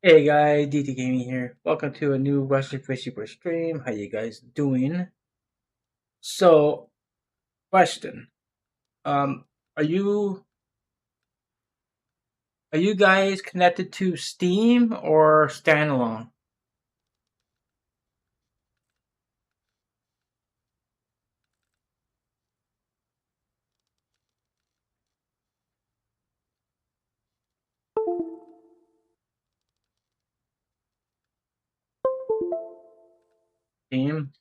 Hey guys, DT Gaming here. Welcome to a new Western Super stream. How you guys doing? So, question. Um, are you guys connected to Steam or standalone? Steam.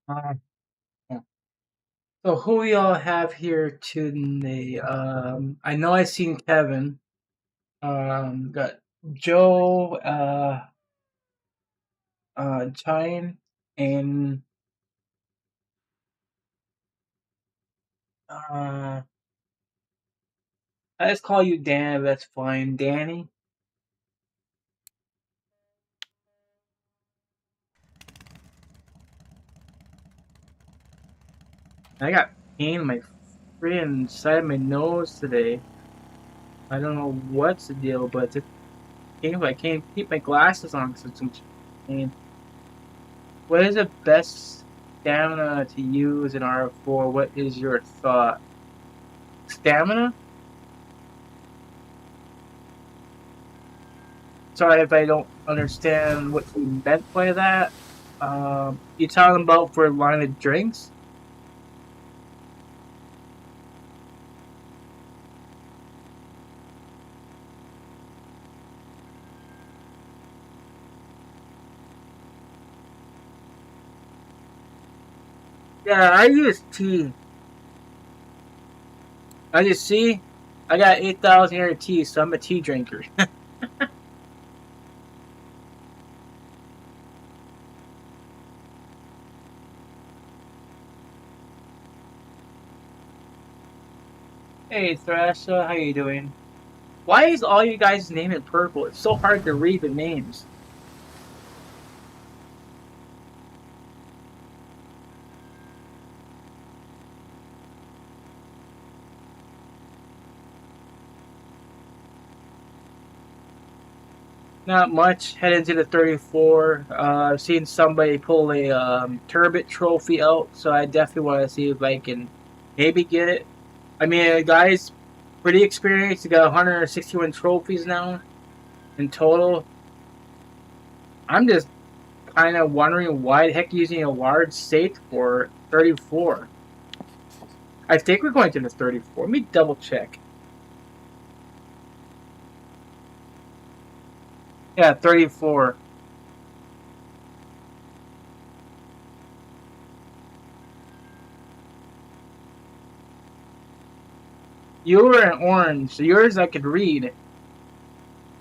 Uh, yeah. So who y'all have here today? I know I seen Kevin. Got Joe, Chine, and I just call you Dan. That's fine, Danny. I got pain in my freaking side of my nose today. I don't know what's the deal, but it's painful. I can't keep my glasses on because it's so much pain. What is the best stamina to use in R4? What is your thought? Stamina? Sorry if I don't understand what you meant by that. You talking about for line of drinks? Yeah, I use tea. I just see. I got 8,000 here of tea, so I'm a tea drinker. Hey Thrasha, how you doing? Why is all you guys' name in purple? It's so hard to read the names. Not much. Heading to the 34. I've seen somebody pull a Turbot trophy out, so I definitely want to see if I can maybe get it. I mean, the guy's pretty experienced. He got 161 trophies now in total. I'm just kind of wondering why the heck using a large state for 34. I think we're going to the 34. Let me double check. Yeah, 34. You were in orange, so yours I could read.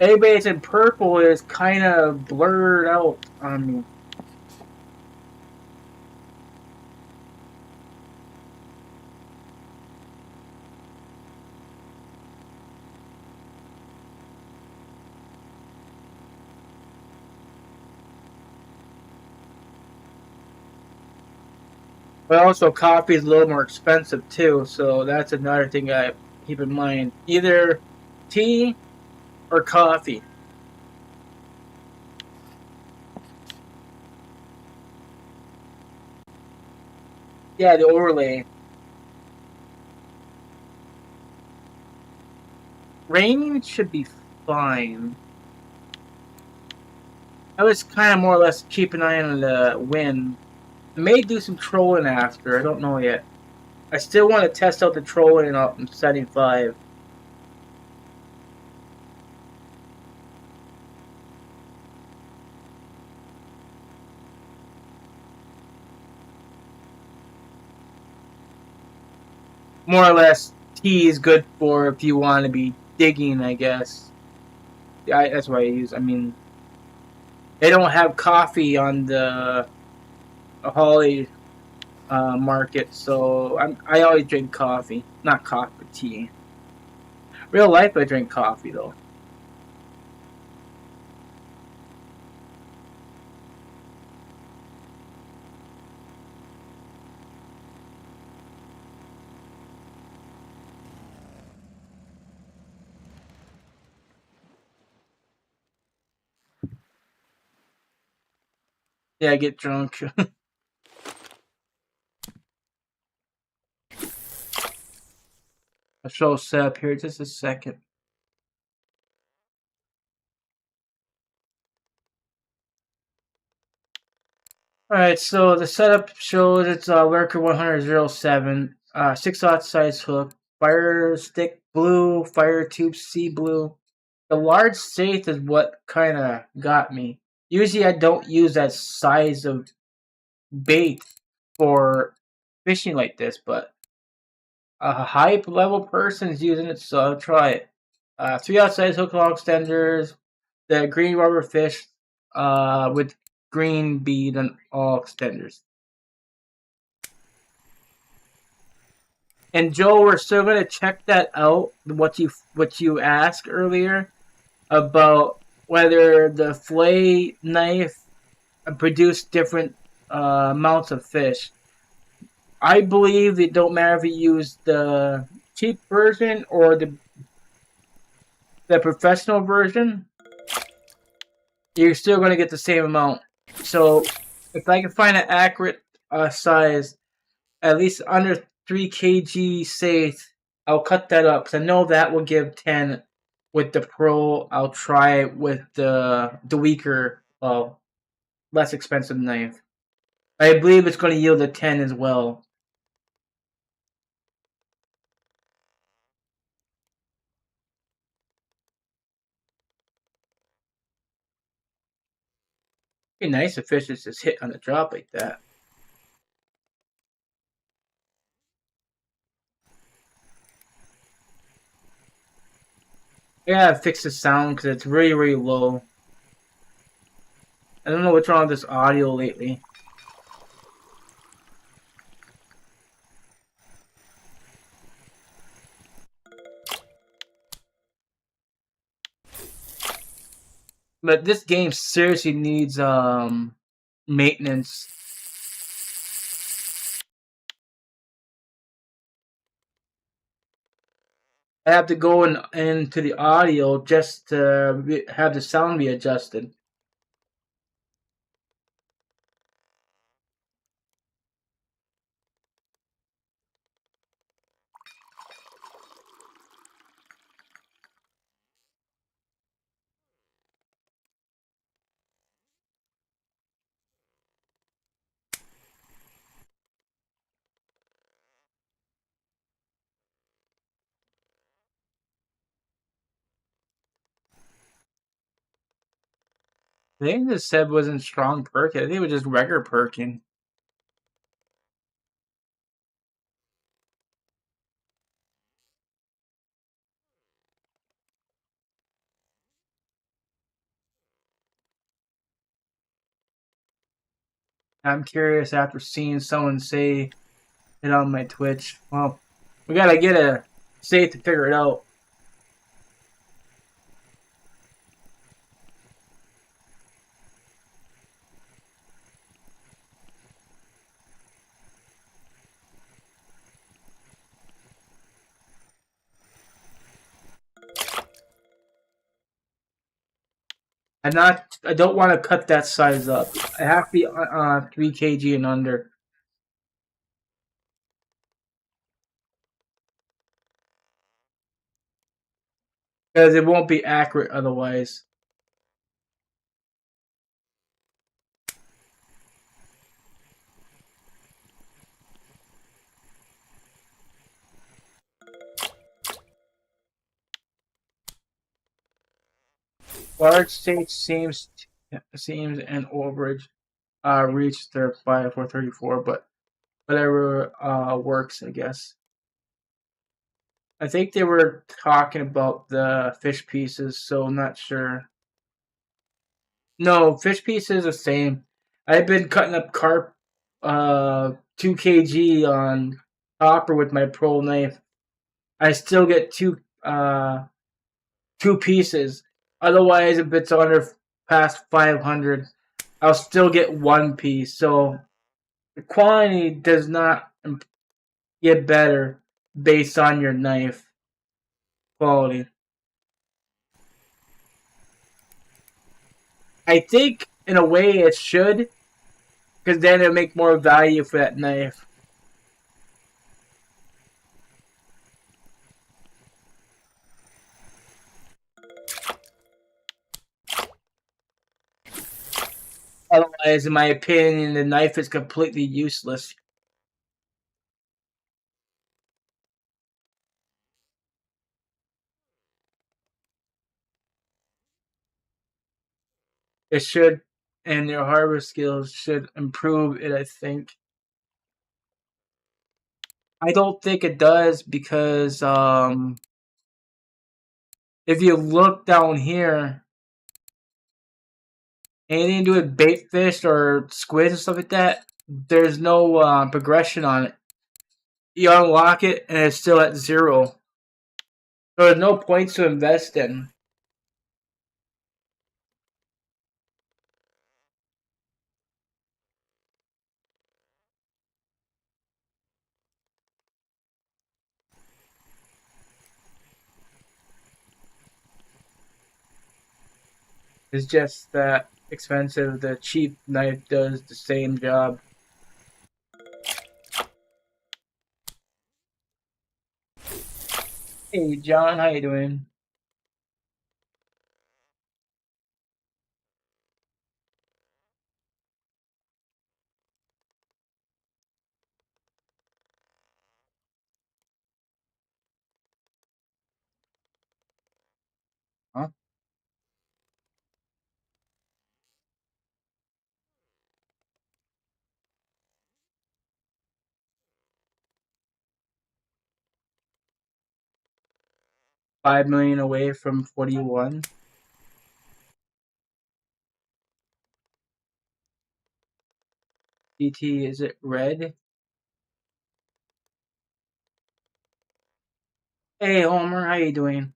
Anybody that's in purple is kind of blurred out on me. But also, coffee is a little more expensive too, so that's another thing I keep in mind. Either tea or coffee. Yeah, the overlay. Rain should be fine. I was kind of more or less keep an eye on the wind. I may do some trolling after. I don't know yet. I still want to test out the trolling in setting 5. more or less, tea is good for if you want to be digging, I guess. That's what I use. I mean, they don't have coffee on the Holly market, so I always drink coffee, not coffee, but tea. Real life, I drink coffee though. Yeah, I get drunk. I'll show set up here just a second. Alright, so the setup shows it's Lurker 10007, 6/0 size hook, fire stick blue, fire tube C blue. The large safe is what kind of got me. Usually I don't use that size of bait for fishing like this, but a hype level person is using it, so I'll try it. 3/0 size hook long extenders, the green rubber fish with green bead and all extenders. And Joe, we're still gonna check that out. What you asked earlier about whether the fillet knife produced different amounts of fish. I believe it don't matter if you use the cheap version or the professional version. You're still gonna get the same amount. So if I can find an accurate size, at least under 3 kg safe, I'll cut that up because I know that will give 10 with the pro. I'll try it with the weaker, less expensive knife. I believe it's going to yield a 10 as well. It'd be nice if fish just hit on the drop like that. Yeah, fix the sound because it's really, really low. I don't know what's wrong with this audio lately. But this game seriously needs maintenance. I have to go into the audio just to have the sound be adjusted. I think this said wasn't strong perking. I think it was just regular perking. I'm curious after seeing someone say it on my Twitch. Well, we gotta get a safe to figure it out. I don't want to cut that size up. I have to be 3 kg and under. Because it won't be accurate otherwise. Large stage seems and overage reached their by 434, but whatever works, I guess. I think they were talking about the fish pieces, so I'm not sure. No, fish pieces the same. I've been cutting up carp 2 kg on copper with my pro knife. I still get two pieces. Otherwise, if it's under past 500, I'll still get one piece. So the quantity does not get better based on your knife quality. I think in a way it should, because then it'll make more value for that knife. Otherwise, in my opinion, the knife is completely useless. It should, and your hardware skills should improve it, I think. I don't think it does because if you look down here, anything to do with bait fish or squids and stuff like that, there's no progression on it. You unlock it and it's still at 0. So there's no points to invest in. It's just that expensive. The cheap knife does the same job. Hey John, how you doing? Huh? 5 million away from 41. DT, is it red? Hey Homer, how you doing?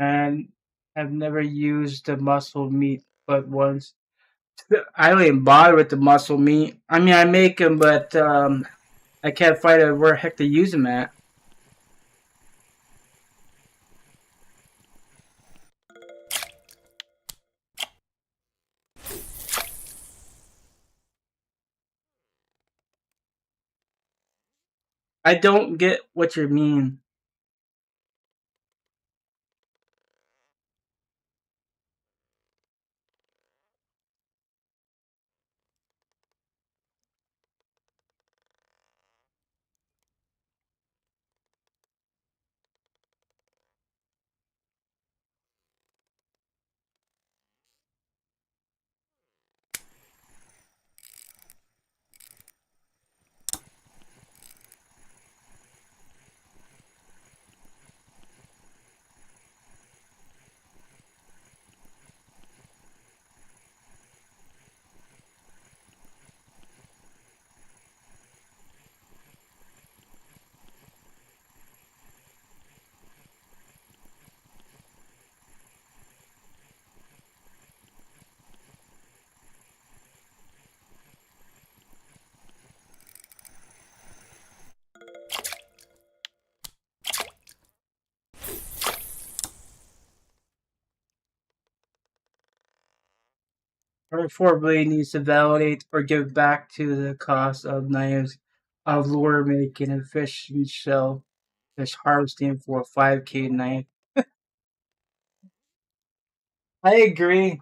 And I've never used the muscle meat but once. I don't even bother with the muscle meat. I mean, I make them, but I can't find out where the heck to use them at. I don't get what you mean. Preferably needs to validate or give back to the cost of knives of lure making and fish shell fish harvesting for a 5K knife. I agree.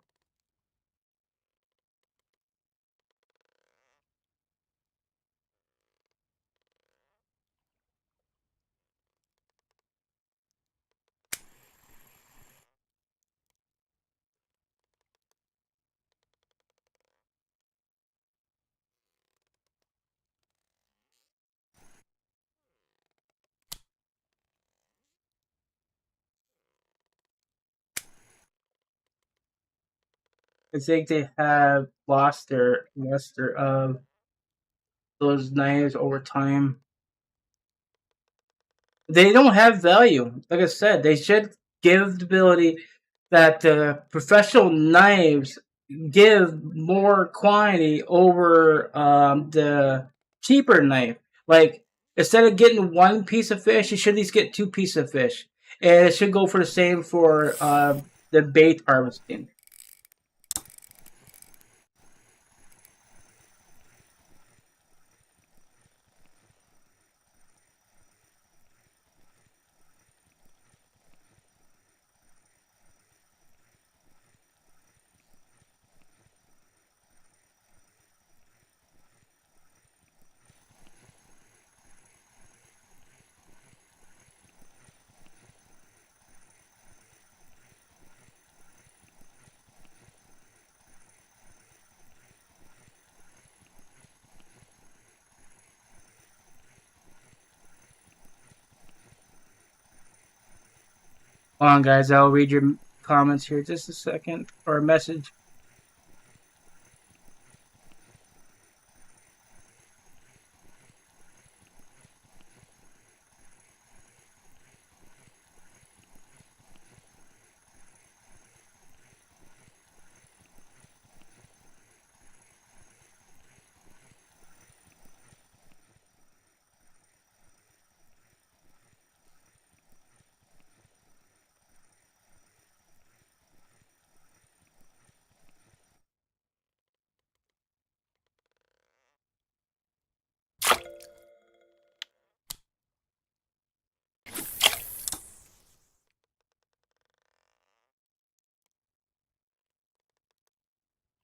I think they have lost their luster of those knives over time. They don't have value. Like I said, they should give the ability that the professional knives give more quantity over the cheaper knife. Like instead of getting one piece of fish, you should at least get two pieces of fish, and it should go for the same for the bait harvesting. Hold on, guys. I'll read your comments here just a second or a message.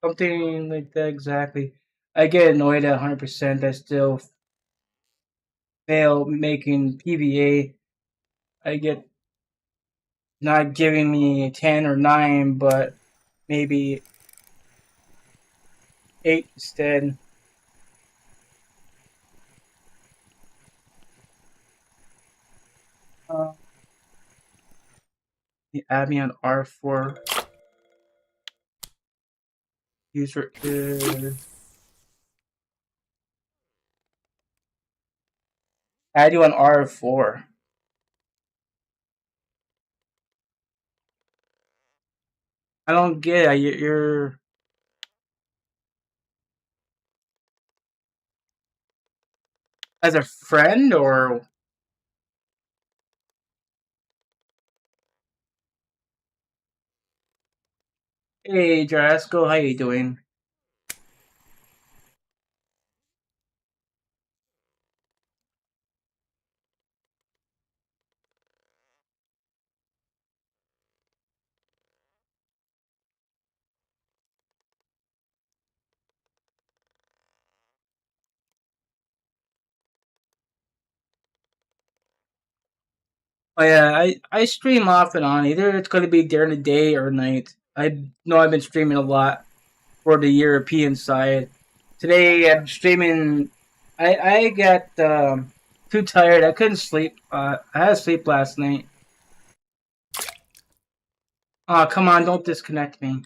Something like that exactly. I get annoyed at 100%. I still fail making PVA. I get not giving me 10 or 9, but maybe 8 instead. Uh, add me on R4. User is. Add you on R4. I don't get it. You're as a friend or. Hey, Jarasco, how you doing? Oh yeah, I stream off and on. Either it's going to be during the day or night. I know I've been streaming a lot for the European side. Today I'm streaming. I got too tired. I couldn't sleep. I had to sleep last night. Oh come on! Don't disconnect me.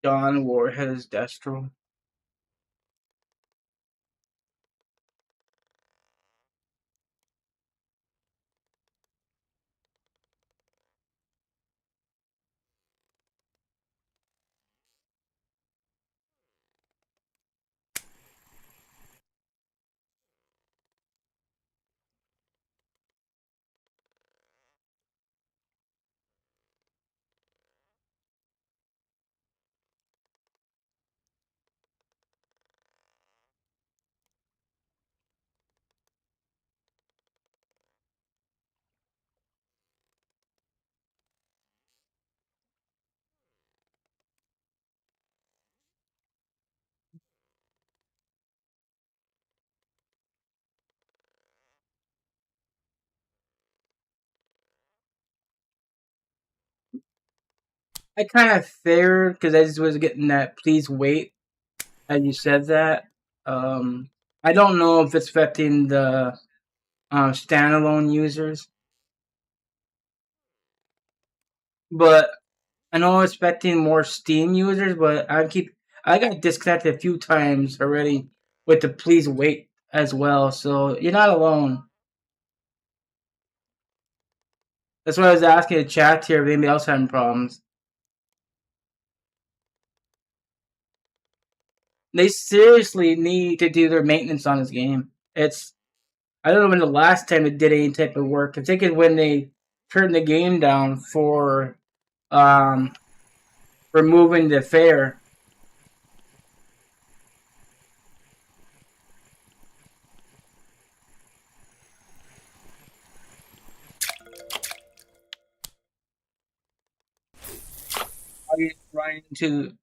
John Warhead is Destro. I kind of figured because I just was getting that please wait as you said that. Um, I don't know if it's affecting the standalone users, but I know it's affecting more Steam users. But I got disconnected a few times already with the please wait as well. So you're not alone. That's why I was asking the chat here if anybody else having problems. They seriously need to do their maintenance on this game. It's I don't know when the last time it did any type of work. I think it's when they turned the game down for um removing the fare. Are you running to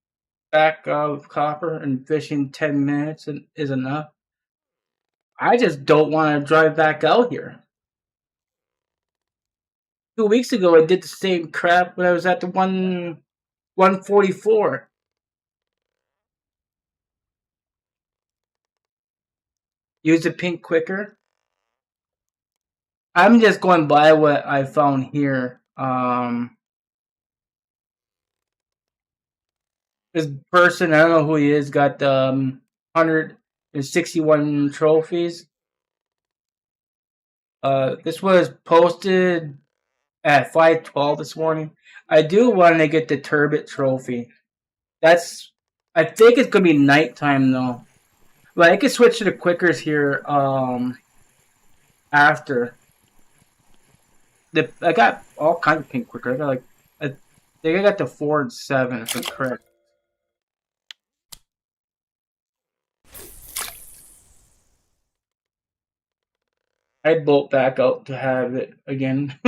back of copper and fishing 10 minutes is enough? I just don't want to drive back out here. 2 weeks ago, I did the same crap when I was at the 144. Use the pink quicker. I'm just going by what I found here. This person, I don't know who he is, got 161 trophies. This was posted at 5:12 this morning. I do want to get the Turbot trophy. That's I think it's gonna be nighttime though. But I can switch to the quickers here after. I got all kinds of pink quicker. I got I think I got the 4 and 7 if I'm correct. I'd bolt back out to have it again.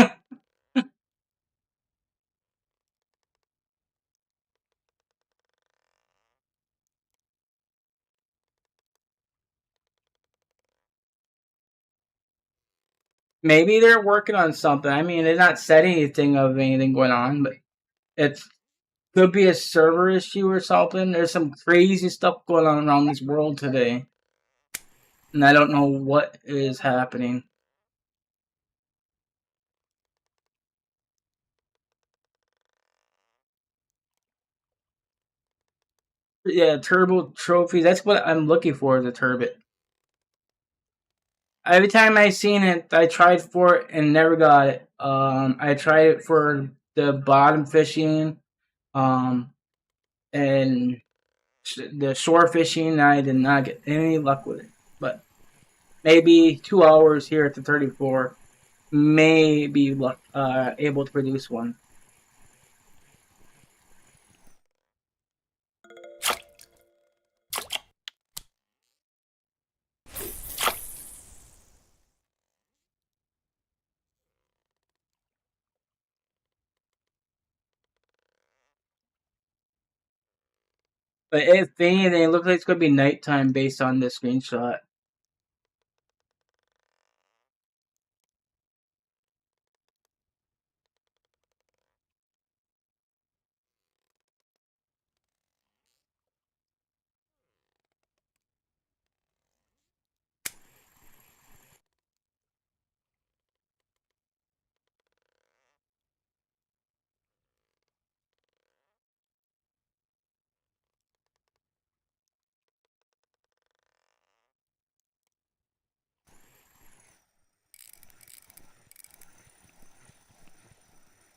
Maybe they're working on something. I mean, they're not setting anything of anything going on, but it could be a server issue or something. There's some crazy stuff going on around this world today, and I don't know what is happening. Yeah, turbo trophies. That's what I'm looking for. The turbot. Every time I seen it, I tried for it and never got it. I tried it for the bottom fishing, um, and the shore fishing. I did not get any luck with it. But maybe 2 hours here at the 34 may be able to produce one. But if anything, it looks like it's going to be nighttime based on this screenshot.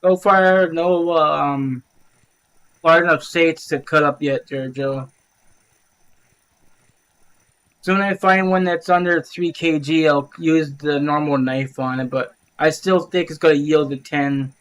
So far, no large enough states to cut up yet, there, Joe. Soon I find one that's under 3 kg, I'll use the normal knife on it, but I still think it's going to yield a 10.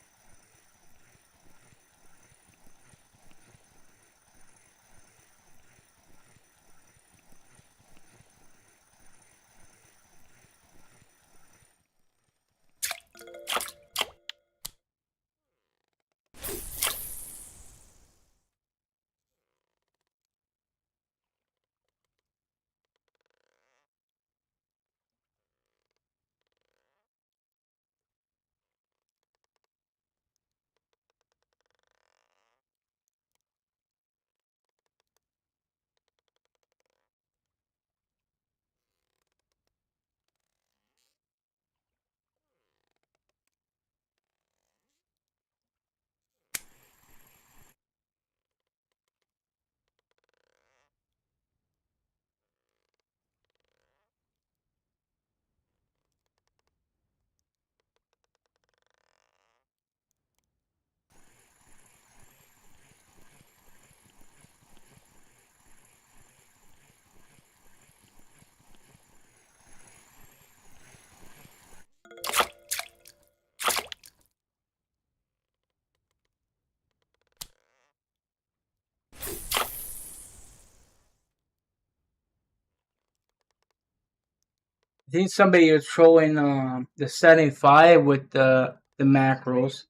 I think somebody was trolling the 75 with the macros,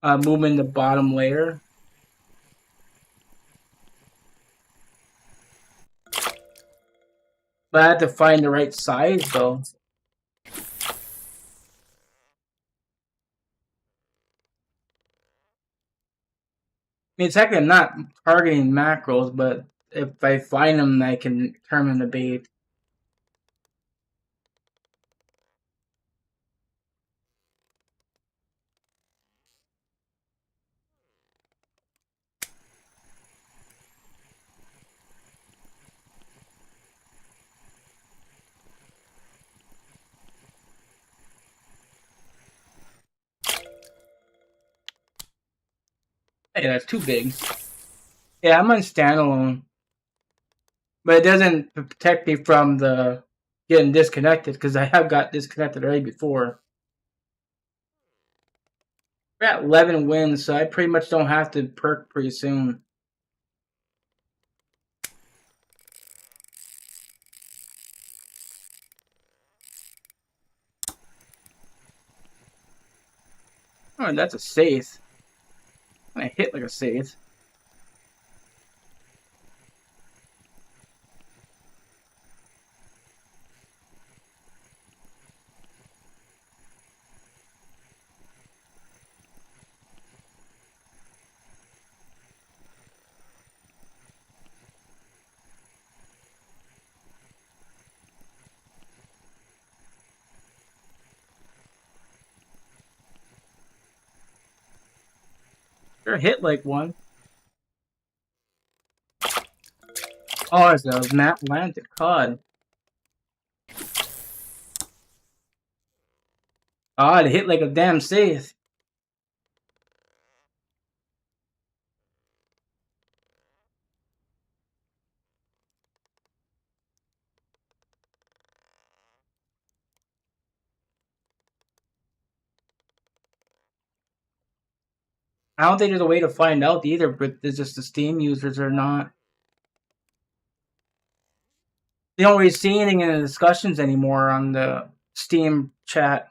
moving the bottom layer. But I had to find the right size though. I mean, it's actually I'm not targeting macros, but if I find them, I can turn them into bait. Hey, that's too big. Yeah, I'm on standalone, but it doesn't protect me from the getting disconnected because I have got disconnected already before. We're at 11 wins, so I pretty much don't have to perk pretty soon. Oh, that's a safe. I hit like a safe. Sure hit like one. Oh, it's a Atlantic cod. Oh, it hit like a damn safe. I don't think there's a way to find out either, but it's just the Steam users are not. They don't really see anything in the discussions anymore on the Steam chat.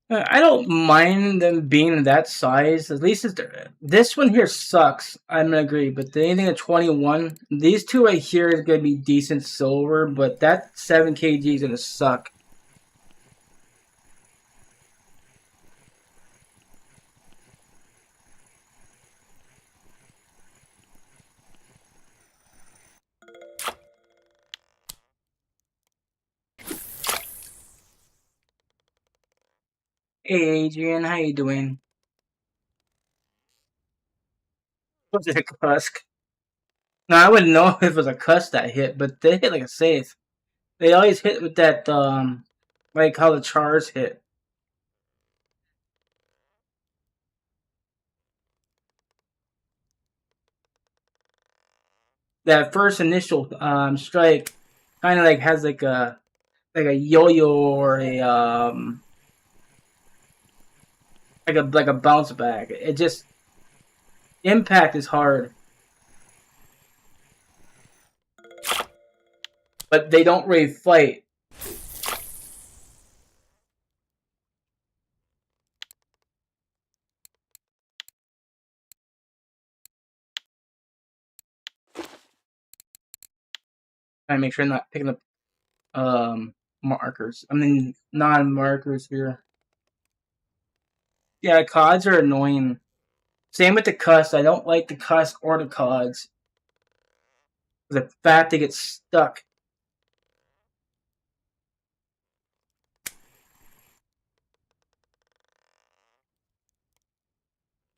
I don't mind them being that size. At least this one here sucks. I'm gonna agree. But anything at 21, these two right here is gonna be decent silver. But that 7 kg is gonna suck. Hey Adrian, how you doing? Was it a cusk? No, I wouldn't know if it was a cuss that hit, but they hit like a safe. They always hit with that like how the chars hit. That first initial strike kind of like has like a yo-yo or a like a bounce back. It just impact is hard, but they don't really fight. Trying to make sure I'm not picking up markers. I mean non-markers here. Yeah, cods are annoying. Same with the cuss. I don't like the cuss or the cods. The fact they get stuck.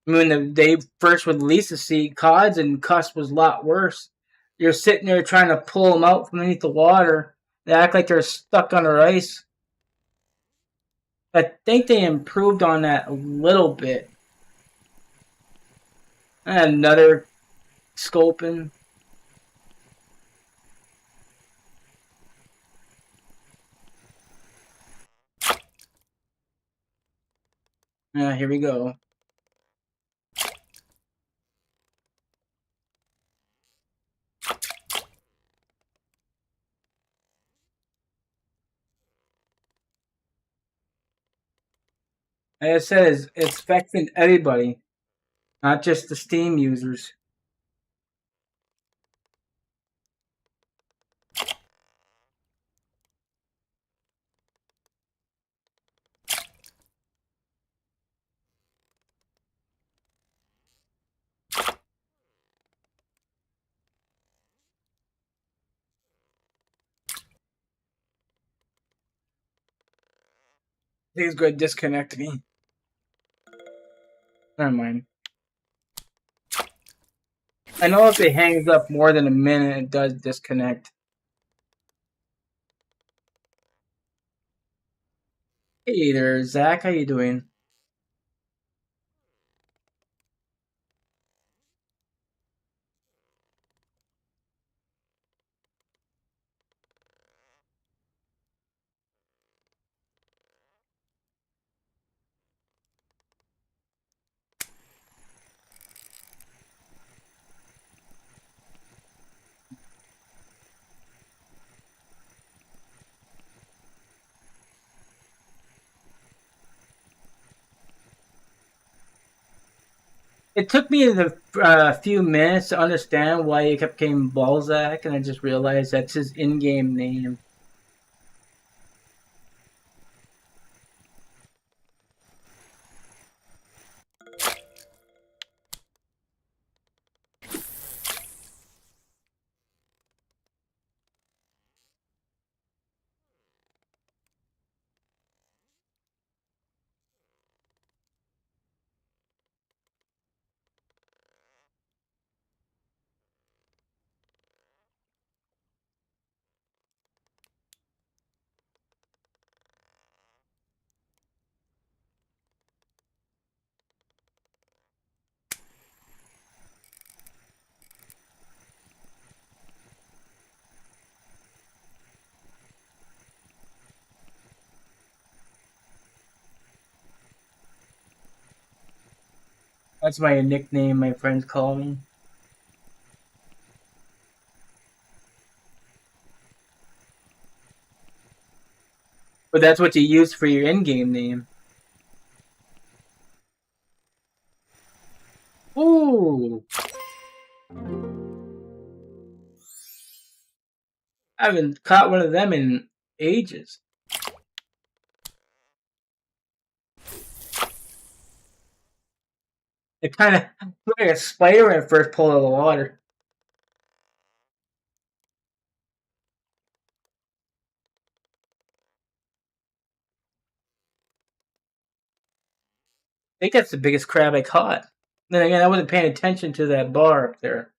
I mean, when they first released the seed, cods and cuss was a lot worse. You're sitting there trying to pull them out from underneath the water. They act like they're stuck under ice. I think they improved on that a little bit. And another scoping. Here we go. Like I said, it's affecting everybody, not just the Steam users. I think it's going to disconnect me. Never mind. I know if it hangs up more than a minute, it does disconnect. Hey there, Zach. How you doing? It took me a few minutes to understand why he kept getting Balzac, and I just realized that's his in-game name. That's my nickname my friends call me. But that's what you use for your in-game name. Ooh! I haven't caught one of them in ages. It kind of looked like a spider when it first pulled out of the water. I think that's the biggest crab I caught. Then again, I wasn't paying attention to that bar up there.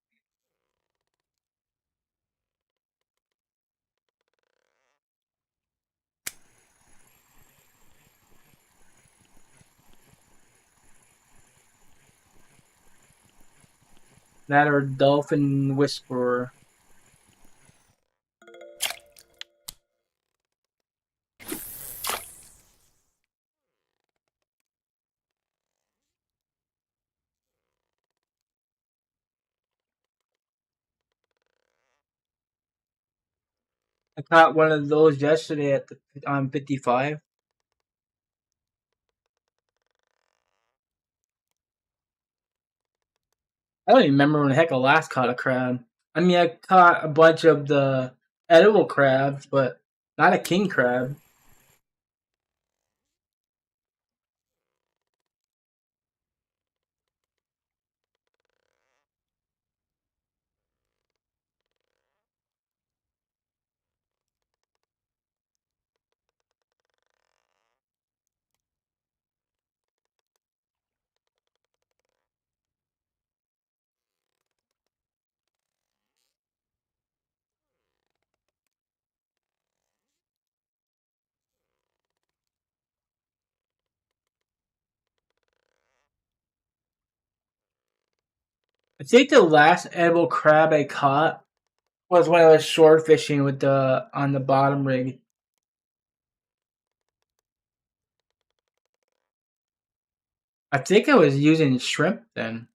That or Dolphin Whisperer. I caught one of those yesterday at on 55. I don't even remember when the heck I last caught a crab. I mean, I caught a bunch of the edible crabs, but not a king crab. I think the last edible crab I caught was when I was shore fishing with the on the bottom rig. I think I was using shrimp then.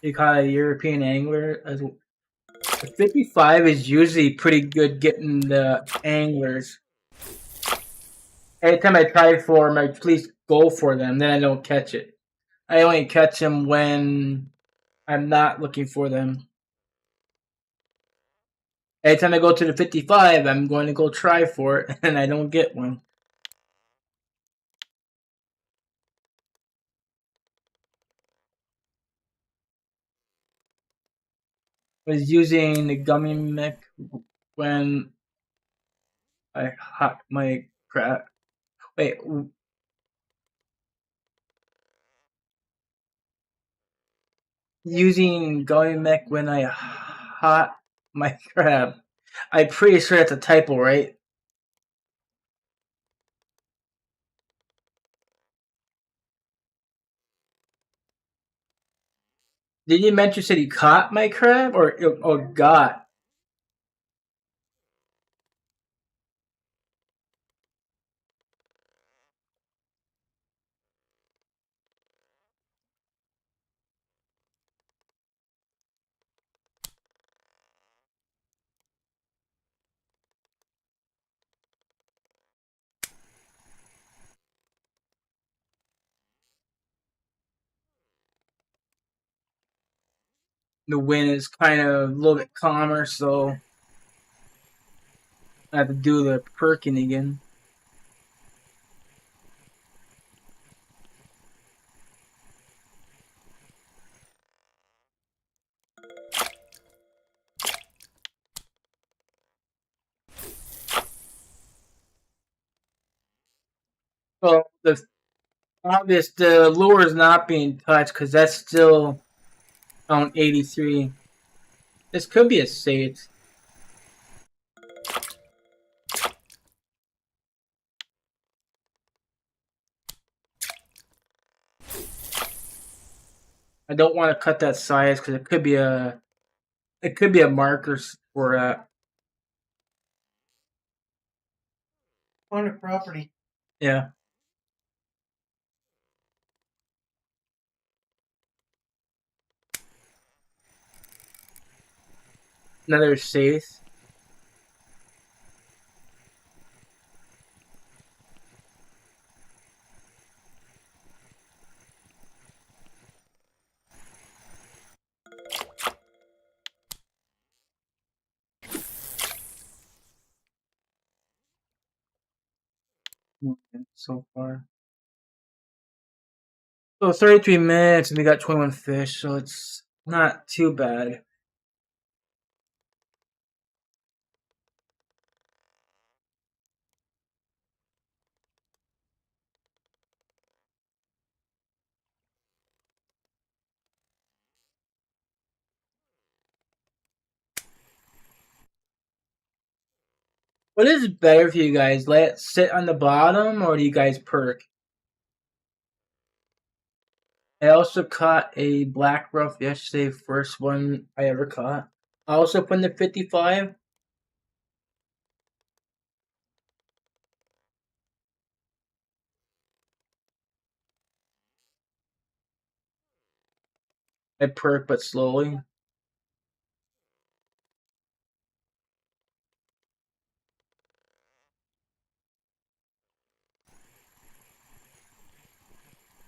You call it a European angler. The 55 is usually pretty good getting the anglers. Every time I try for them, I please go for them. Then I don't catch it. I only catch them when I'm not looking for them. Every time I go to the 55, I'm going to go try for it, and I don't get one. I was using the gummy mech when I hot my crab. Wait, using gummy mech when I hot my crab. I'm pretty sure that's a typo, right? Did you mention said he caught my crab or got? The wind is kind of a little bit calmer, so I have to do the perking again. Well, the obvious the lure is not being touched because that's still on 83. This could be a safe. I don't want to cut that size because it could be a marker for On a property. yeah. Another safe. So far. So 33 minutes and we got 21 fish, so it's not too bad. What is better for you guys? Let it sit on the bottom or do you guys perk? I also caught a black ruff yesterday, first one I ever caught. I also put in the 55. I perk but slowly.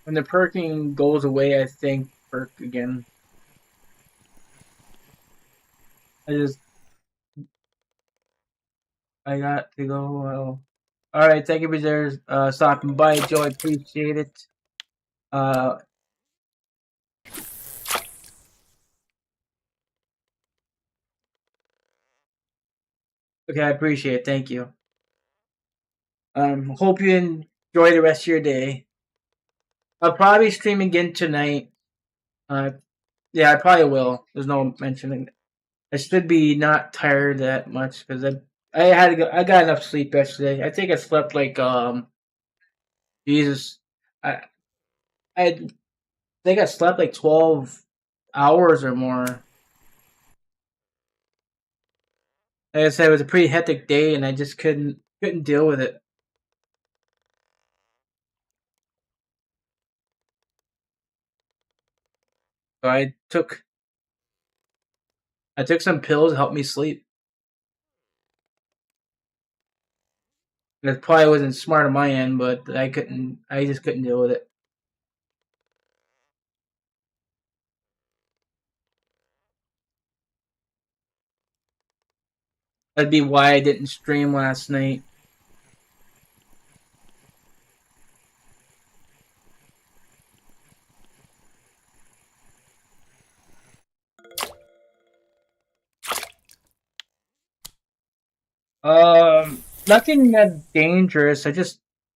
When the perking goes away, I think perk again. I got to go. Well. All right, thank you for stopping by, Joe. I appreciate it. Uh, okay, I appreciate it. Thank you. Hope you enjoy the rest of your day. I'll probably stream again tonight. Uh, yeah, I probably will. There's no mentioning. I should be not tired that much because I had to go. I got enough sleep yesterday. I think I slept like Jesus. I I think I slept like 12 hours or more. Like I said, it was a pretty hectic day, and I just couldn't deal with it. So I took some pills to help me sleep. And it probably wasn't smart on my end, but I couldn't. I just couldn't deal with it. That'd be why I didn't stream last night. Nothing that dangerous.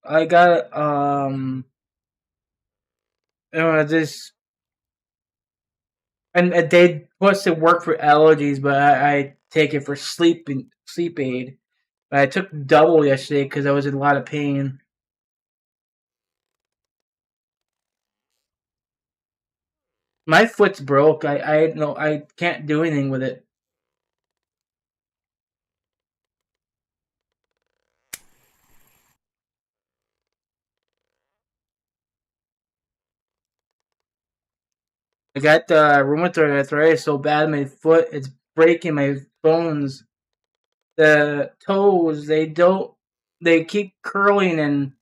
I got this, and they supposed to work for allergies, but I take it for sleep aid. But I took double yesterday because I was in a lot of pain. My foot's broke. I no I can't do anything with it. I got rheumatoid arthritis so bad in my foot it's breaking my bones. The toes they keep curling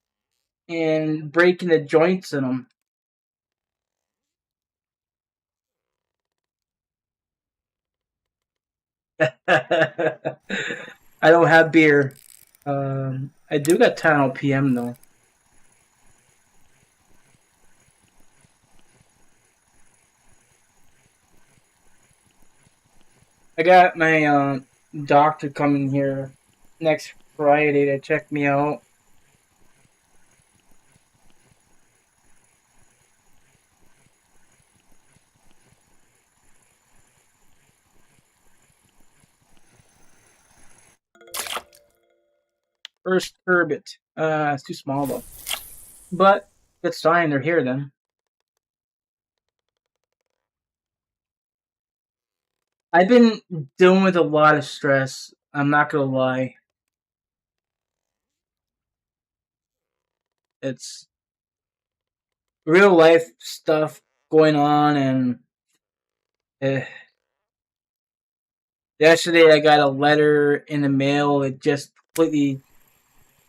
and breaking the joints in them. I don't have beer. I do got 10 PM though. I got my doctor coming here next Friday to check me out. First turbot. It's too small though. But it's fine. They're here then. I've been dealing with a lot of stress. I'm not gonna lie. It's real life stuff going on, and uh, yesterday I got a letter in the mail. It just completely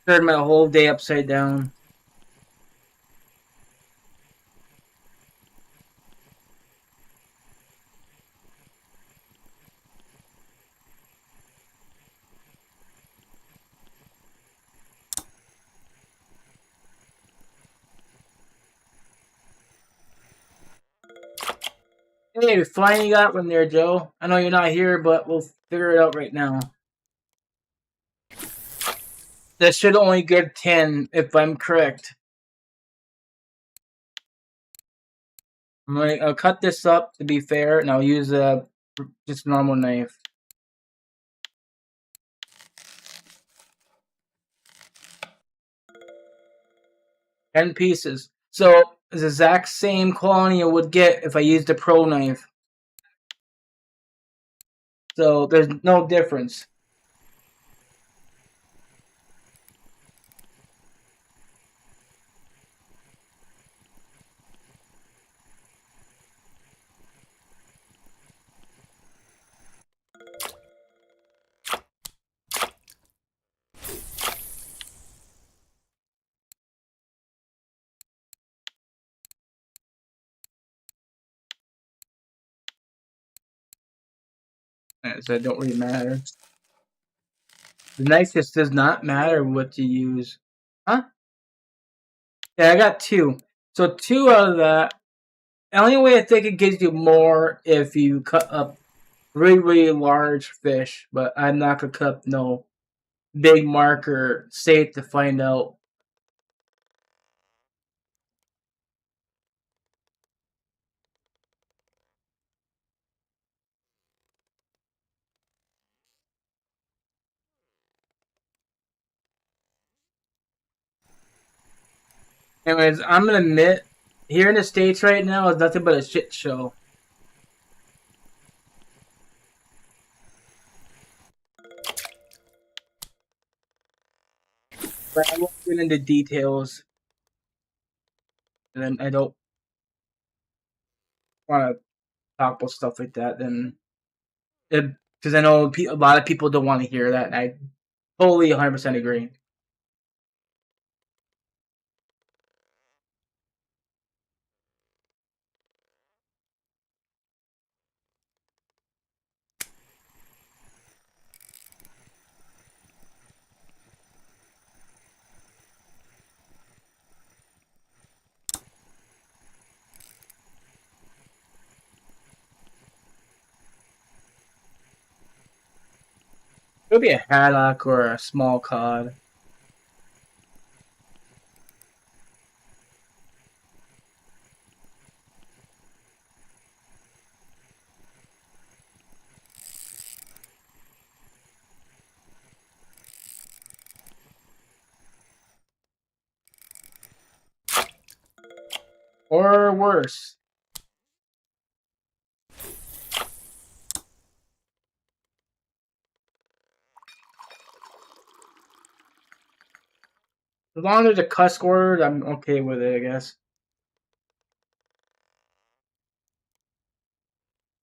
turned my whole day upside down. Hey, we finally got one there, Joe. I know you're not here, but we'll figure it out right now. That should only get 10 if I'm correct. I'll cut this up to be fair, and I'll use a just normal knife. 10 pieces. So it's the exact same quantity I would get if I used a pro knife. So there's no difference. So it don't really matter. The knife just does not matter what you use. Huh? Yeah, I got two. So two out of that. The only way I think it gives you more if you cut up really, really large fish, but I'm not gonna cut up no big marker safe to find out. Anyways, I'm gonna admit, here in the States right now is nothing but a shit show. But I won't get into details, and then I don't want to talk about stuff like that. Then, because I know a lot of people don't want to hear that, and I totally 100% agree. It'll be a haddock or a small cod. Or worse. As long as there's a cuss word, I'm okay with it, I guess.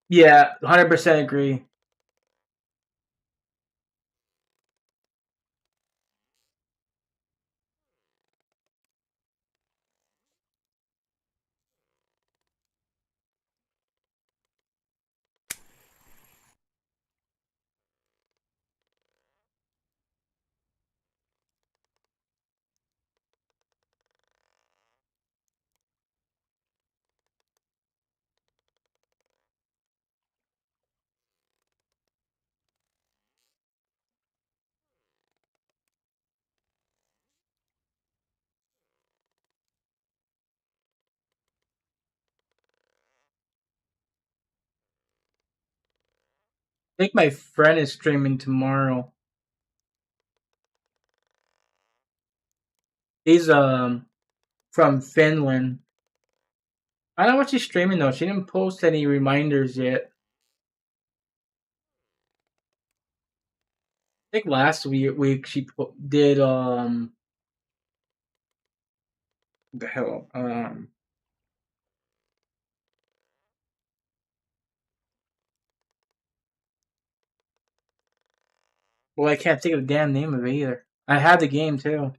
Yeah, 100% agree. I think my friend is streaming tomorrow. He's from Finland. I don't know what she's streaming though. She didn't post any reminders yet. I think last week she did what the hell well, I can't think of the damn name of it either. I had the game too.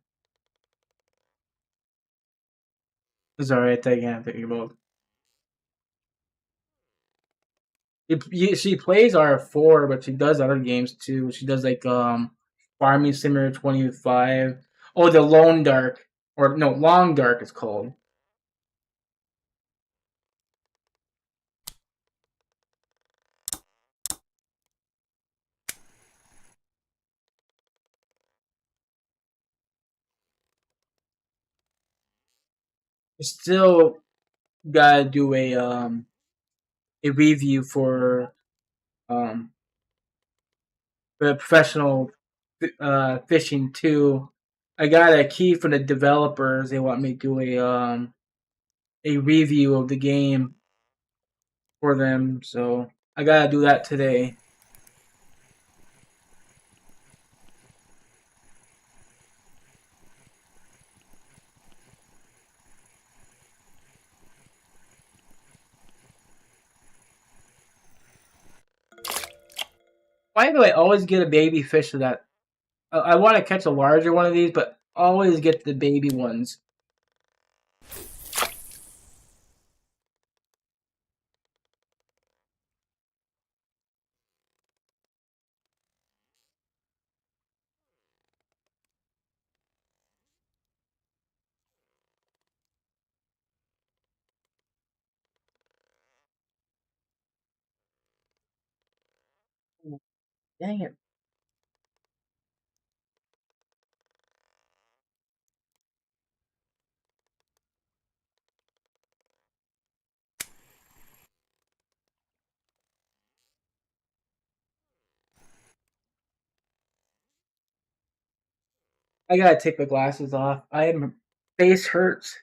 It's alright. I can't think about. She plays R4, but she does other games too. She does like Farming Simulator 25. Oh, the Lone Dark, or no, Long Dark it's called. You still gotta do a review for um the professional fishing too. I got a key from the developers. They want me to do a review of the game for them, so I gotta do that today. Why do I always get a baby fish of that? I want to catch a larger one of these, but always get the baby ones. Dang it! I gotta take my glasses off. I am face hurts.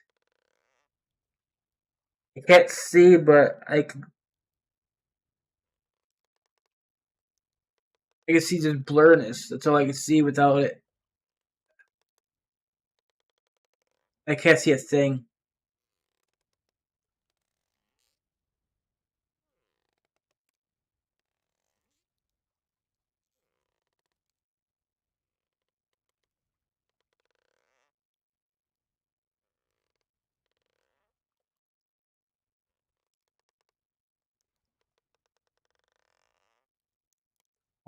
I can't see, but I can see just blurriness. That's all I can see without it. I can't see a thing.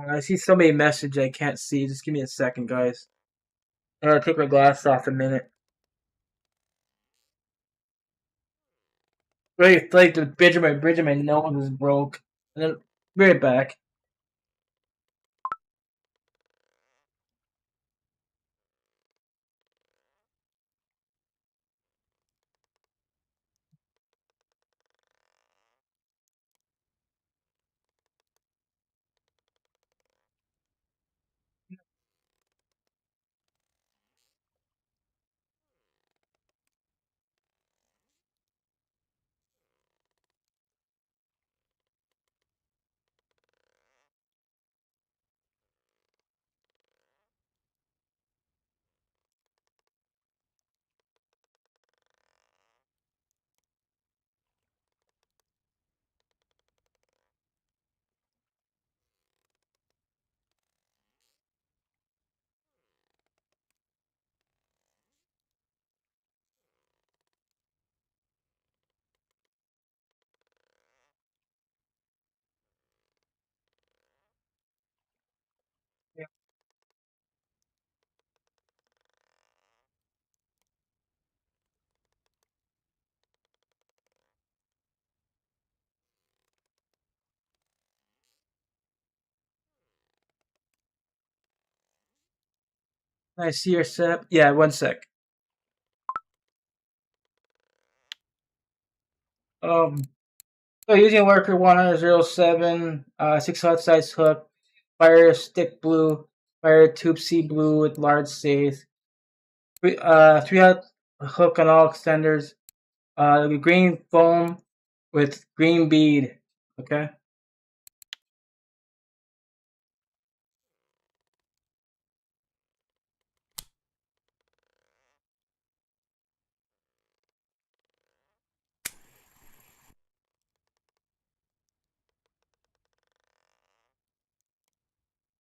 I see somebody message I can't see. Just give me a second, guys. I gotta take my glasses off a minute. Wait, like the bridge of my nose is broke. And then be right back. Yeah. I see your setup. Yeah, one sec. Um, so using worker 1007, 6 hot size hook, fire stick blue, fire tube C blue with large safe, 3 hot hook on all extenders, the green foam with green bead. Okay.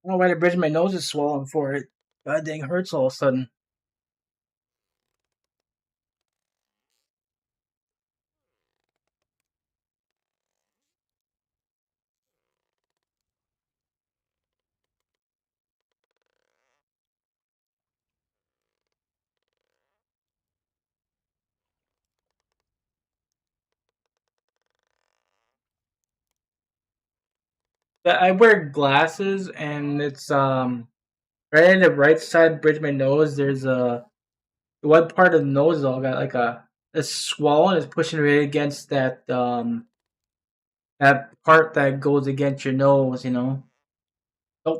I don't know why the bridge of my nose is swollen for it. God dang, hurts all of a sudden. Yeah, I wear glasses, and it's right in the right side bridge of my nose. There's a one part of the nose is all got like a it's swollen. It's pushing right against that part that goes against your nose. Don't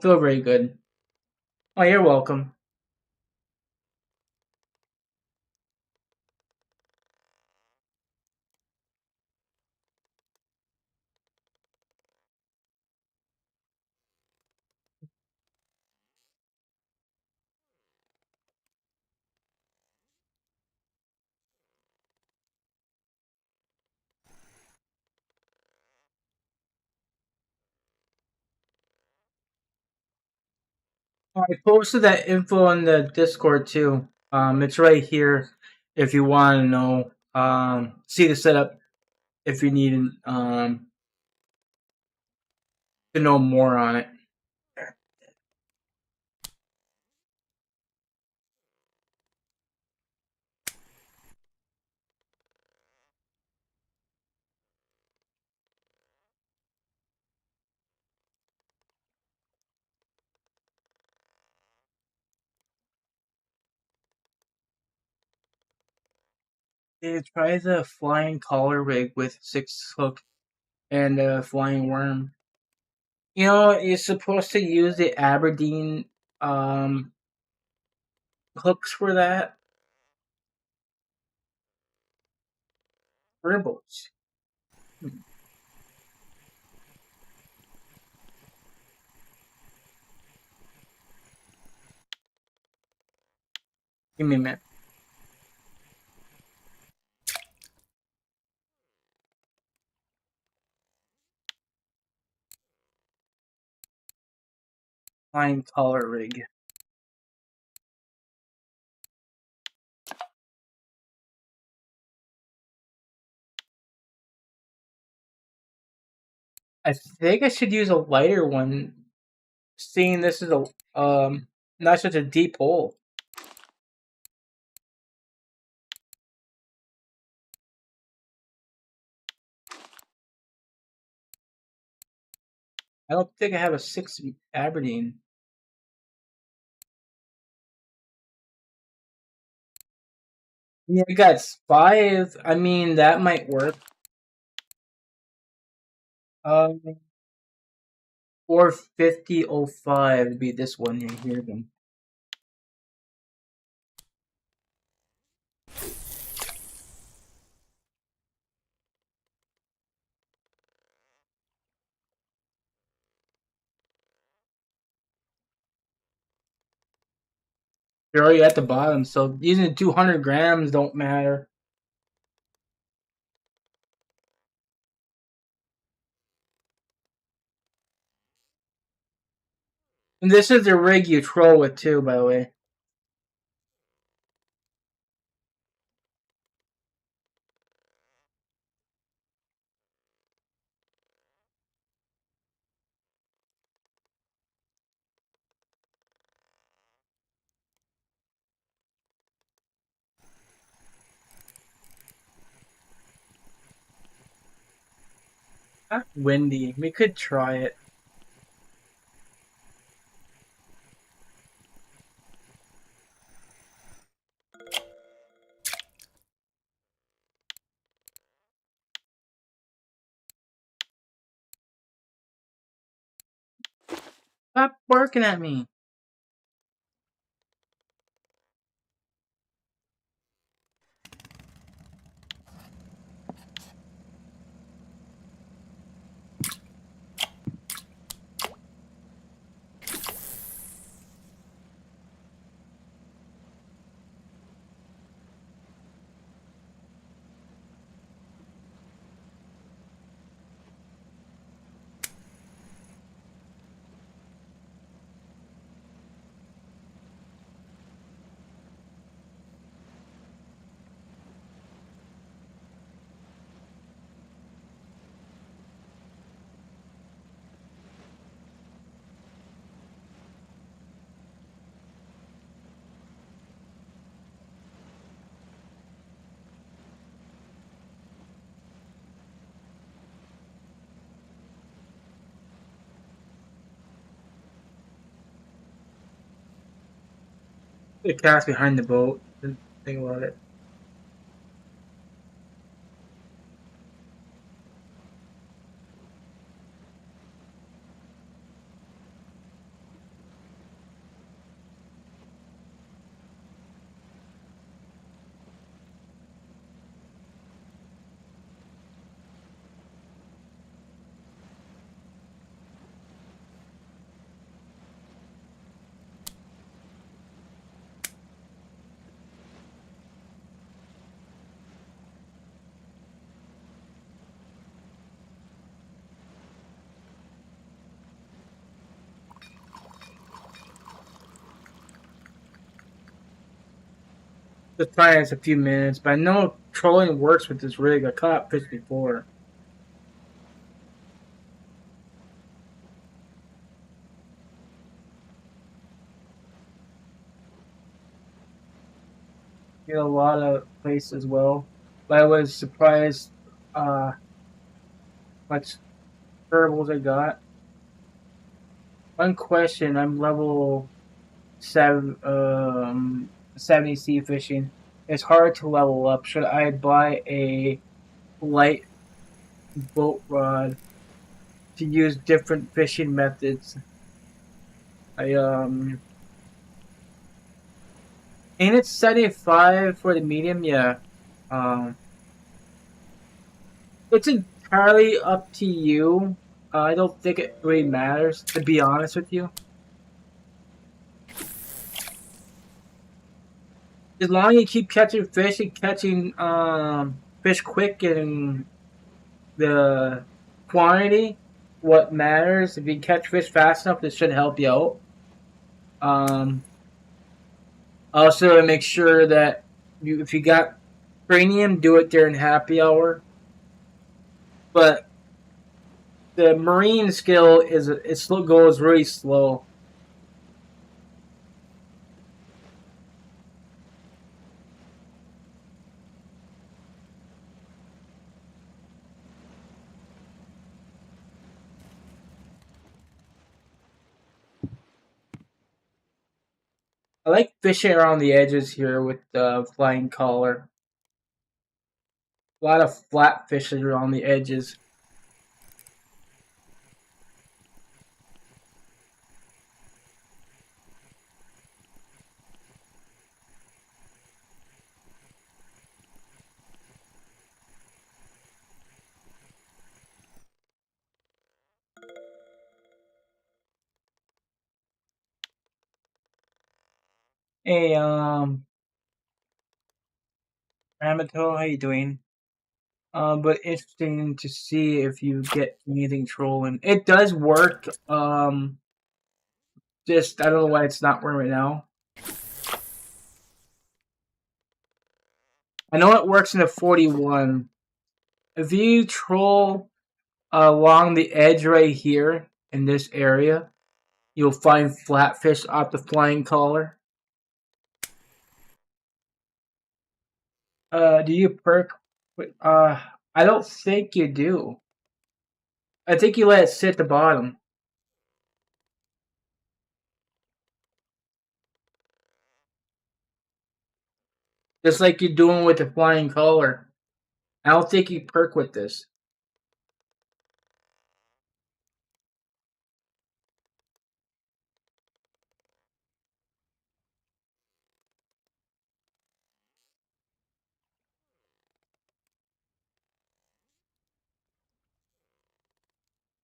feel very good. Oh, you're welcome. I posted that info on the Discord too. It's right here if you want to know. See the setup if you need to know more on it. Try the flying collar rig with 6 hook and a flying worm. You're supposed to use the Aberdeen um hooks for that. Ribbles. Give me a minute. Line collar rig. I think I should use a lighter one, seeing this is a not such a deep hole. I don't think I have a 6 Aberdeen. Yeah, I got 5. I mean, that might work. 450.05 would be this one here then. You're already at the bottom, so using 200 grams don't matter. And this is the rig you troll with too, by the way. Not windy. We could try it. Stop barking at me. The cat's behind the boat. Didn't think about it. Just trying it a few minutes, but I know trolling works with this rig. I caught fish before. In a lot of places as well. But I was surprised much turtles I got. One question, I'm level 70 sea fishing. It's hard to level up. Should I buy a light boat rod to use different fishing methods? I ain't it 75 for the medium? Yeah. Um it's entirely up to you. I don't think it really matters, to be honest with you. as long as you keep catching fish and catching fish quick and the quantity, what matters. If you catch fish fast enough, this should help you out. Also, make sure that if you got premium, do it during happy hour. But the marine skill goes really slow. I like fishing around the edges here with the flying collar. A lot of flat fishing around the edges. Hey, Ramato, how you doing? But interesting to see if you get anything trolling. It does work. Just I don't know why it's not working right now. I know it works in the 41. If you troll along the edge right here in this area, you'll find flatfish off the flying collar. Do you perk? I don't think you do. I think you let it sit at the bottom, just like you're doing with the flying collar. I don't think you perk with this.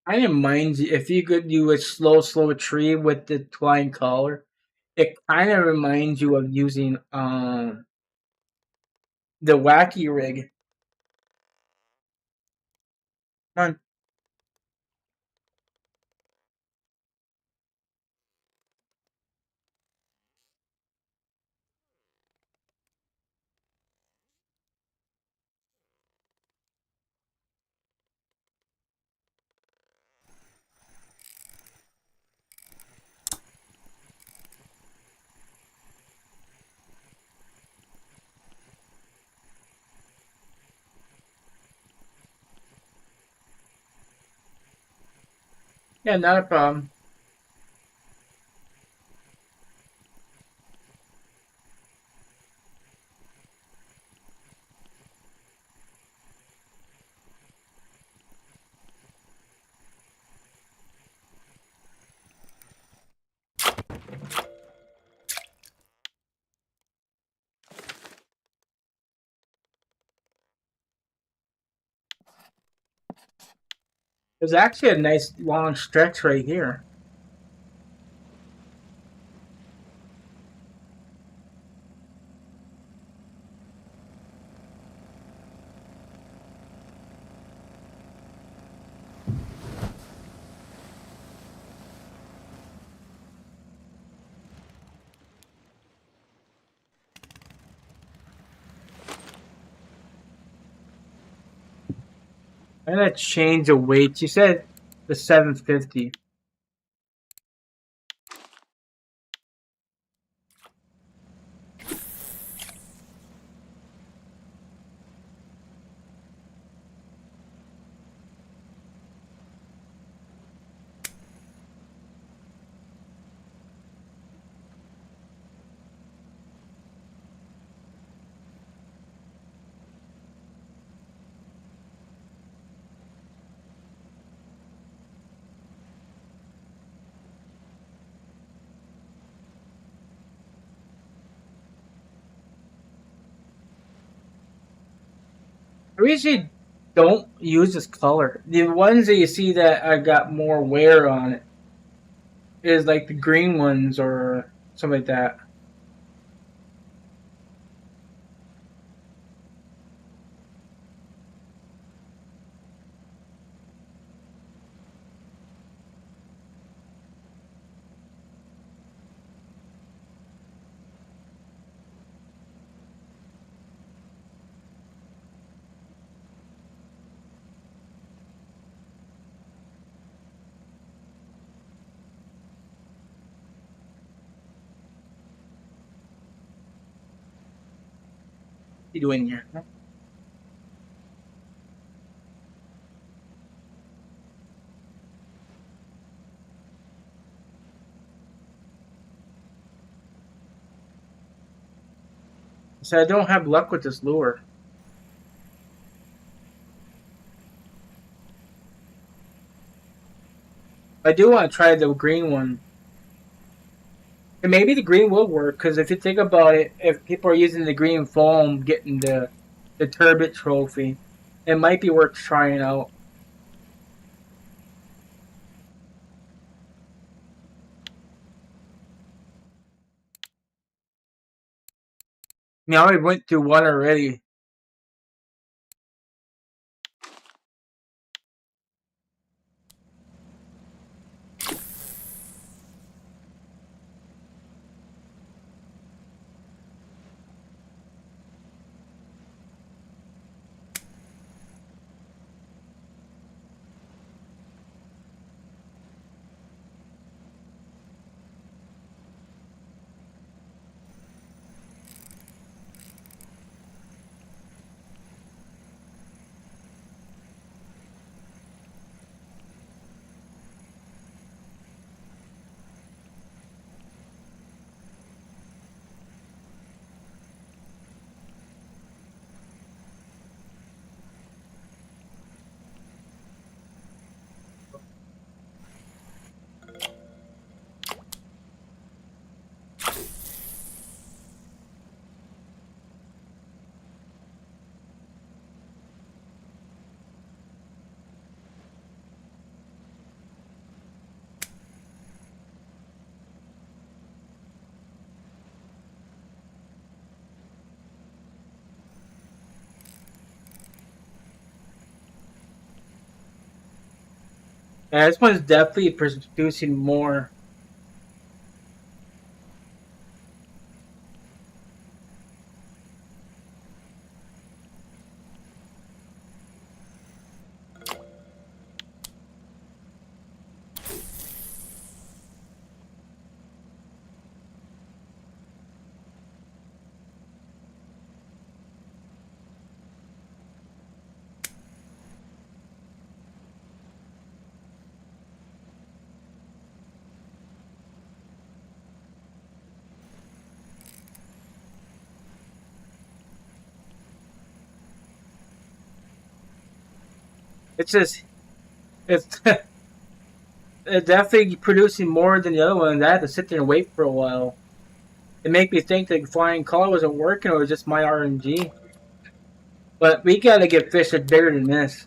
I didn't mind if you could do a slow tree with the flying collar. It kind of reminds you of using the wacky rig. Come on. Yeah, not a problem. There's actually a nice long stretch right here. I'm gonna change the weight. You said the 750. I usually don't use this color. The ones that you see that I got more wear on it is like the green ones or something like that. you doing here? So I don't have luck with this lure. I do want to try the green one. And maybe the green will work, because if you think about it, if people are using the green foam getting the turbot trophy, it might be worth trying out. I mean, I already went through one already. Yeah, this one's definitely producing more. It's just it's it's definitely producing more than the other one. I had to sit there and wait for a while. It made me think that flying collar wasn't working, or just my RNG. But we gotta get fish that bigger than this.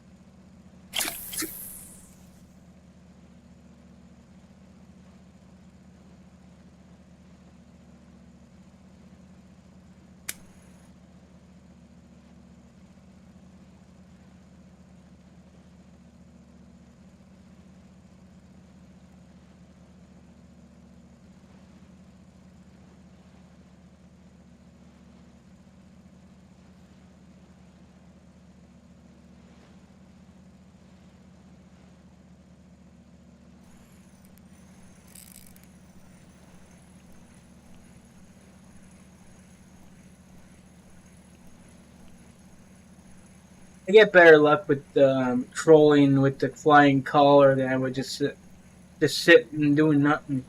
I get better luck with trolling with the flying collar than I would just sit and doing nothing.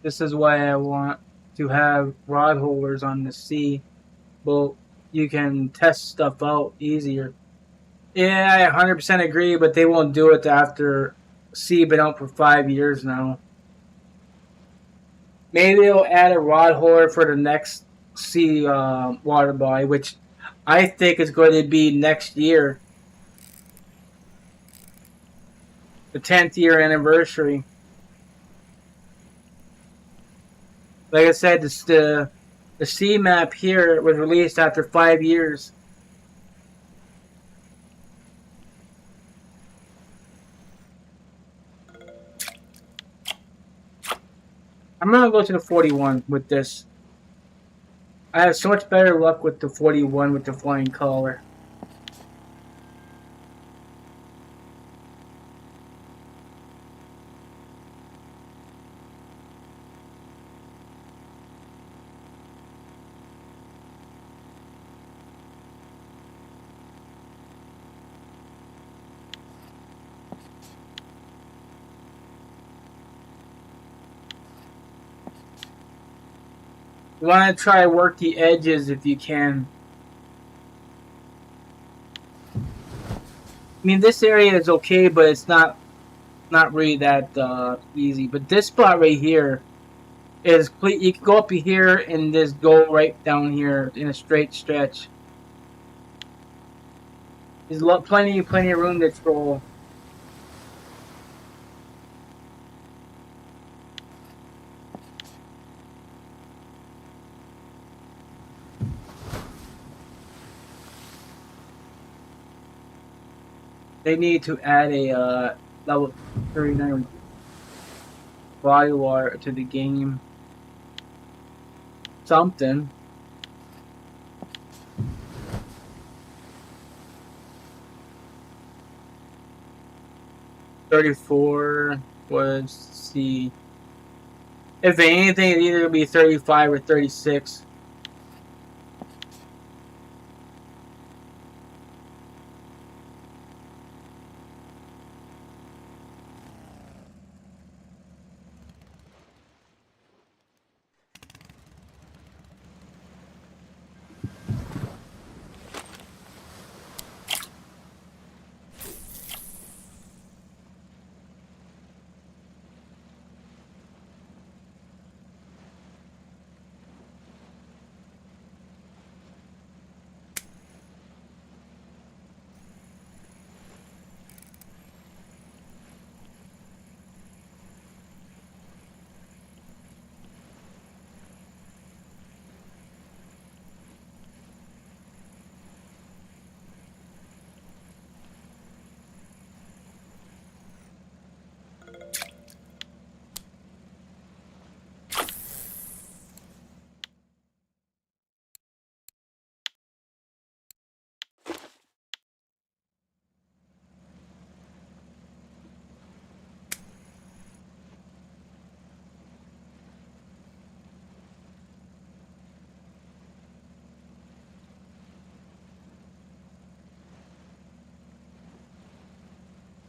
This is why I want to have rod holders on the sea. Well, you can test stuff out easier. Yeah, I 100% agree, but they won't do it after sea been out for 5 years now. Maybe they'll add a rod holder for the next sea water body, which I think is going to be next year, the 10th year anniversary. Like I said, the sea map here was released after 5 years. I'm gonna go to the 41 with this. I have so much better luck with the 41 with the flying color. You want to try work the edges if you can. I mean, this area is okay, but it's not really that easy. But this spot right here is you can go up here and just go right down here in a straight stretch. There's plenty of room to troll. They need to add a level 39 body water to the game. Something. $34 was the. If anything, it's either gonna be 35 or 36.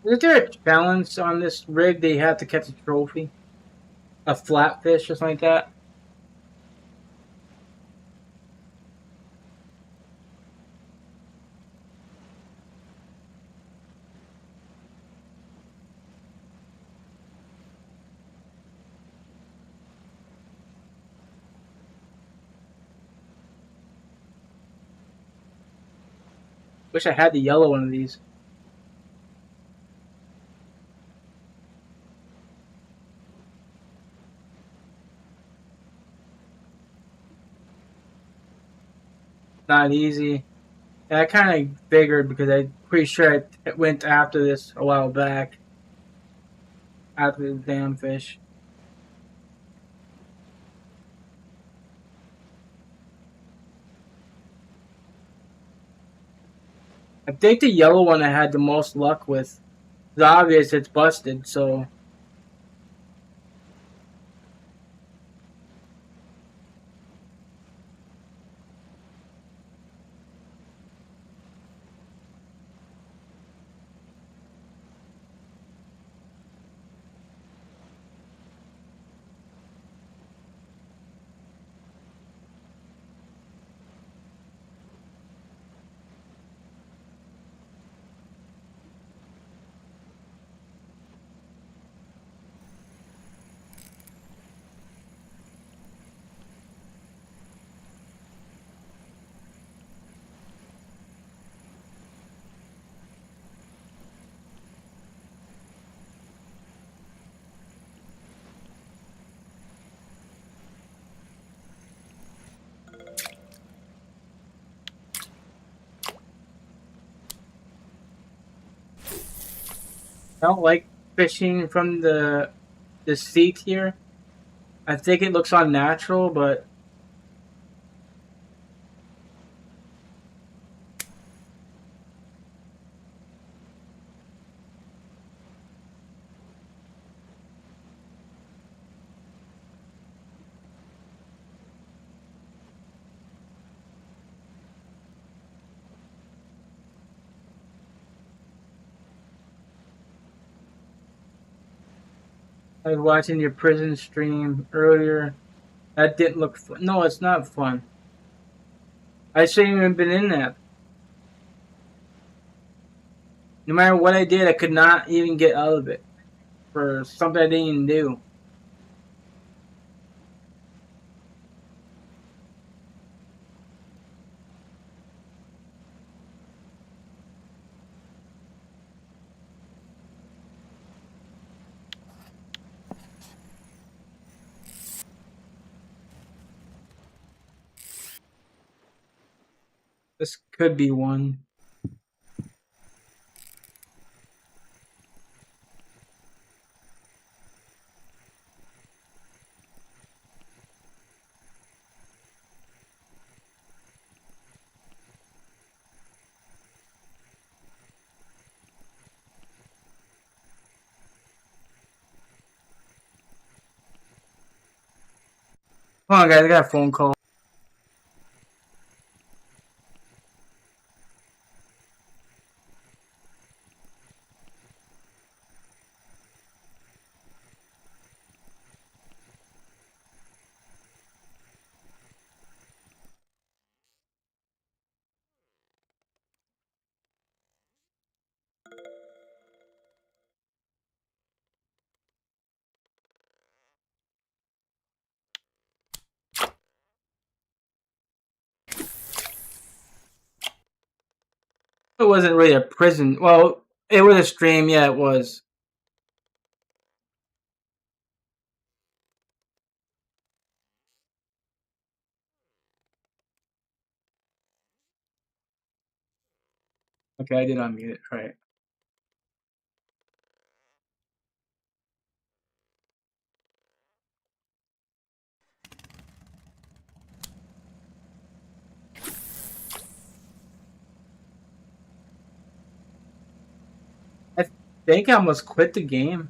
Is there a challenge on this rig that you have to catch a trophy? A flatfish or something like that? Wish I had the yellow one of these. Not easy. And I kind of figured because I'm pretty sure I went after this a while back. After the damn fish. I think the yellow one I had the most luck with. It's obvious it's busted, so. don't like fishing from the seat here. I think it looks unnatural, but I was watching your prison stream earlier. That didn't look fun. No, it's not fun. I shouldn't even been in that. No matter what I did, I could not even get out of it for something I didn't even do. This could be one. Hold on, guys. I got a phone call. It wasn't really a prison. Well, it was a stream. Yeah, it was. Okay, I did unmute it. All right. I think I almost quit the game.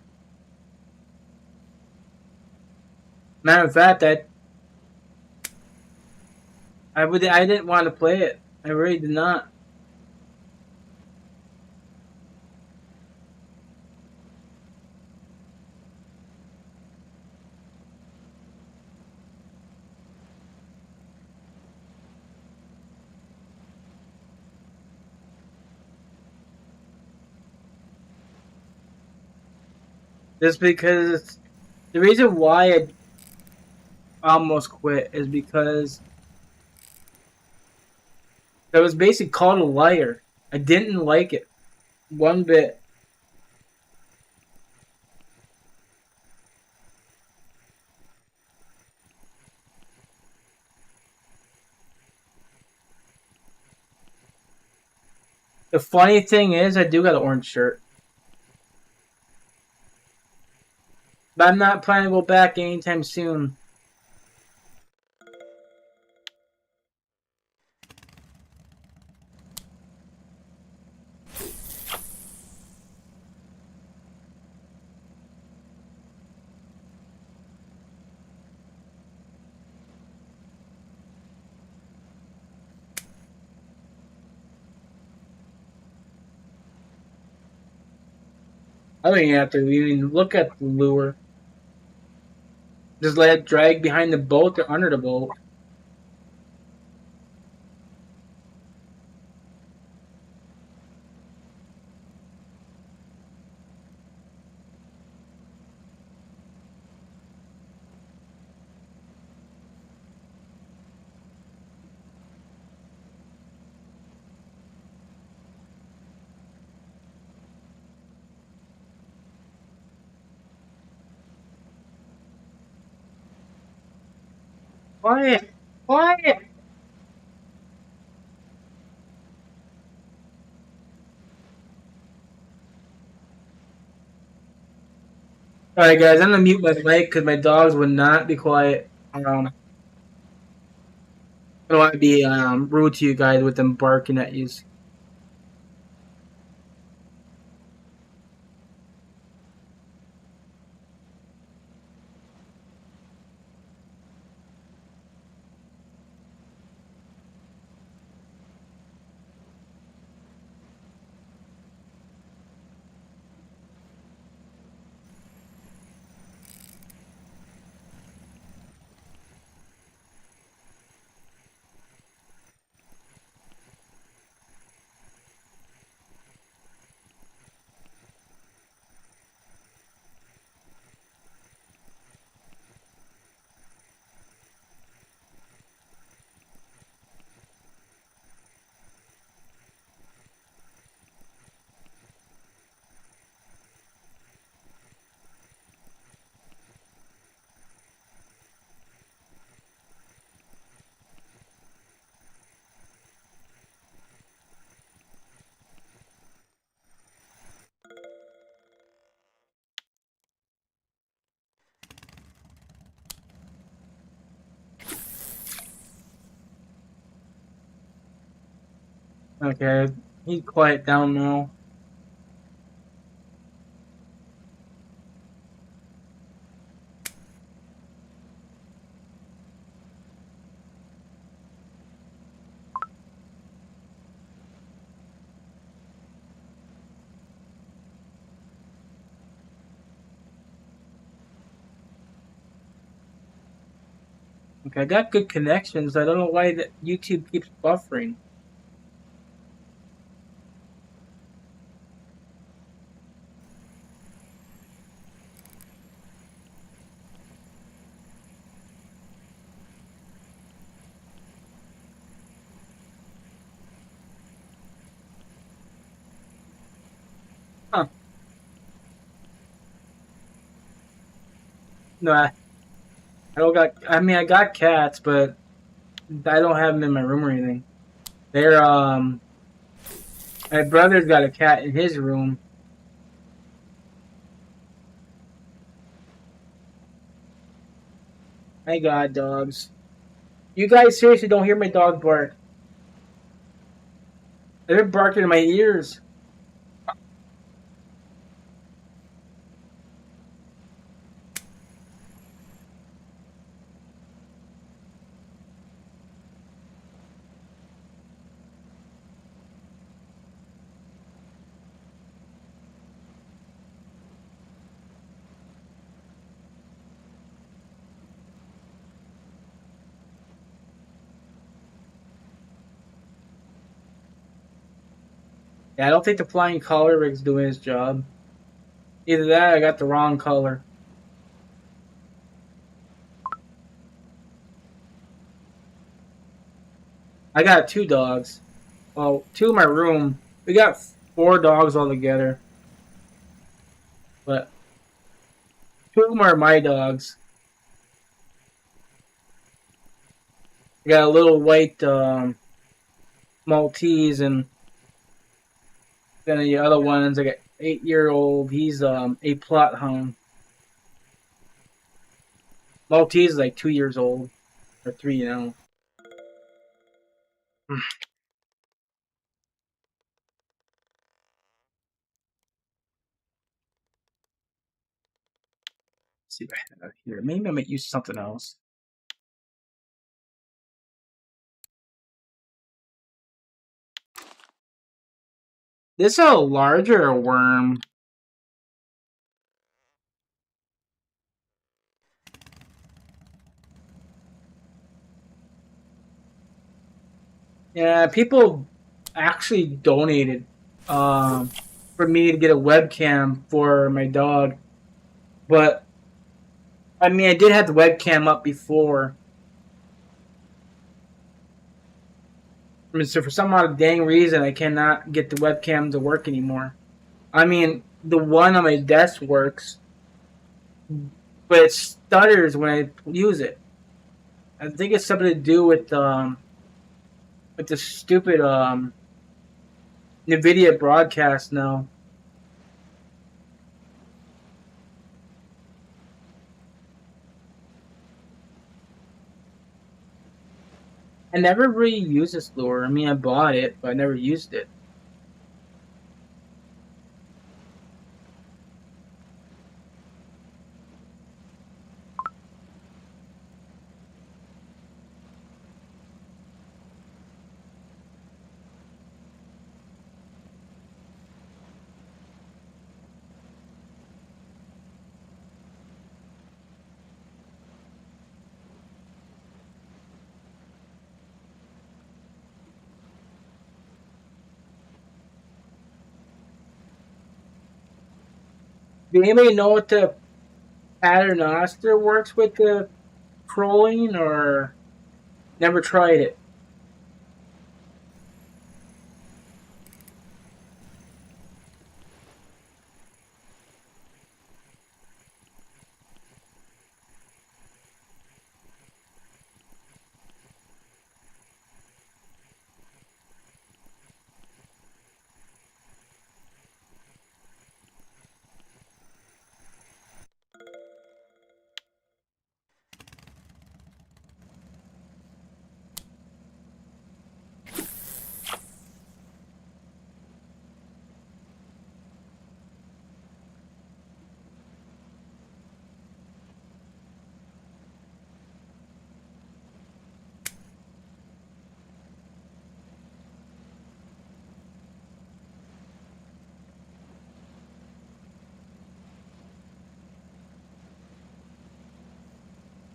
Matter of fact, I didn't want to play it. I really did not. Just because the reason why I almost quit is because I was basically called a liar. I didn't like it one bit. The funny thing is, I do got an orange shirt, but I'm not planning to go back anytime soon. I don't even have to even look at the lure. Just let it drag behind the boat or under the boat. Quiet! Quiet! Alright, guys, I'm gonna mute my mic because my dogs would not be quiet. I don't want to be rude to you guys with them barking at you. Okay, he's quiet down now. Okay, I got good connections. I don't know why that YouTube keeps buffering. Huh. No, I don't got. I mean, I got cats, but I don't have them in my room or anything. They're My brother's got a cat in his room. I got dogs. You guys seriously don't hear my dog bark? They're barking in my ears. Yeah, I don't think the flying collar rig's doing his job. Either that, or I got the wrong color. I got two dogs. Well, two in my room. We got four dogs altogether, but two of them are my dogs. I got a little white Maltese, and then the other one's like an 8-year-old. He's a plot hound. Maltese is like 2 years old or three now. Let's see what I have here. Maybe I might use something else. This is a larger worm. Yeah, people actually donated for me to get a webcam for my dog, but I mean, I did have the webcam up before. I mean, so for some odd dang reason, I cannot get the webcam to work anymore. I mean, the one on my desk works, but it stutters when I use it. I think it's something to do with the stupid NVIDIA broadcast now. I never really used this lure. I mean, I bought it, but I never used it. Do anybody know what the paternoster works with the trolling, or never tried it?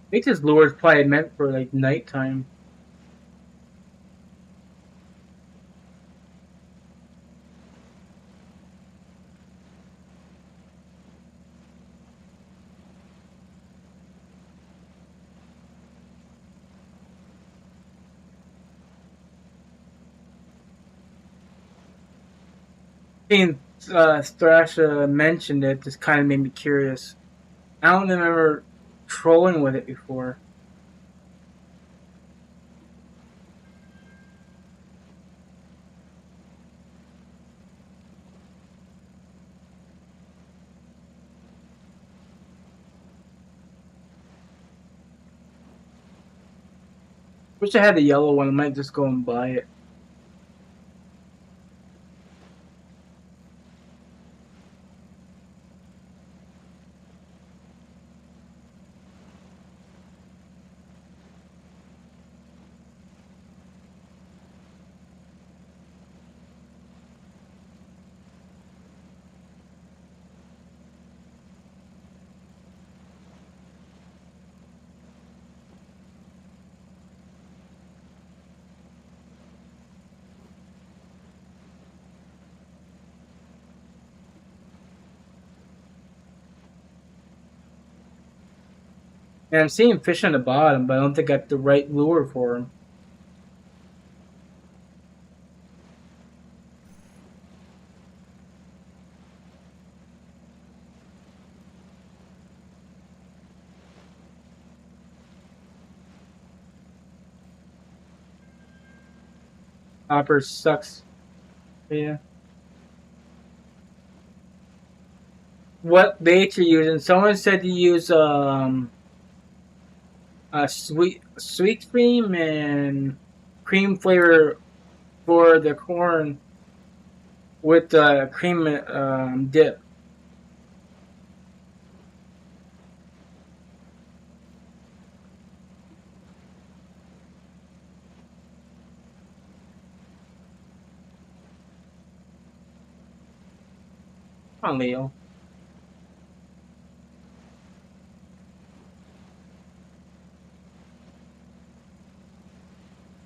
I think this lure is probably meant for like nighttime. Seeing Thrasher mentioned it just kind of made me curious. I don't remember trolling with it before. Wish I had the yellow one. I might just go and buy it. And I'm seeing fish on the bottom, but I don't think I got the right lure for them. Hopper sucks. Yeah. What bait you're using? Someone said you use a sweet cream and cream flavor for the corn with the cream dip. Come on, Leo.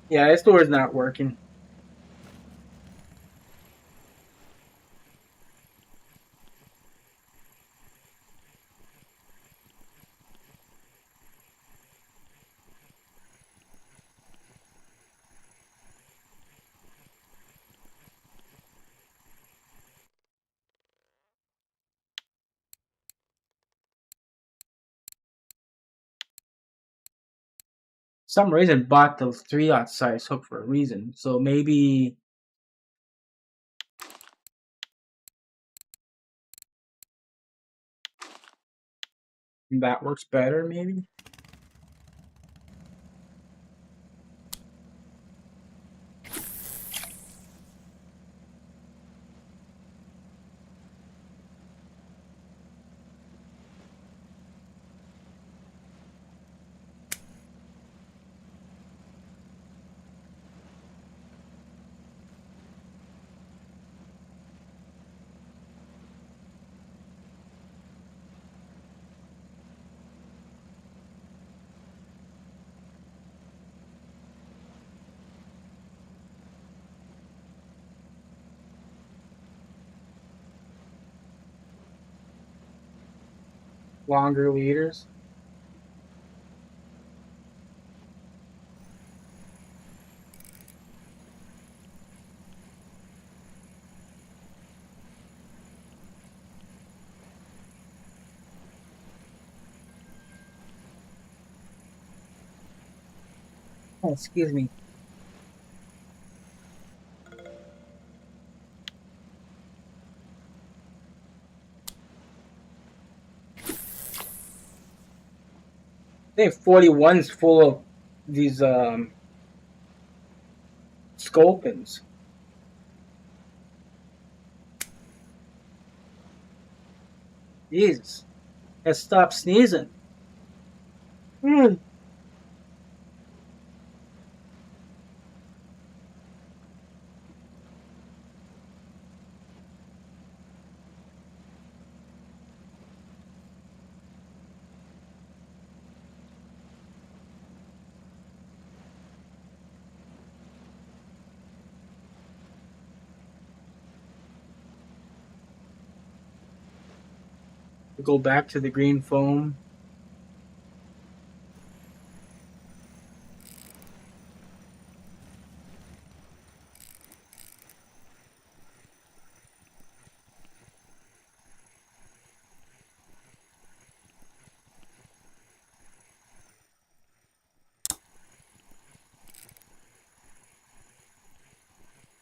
Yeah, this door is not working. Some reason bought the 3/0 size hook for a reason. So maybe that works better. Maybe. longer leaders. Oh, excuse me. I think 41's full of these sculpins. Jesus. Let's stop sneezing. Mm. Go back to the green foam.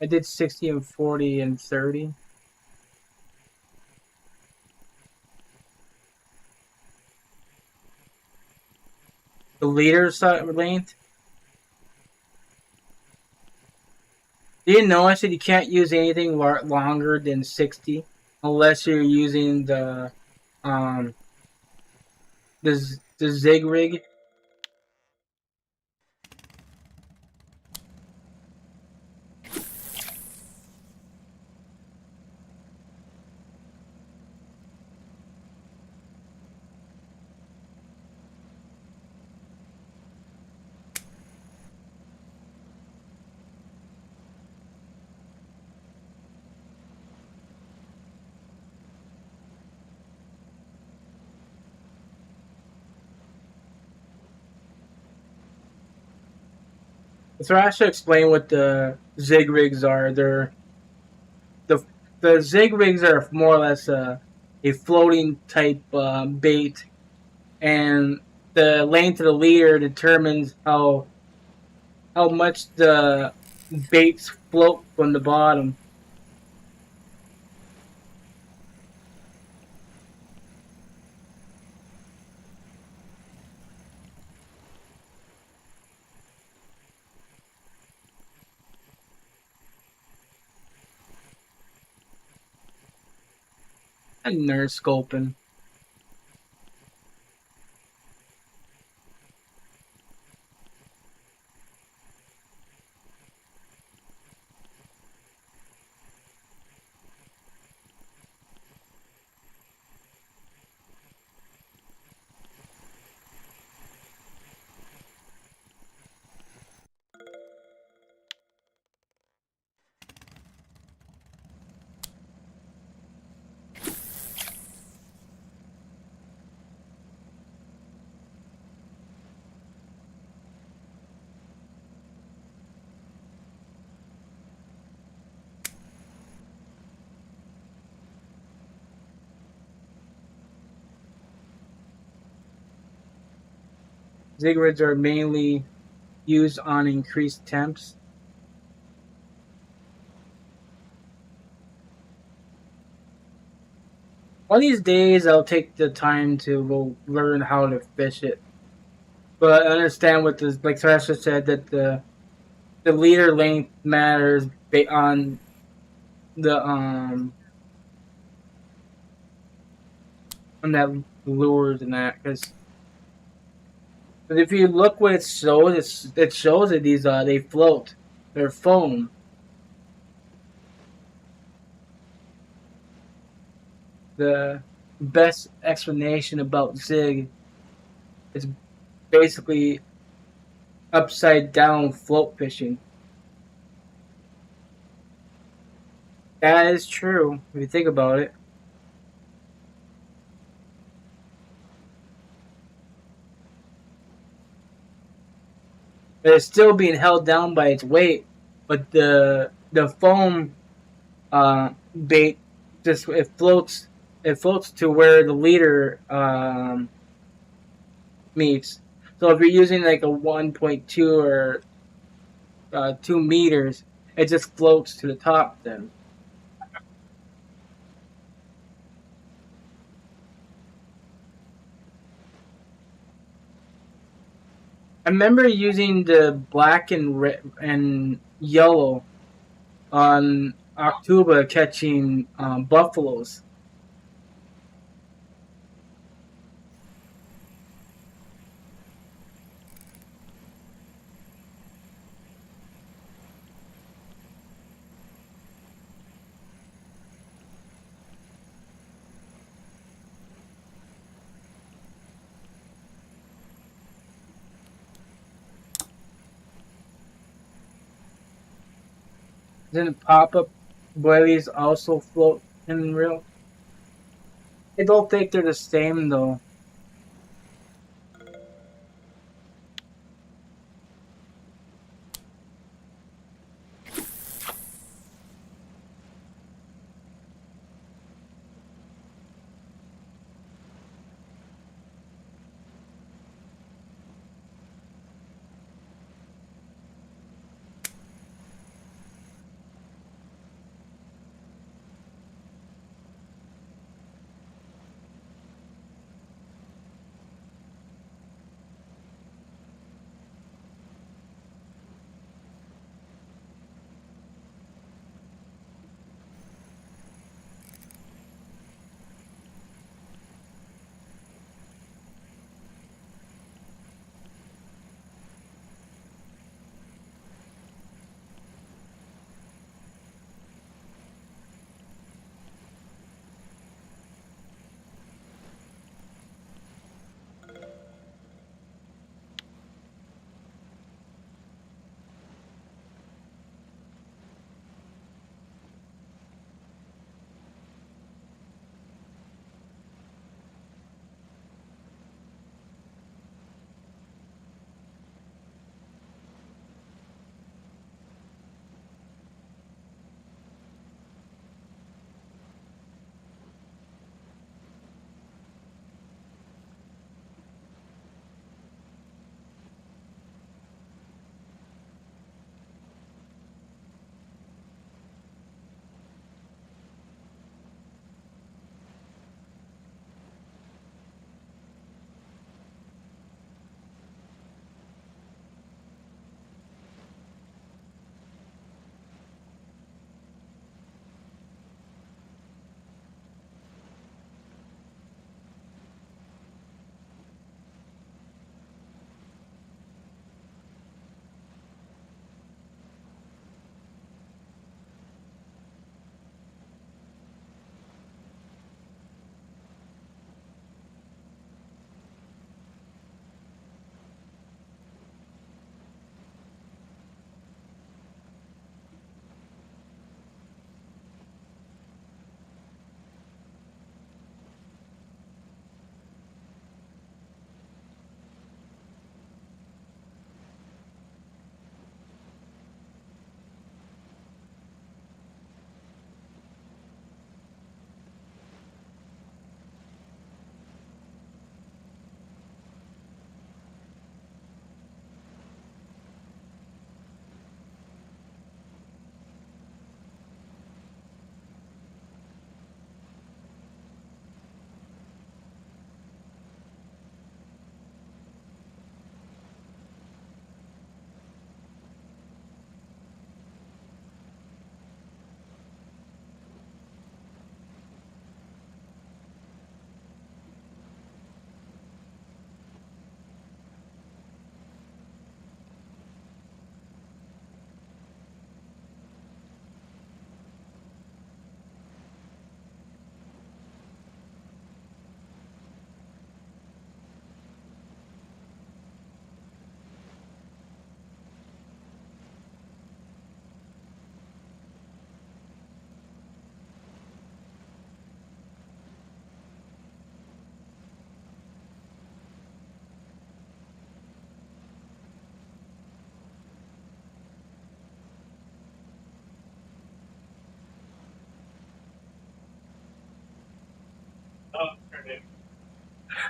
I did 60 and 40 and 30. The leader length. Do you notice that you can't use anything longer than 60 unless you're using um the zig rig? So I should explain what the zig rigs are. The the zig rigs are more or less a floating type bait, and the length of the leader determines how much the baits float from the bottom. And nurse scoping. Zig rigs are mainly used on increased temps. One of these days, I'll take the time to go learn how to fish it. But I understand what the like Thrasher said that the leader length matters on the on that lures and that because if you look what it shows, it shows that these they float, they're foam. The best explanation about zig is basically upside down float fishing. That is true if you think about it. but it's still being held down by its weight. But the foam bait just it floats to where the leader meets. So if you're using like a 1.2 or 2 meters, it just floats to the top then. I remember using the black and red and yellow on October catching buffaloes. Didn't pop up boilies also float in real? I don't think they're the same though.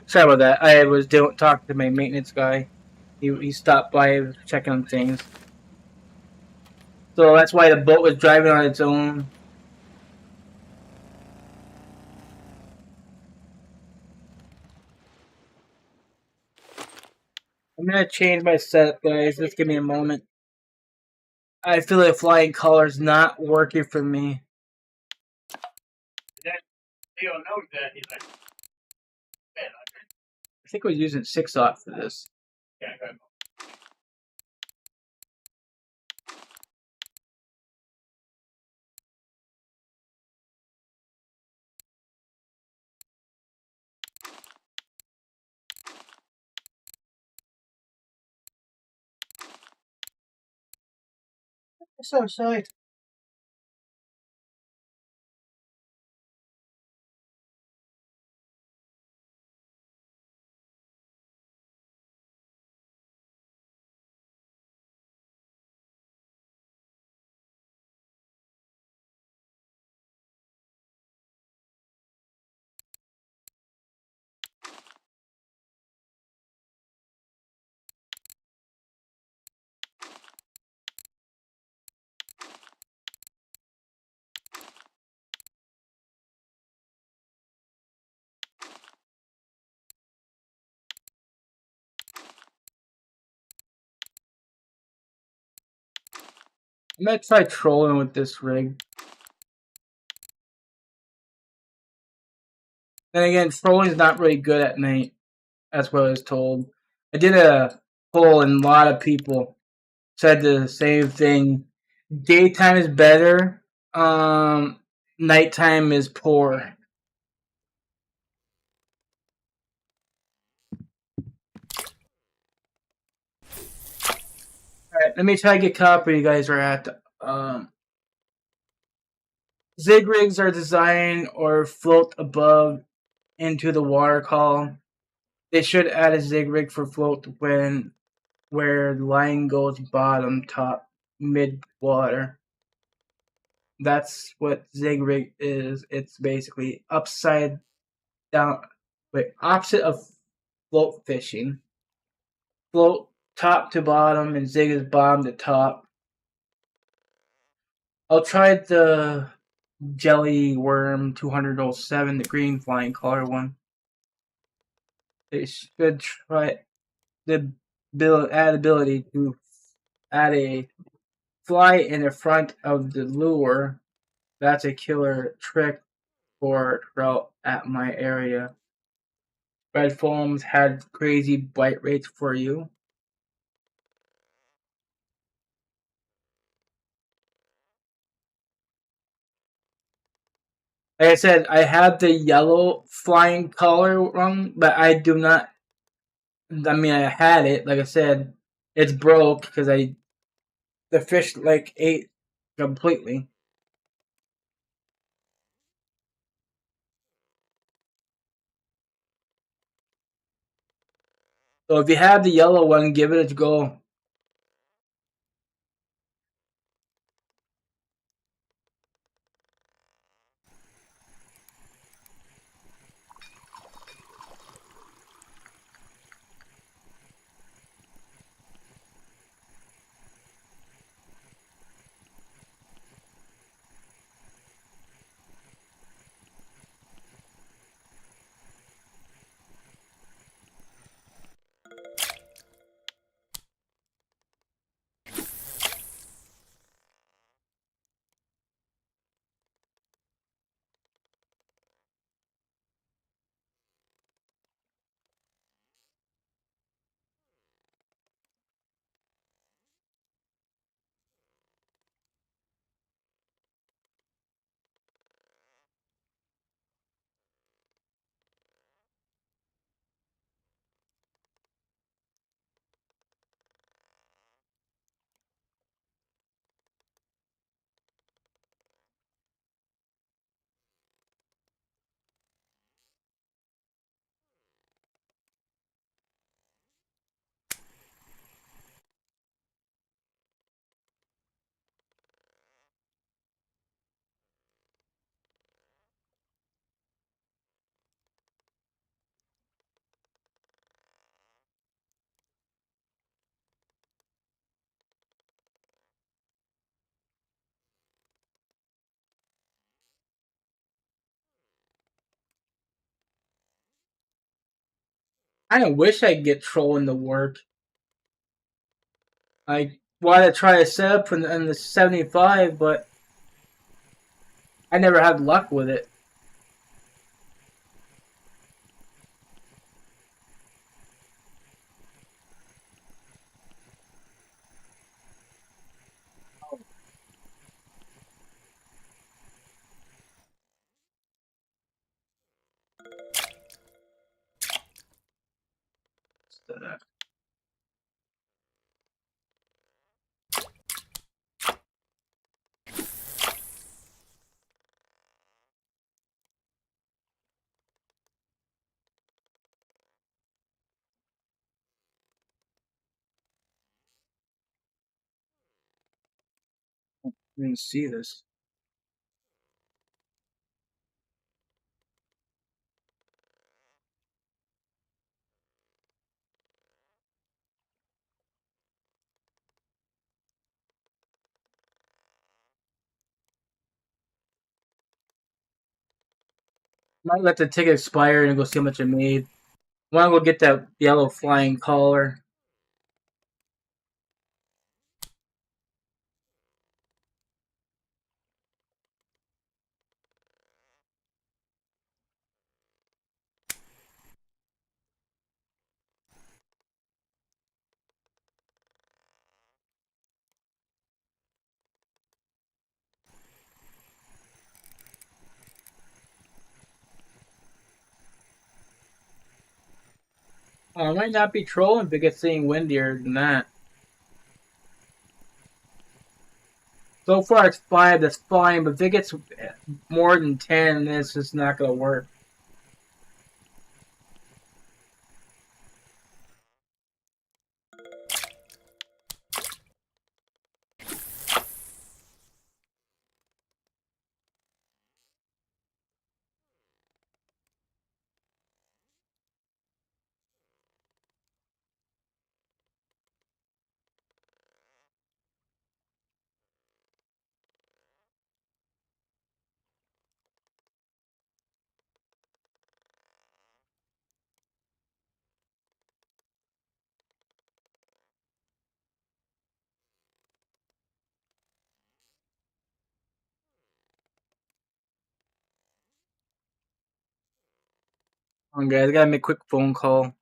Sorry about that. I was talking to my maintenance guy. He stopped by checking on things. So that's why the boat was driving on its own. I'm gonna change my setup, guys. Just give me a moment. I feel like flying color's not working for me. I think we're using 6-aught for this. So silly. I'm gonna try trolling with this rig. Then again, trolling is not really good at night. That's what I was told. I did a poll and a lot of people said the same thing. Daytime is better. Nighttime is poor. Alright, let me try to get caught where you guys are at. Zig rigs are designed or float above into the water column. They should add a zig rig for float when where the line goes bottom, top, mid water. That's what zig rig is. It's basically upside down, opposite of float fishing. Float top to bottom and zig is bottom to top. I'll try the jelly worm 207, the green flying color one. They should try the ability to add a fly in the front of the lure. That's a killer trick for trout at my area. Red foams had crazy bite rates for you. Like I said, I have the yellow flying color one, but I do not. I mean, I had it. Like I said, it's broke because the fish like ate completely. So if you have the yellow one, give it a go. I wish I could get trolling to work. I wanted to try a setup in the 75, but I never had luck with it. I didn't see this. Might let the ticket expire and go see how much it made. Want to go get that yellow flying collar. I might not be trolling if it gets any windier than that. So far it's 5, that's fine, but if it gets more than 10, it's just not going to work. Come on, guys, I got to make a quick phone call.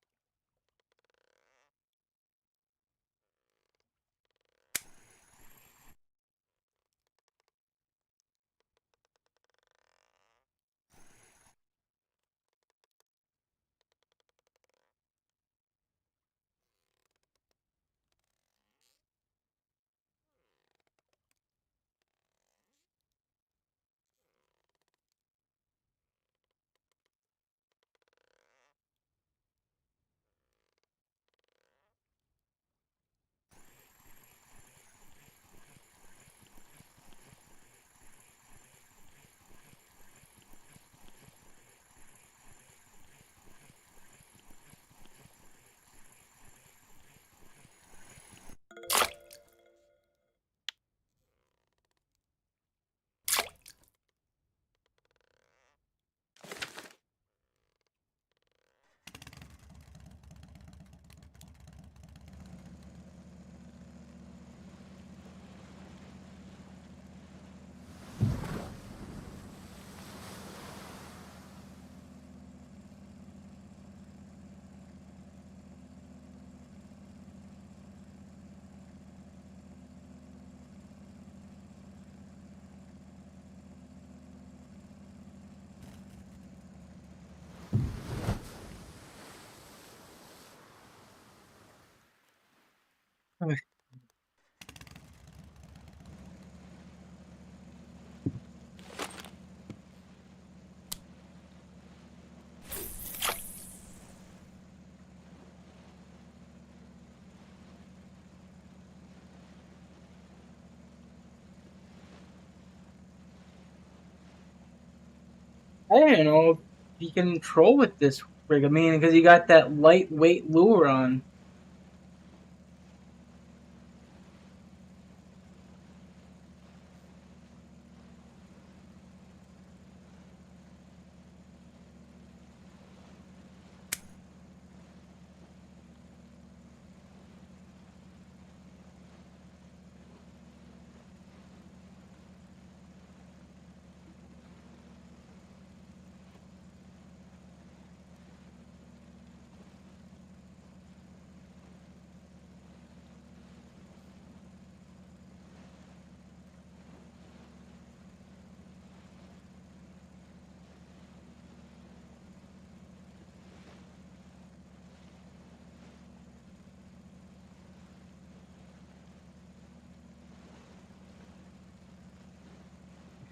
I don't know if you can troll with this rig. I mean, because you got that lightweight lure on.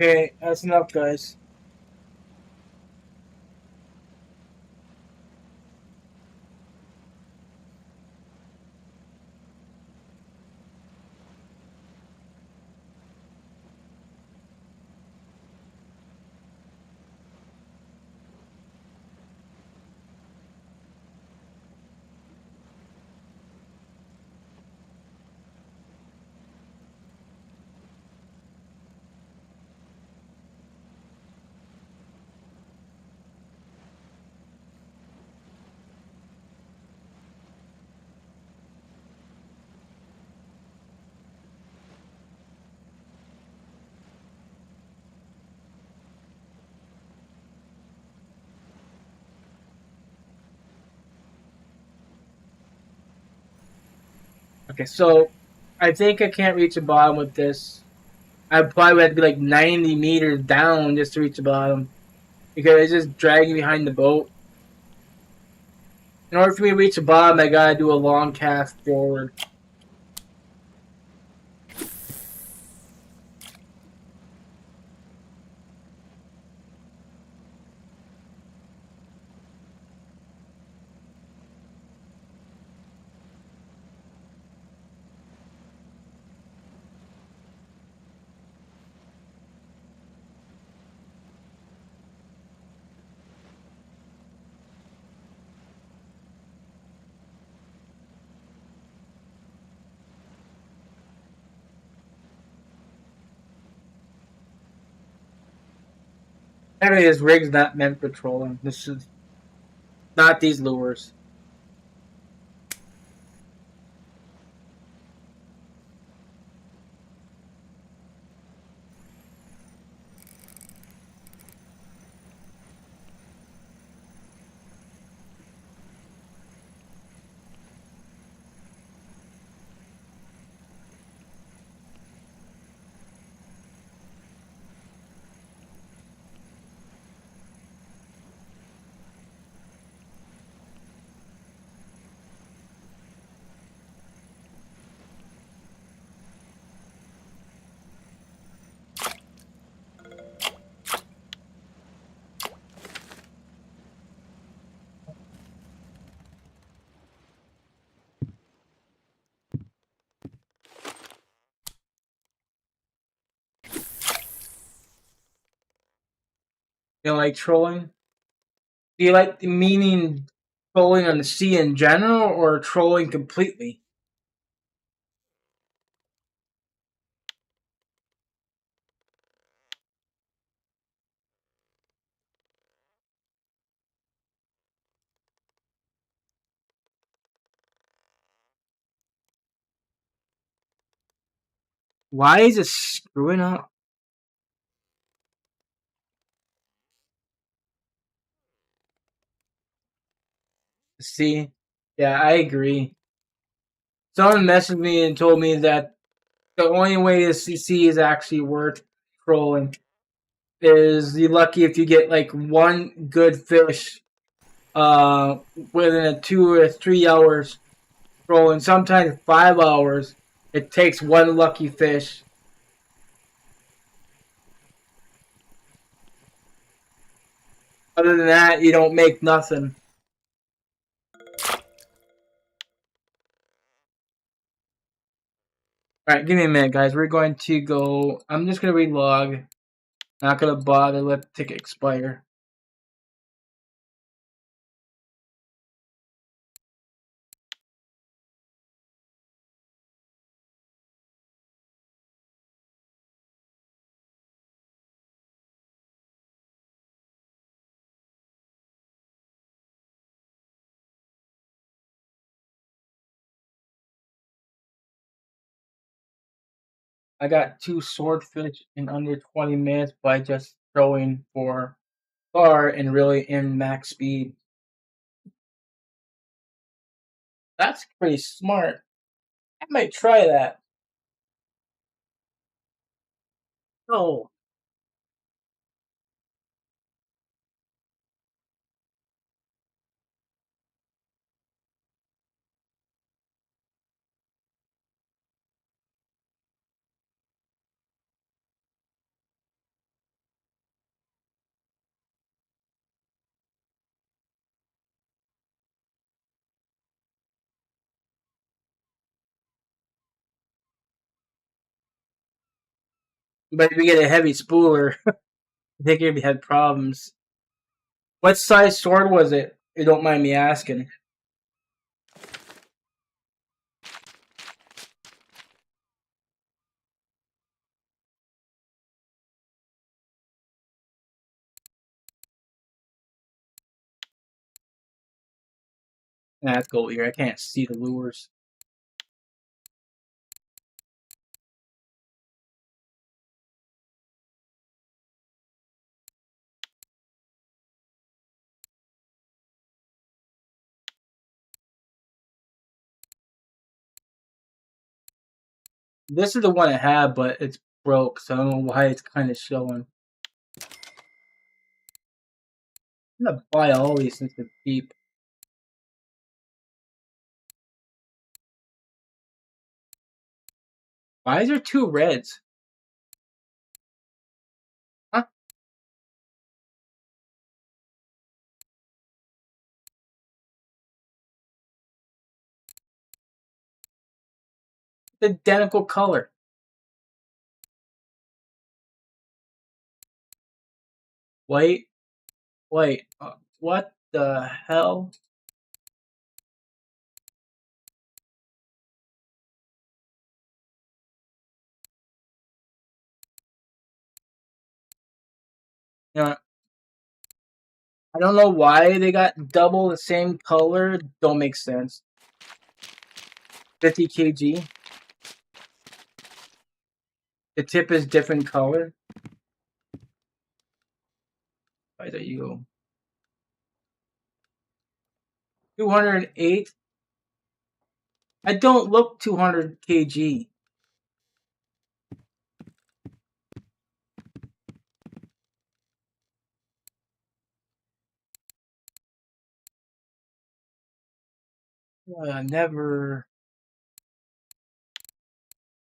Okay, that's enough, guys. Okay, so I think I can't reach the bottom with this. I probably have to be like 90 meters down just to reach the bottom because it's just dragging behind the boat. In order for me to reach the bottom, I gotta do a long cast forward. Anyway, this rig's not meant for trolling. This is not these lures. You know, like trolling. Do you like the meaning trolling on the sea in general or trolling completely? Why is it screwing up the sea? Yeah, I agree. Someone messaged me and told me that the only way the sea is actually worth trolling is you're lucky if you get like one good fish within a 2 or 3 hours trolling. Sometimes 5 hours. It takes one lucky fish. Other than that, you don't make nothing. All right, give me a minute, guys. We're going to go. I'm just gonna relog. Not gonna bother. Let the ticket expire. I got 2 swordfish in under 20 minutes by just throwing for far and really in max speed. That's pretty smart. I might try that. Oh, But if you get a heavy spooler, I think you'd have problems. What size sword was it? You don't mind me asking. Let's go here. I can't see the lures. This is the one I have, but it's broke, so I don't know why it's kind of showing. I'm gonna buy all these since they're cheap. Why is there two reds? Huh? It's identical color. Wait, wait. What the hell? You know, I don't know why they got double the same color. Don't make sense. 50 kg. The tip is different color. Why don't you go? 208. I don't look 200 kg. Never.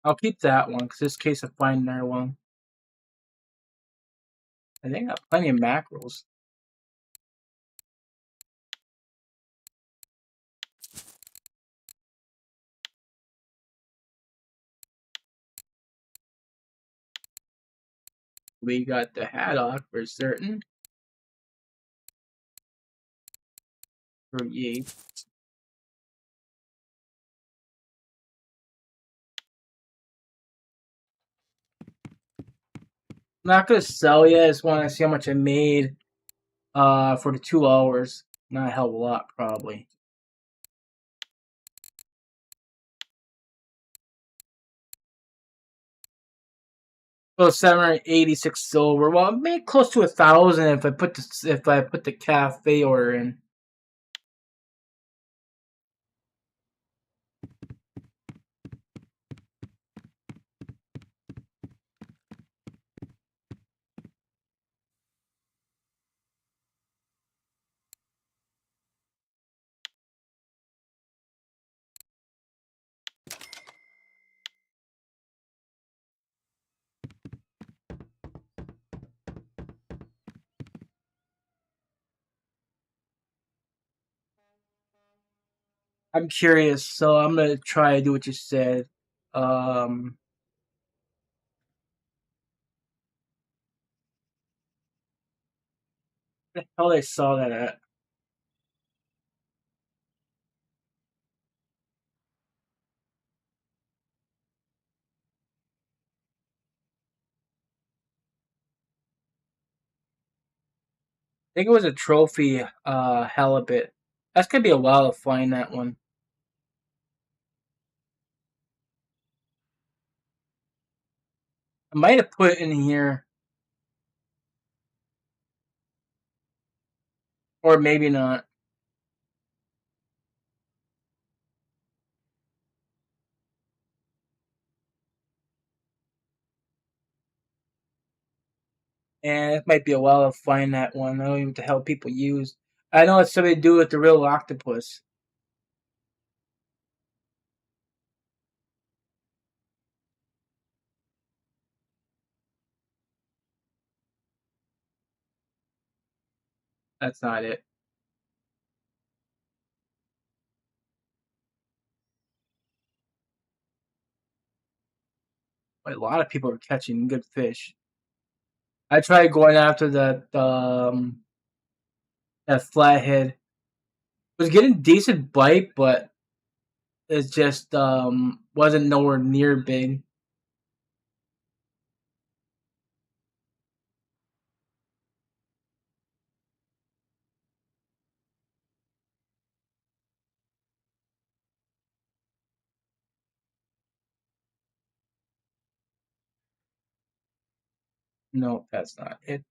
I'll keep that one because this case I find another one. I think I got plenty of macros. We got the haddock for certain. For ye. I'm not gonna sell yet. I just want to see how much I made for the 2 hours. Not a hell of a lot, probably. So 786 silver. Well, I made close to 1,000 if I put the cafe order in. I'm curious, so I'm gonna try to do what you said. Um, where the hell I saw that at? I think it was a trophy halibut. That's gonna be a while to find that one. I might have put it in here, or maybe not. And it might be a while to find that one. I don't even know what the hell people use. I know it's something to do with the real octopus. That's not it. A lot of people are catching good fish. I tried going after that flathead. Was getting decent bite, but it just wasn't nowhere near big. No, that's not it.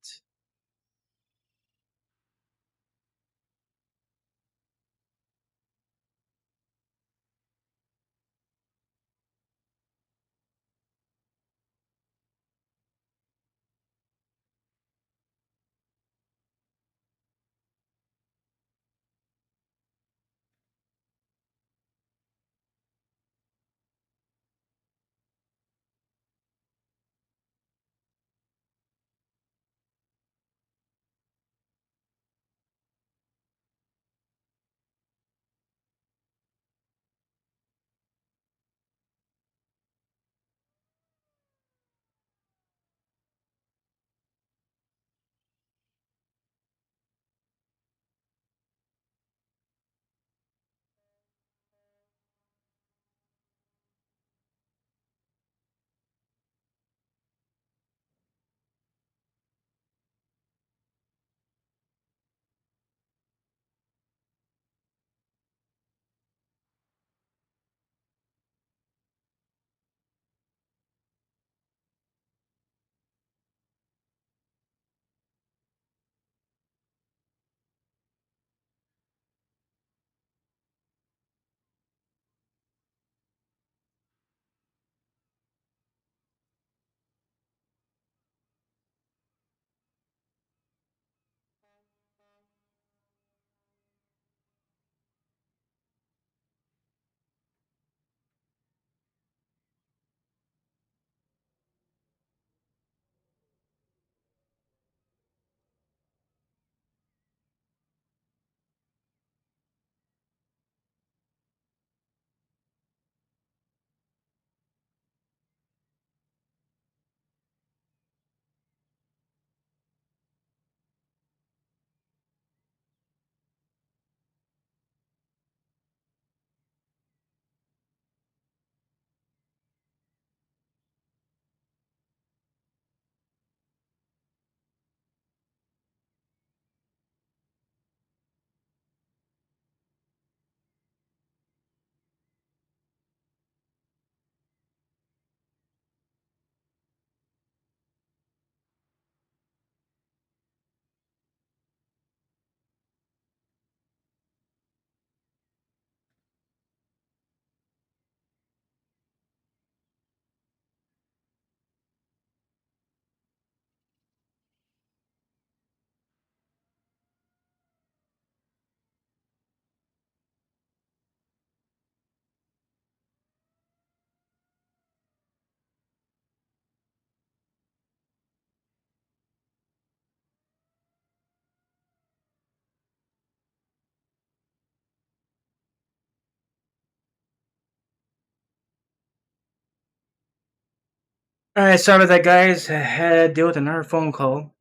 All right, sorry about that, guys. I had to deal with another phone call.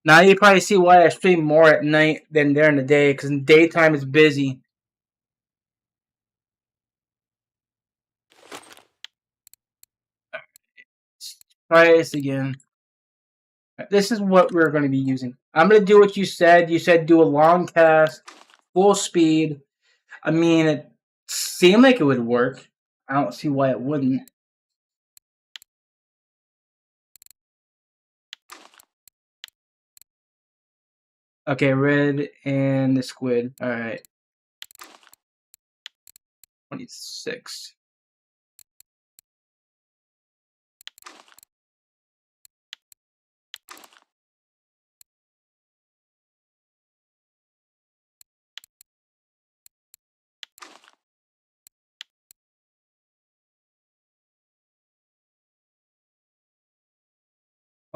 Now you probably see why I stream more at night than during the day, because in daytime it's busy. Let's try this again. This is what we're going to be using. I'm going to do what you said. You said do a long cast, full speed. I mean, it seemed like it would work. I don't see why it wouldn't. Okay, red and the squid. All right. 26.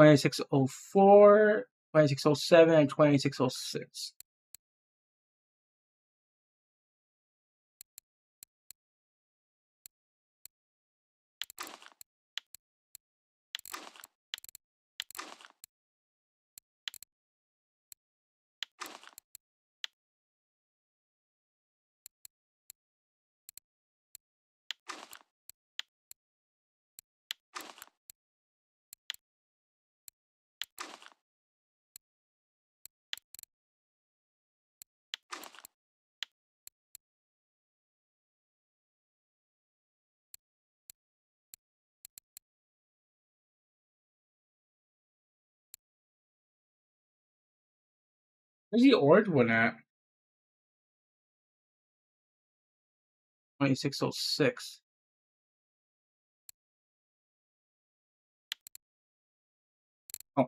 $26.04, $26.07, and $26.06. Where's the orange one at? 2606. Oh.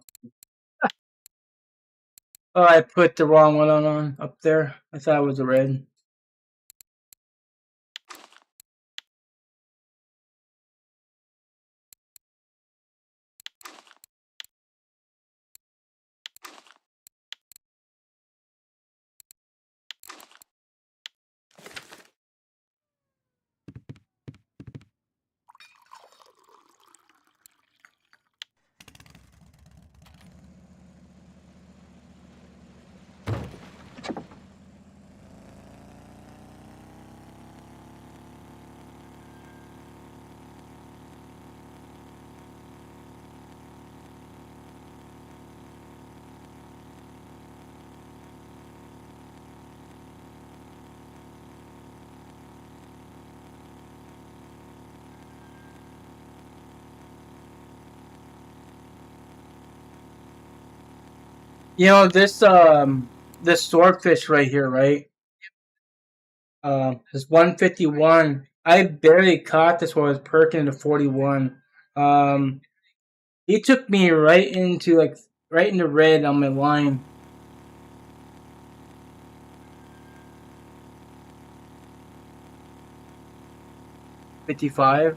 Oh, I put the wrong one on up there. I thought it was a red. You know this swordfish right here, right? Is 151. I barely caught this one. I was perking to 41. Um, he took me right into right in the red on my line. $55.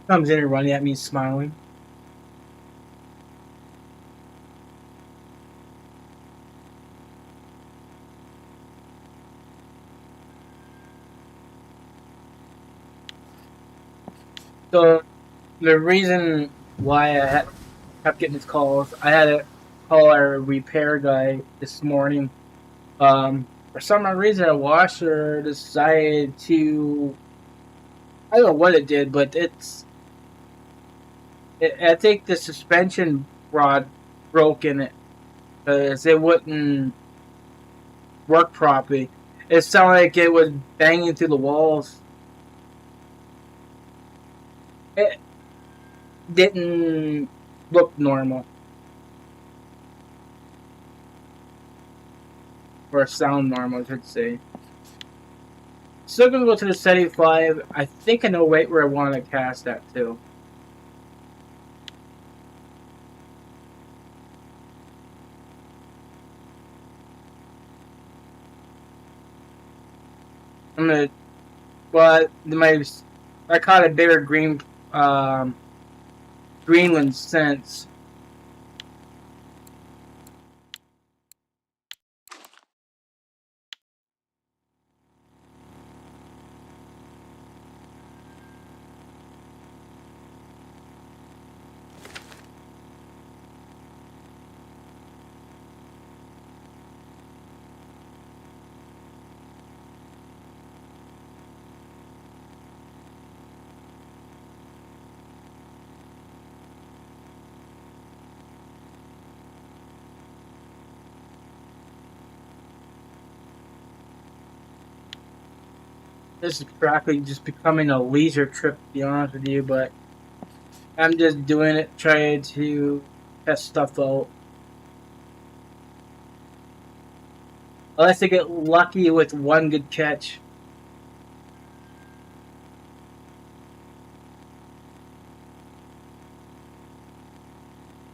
Comes in and running at me, smiling. So the reason why kept getting these calls, I had to call our repair guy this morning. For some reason, a washer decided to. I don't know what it did, but I think the suspension rod broke in it because it wouldn't work properly. It sounded like it was banging through the walls. It didn't look normal. Or sound normal, I should say. Still gonna go to the 75. I think I know right where I want to cast that too. I'm gonna. Well, I caught a bigger Greenland since. This is practically just becoming a leisure trip, to be honest with you, but I'm just doing it, trying to test stuff out. Unless I get lucky with one good catch.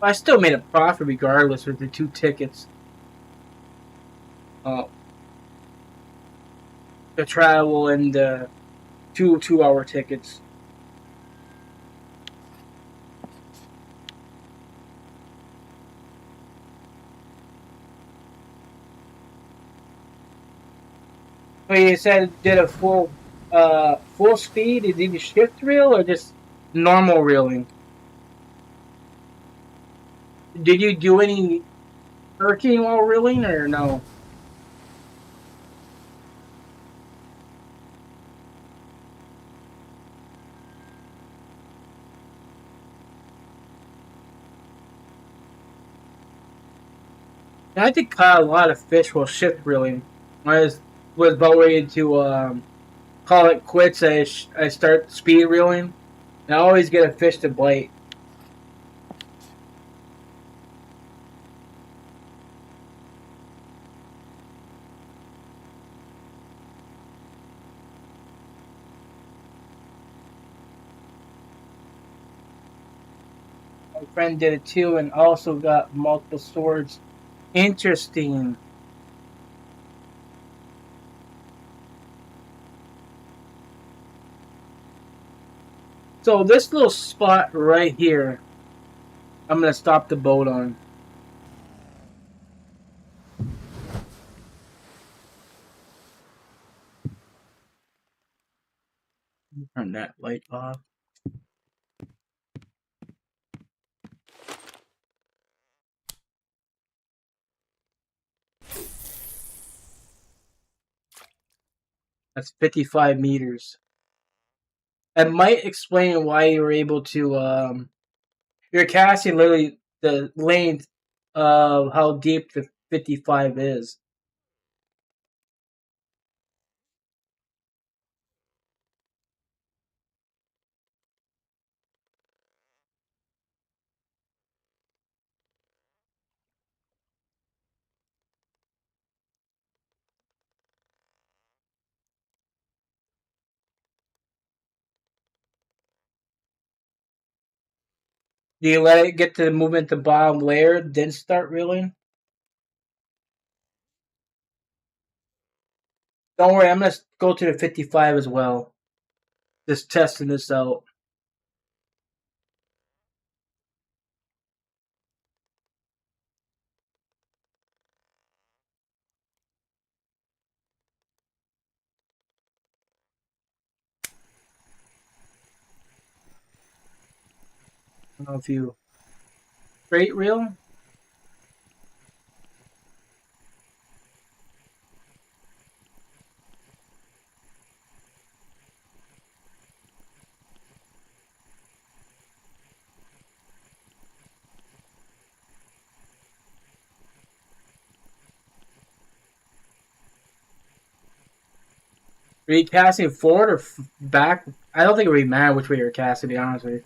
I still made a profit regardless with the 2 tickets. The travel and the 2 2-hour tickets. So you said did a full speed? Did you shift reel or just normal reeling? Did you do any perking while reeling or no? I did caught a lot of fish while shift reeling. Was about ready to call it quits. I start speed reeling. And I always get a fish to bite. My friend did it too, and also got multiple swords. Interesting. So this little spot right here, I'm gonna stop the boat on. Turn that light off. That's 55 meters. That might explain why you were able to. You're casting literally the length of how deep the 55 is. Do you let it get to the movement the bottom layer, then start reeling? Don't worry, I'm gonna go to the 55 as well. Just testing this out. I don't know if you straight reel. Are you casting forward or back? I don't think it really matters which way you're casting, to be honest with you.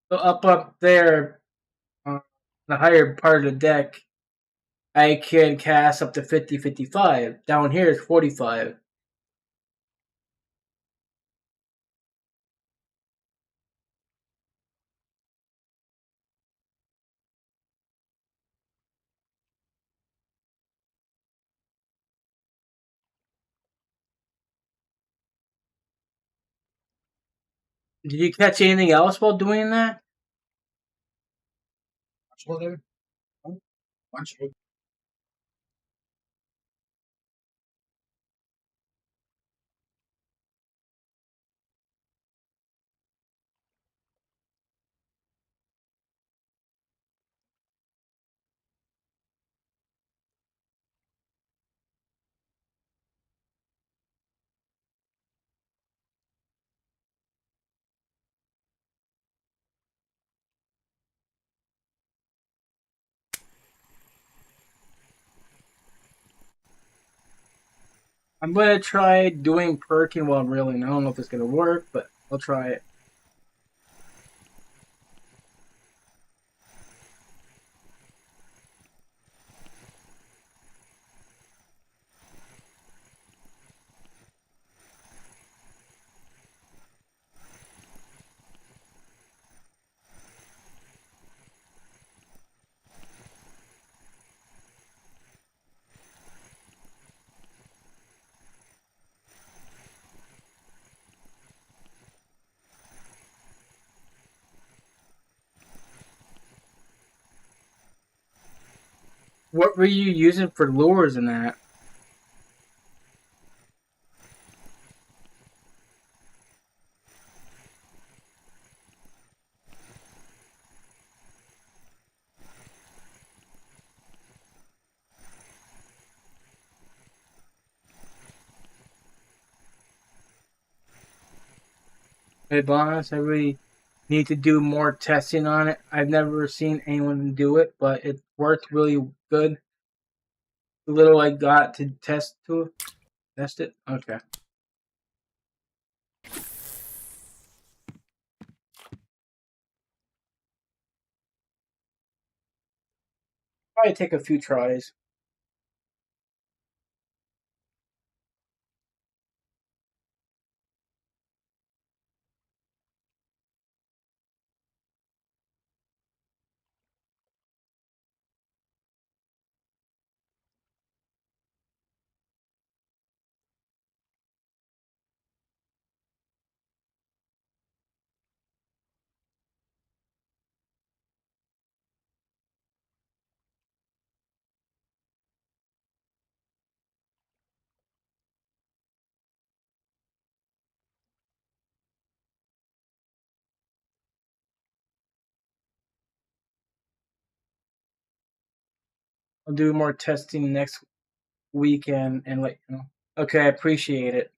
So up there, the higher part of the deck, I can cast up to 50-55. Down here is 45. Did you catch anything else while doing that? I'm gonna try doing perking while I'm reeling. I don't know if it's gonna work, but I'll try it. What were you using for lures in that? To be honest, I really need to do more testing on it. I've never seen anyone do it, but it worked really good. The little I got to test it. Okay, probably take a few tries. I'll do more testing next weekend and let you know. Okay, I appreciate it.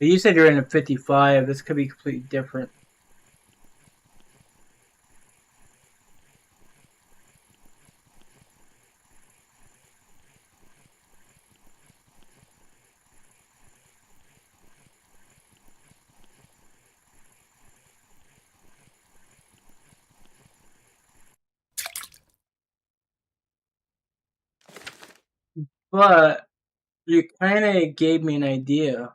You said you're in a 55. This could be completely different. But you kind of gave me an idea.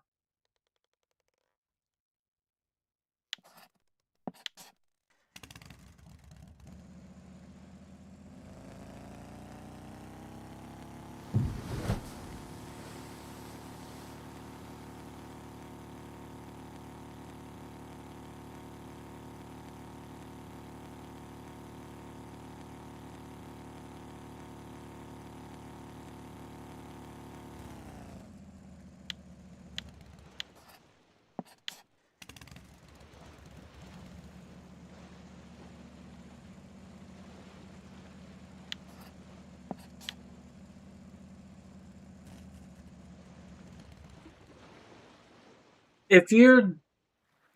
If you're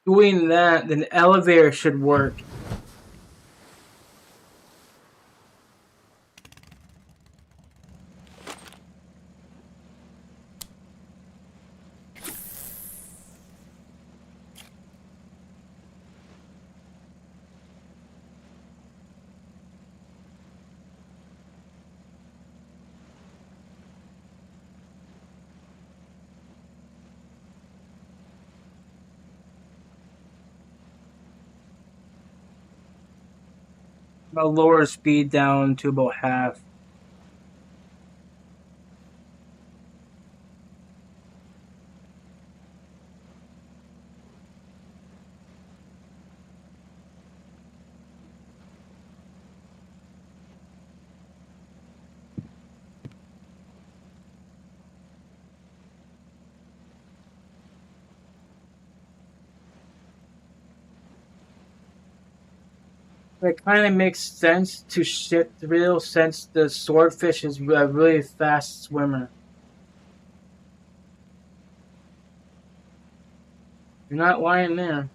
doing that, then the elevator should work. I'll lower speed down to about half. It kind of makes sense to shift thrill since the swordfish is a really fast swimmer. You're not lying there.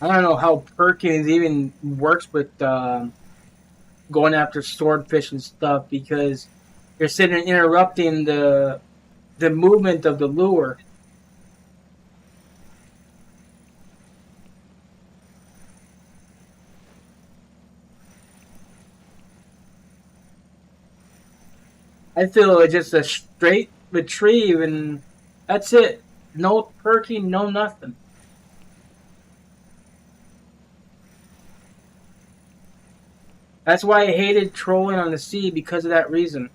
I don't know how Perkins even works with going after swordfish and stuff because you're sitting and interrupting the movement of the lure. I feel it's just a straight retrieve and that's it. No perking, no nothing. That's why I hated trolling on the sea because of that reason.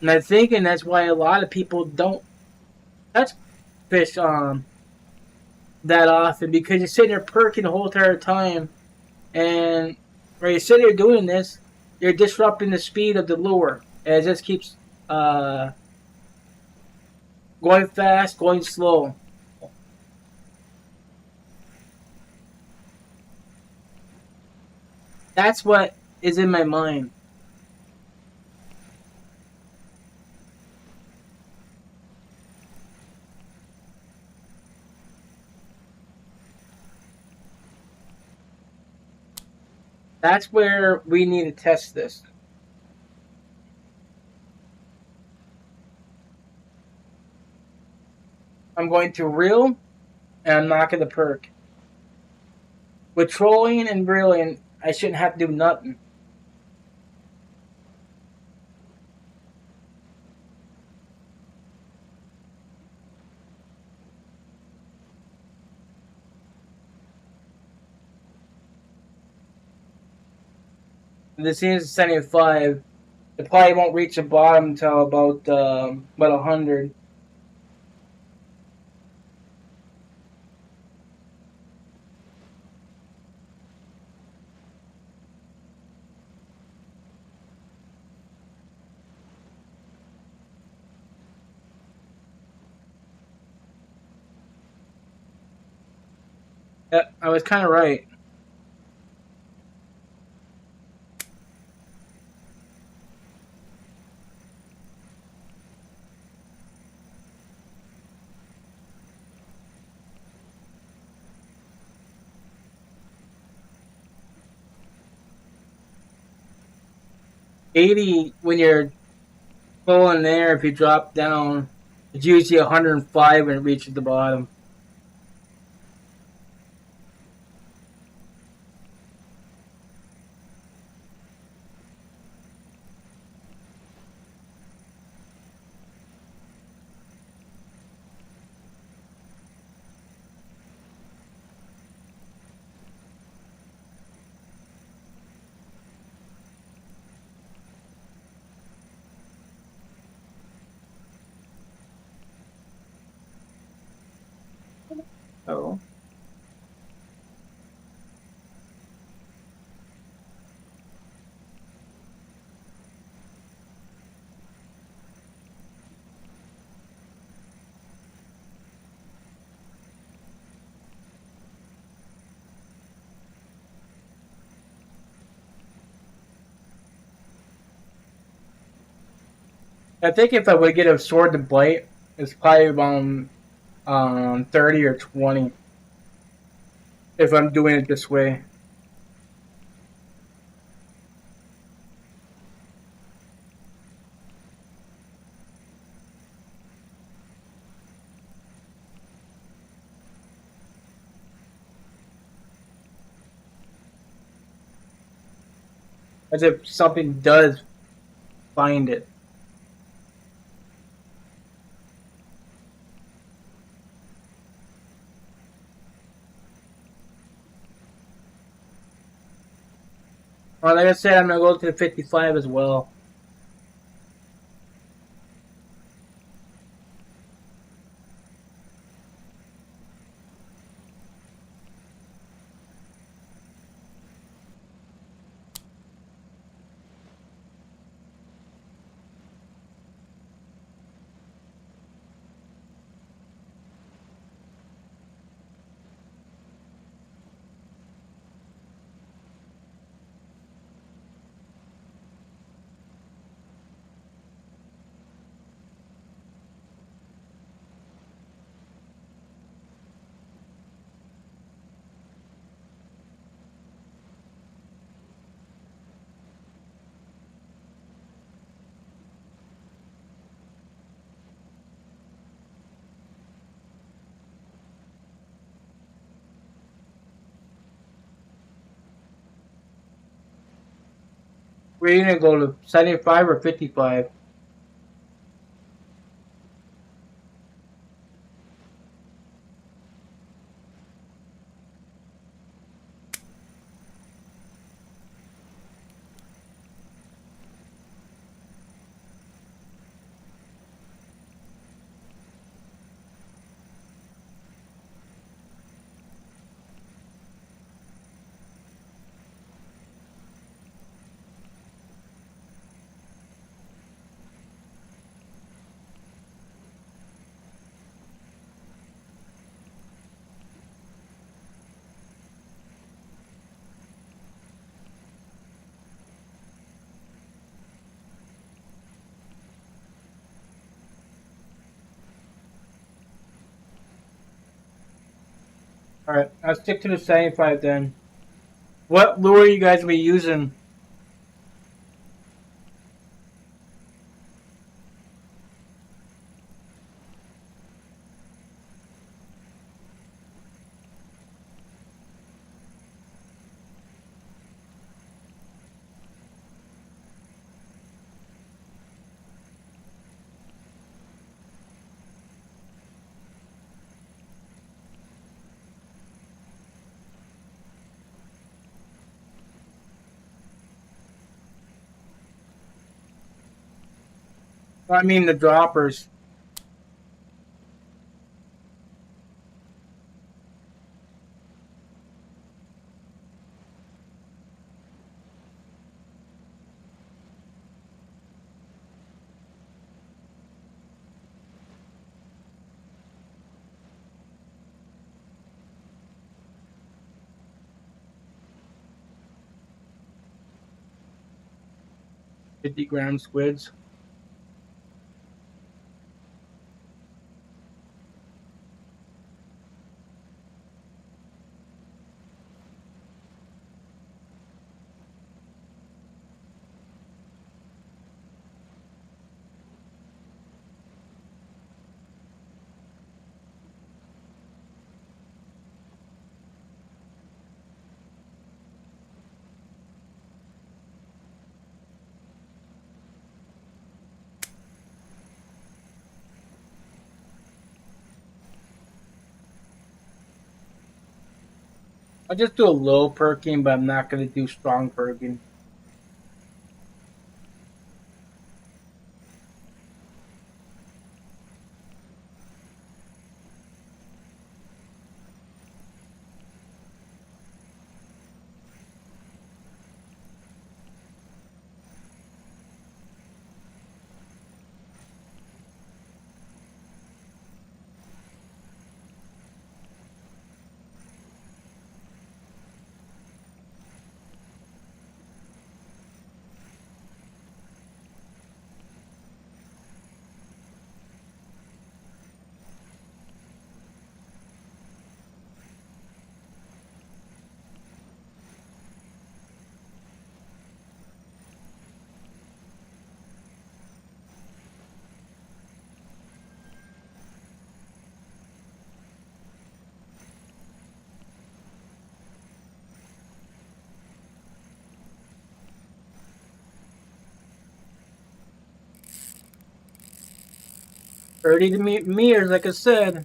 And I'm thinking that's why a lot of people don't touch fish that often because you're sitting there perking the whole entire time, and when you're sitting there doing this, you're disrupting the speed of the lure. And it just keeps uh, going fast, going slow. That's what is in my mind. That's where we need to test this. I'm going to reel and I'm not going to perk. With trolling and reeling, I shouldn't have to do nothing. This seems 75. It probably won't reach the bottom until about 100. Yeah, I was kind of right. $80 when you're pulling there. If you drop down, it's usually 105 when it reaches the bottom. Oh. I think if I would get a sword to bite, it's probably around 30 or 20 if I'm doing it this way. As if something does find it. Well, like I said, I'm gonna go to the 55 as well. Where you gonna go to 75 or 55? All right, I'll stick to the 75 then. What lure are you guys gonna be using? The droppers. $50-gram squids. I'll just do a low perking, but I'm not gonna do strong perking. $30 meters, like I said.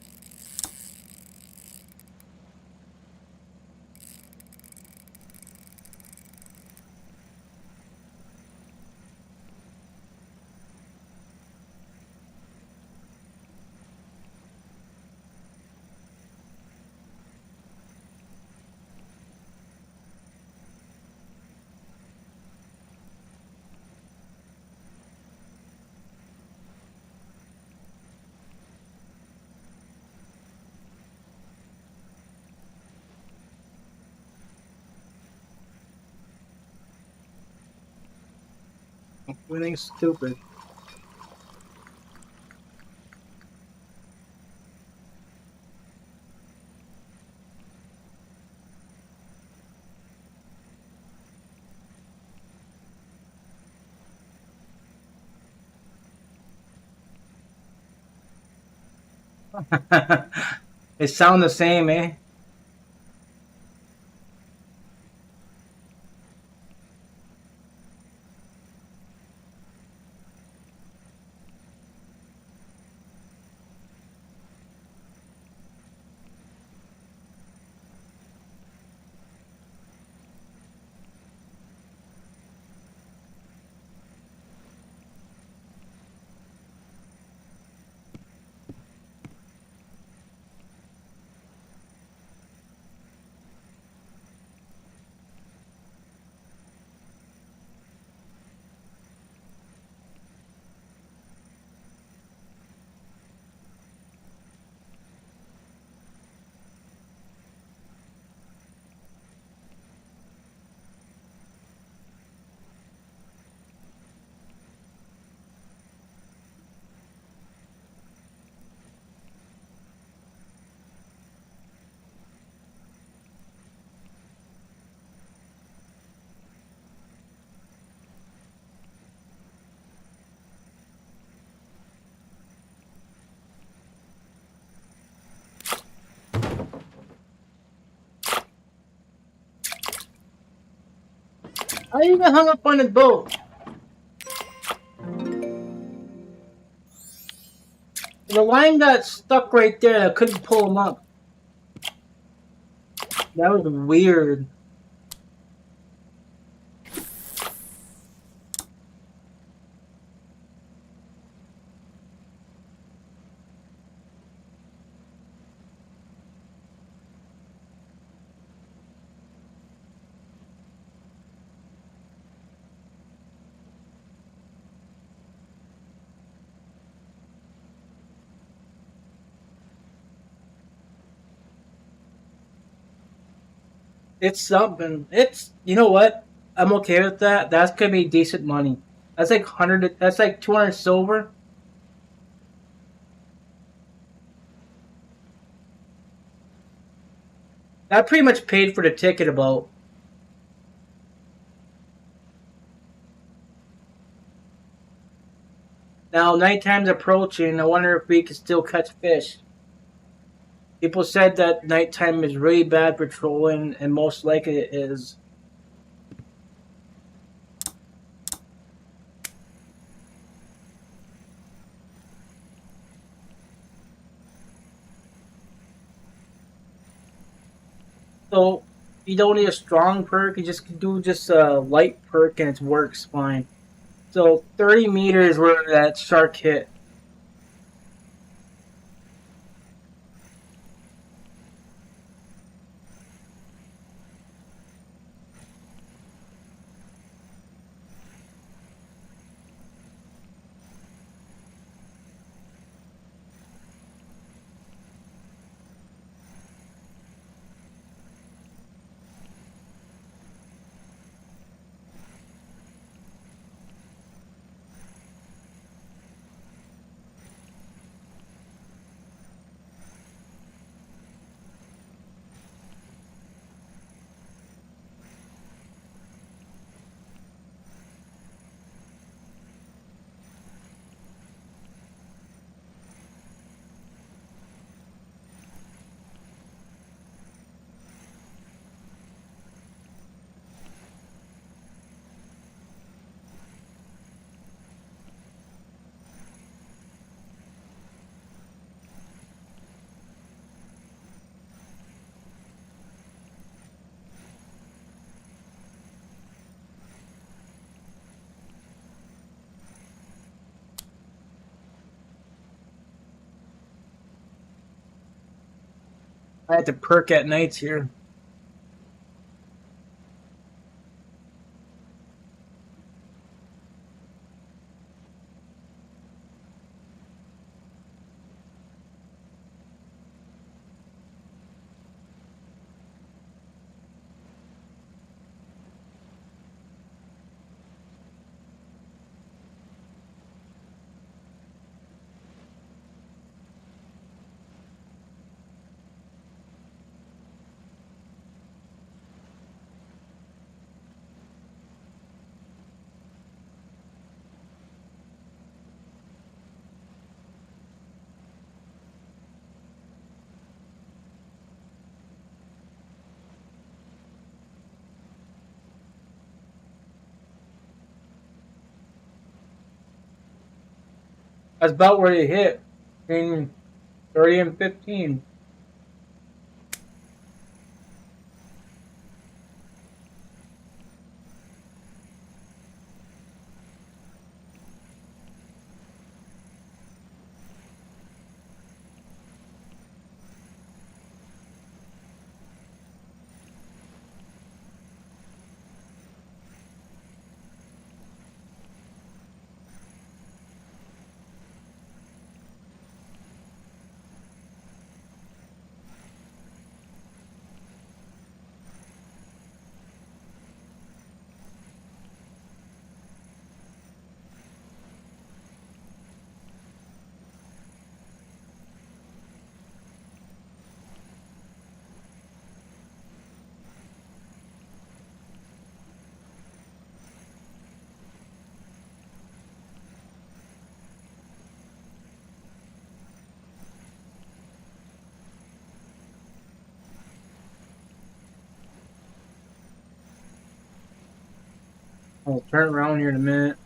Winning stupid. It sound the same, eh? I even hung up on the boat. The line got stuck right there. I couldn't pull him up. That was weird. It's something. It's, you know what? I'm okay with that. That's gonna be decent money. That's like 100. That's like 200 silver. That pretty much paid for the ticket about. Now nighttime's approaching. I wonder if we can still catch fish. People said that nighttime is really bad for trolling, and most likely it is. So you don't need a strong perk. You just do just a light perk, and it works fine. So 30 meters where that shark hit. I had to perk at nights here. That's about where you hit. Between 30 and 15. I'll turn around here in a minute.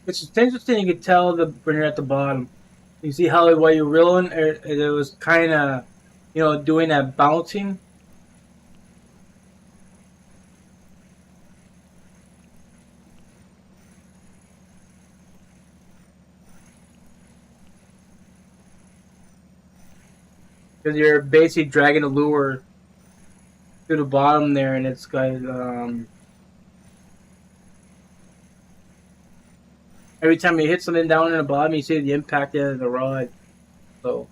It's interesting. You can tell when you're at the bottom. You see how while you're reeling, it was kind of, doing that bouncing because you're basically dragging the lure to the bottom there, and it's got every time you hit something down in the bottom, you see the impact of the rod. So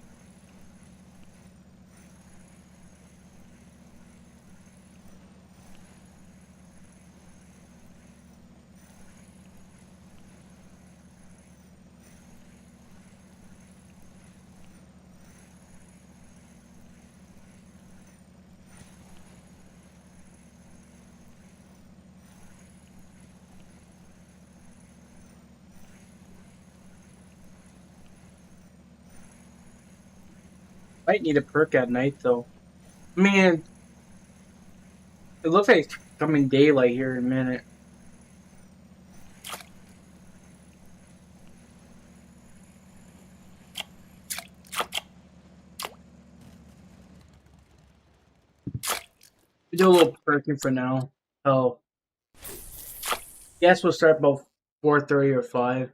might need a perk at night though. I mean, it looks like it's coming daylight here in a minute. We do a little perking for now. Oh, yes, we'll start about 4:30 or 5.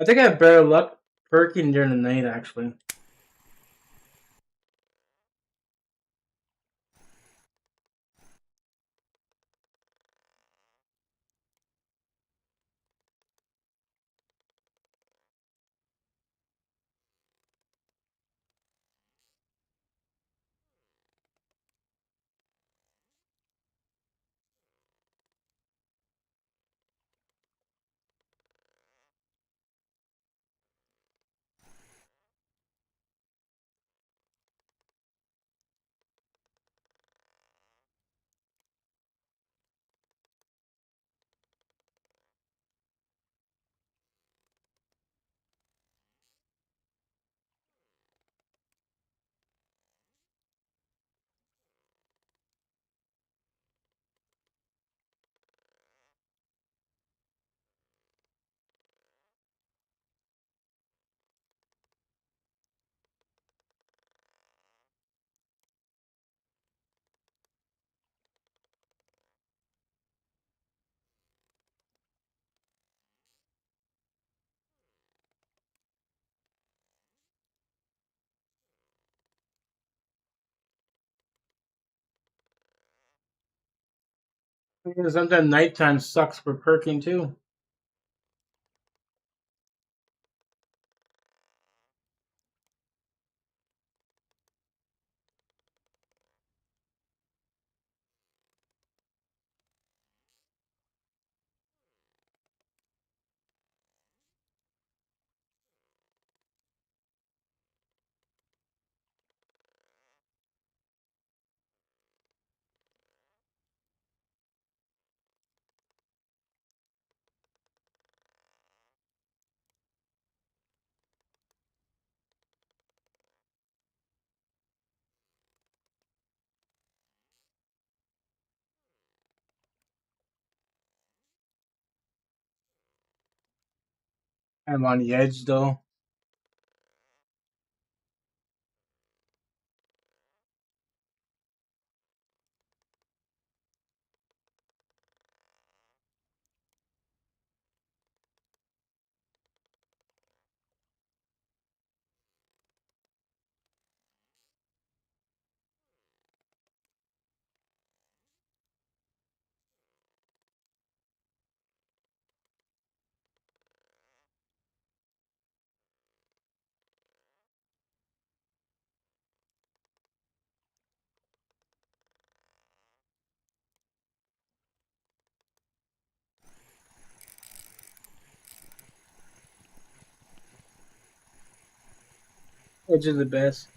I think I have better luck perking during the night actually. Yeah, sometimes nighttime sucks for perking too. I'm on the edge though. Edge is the best.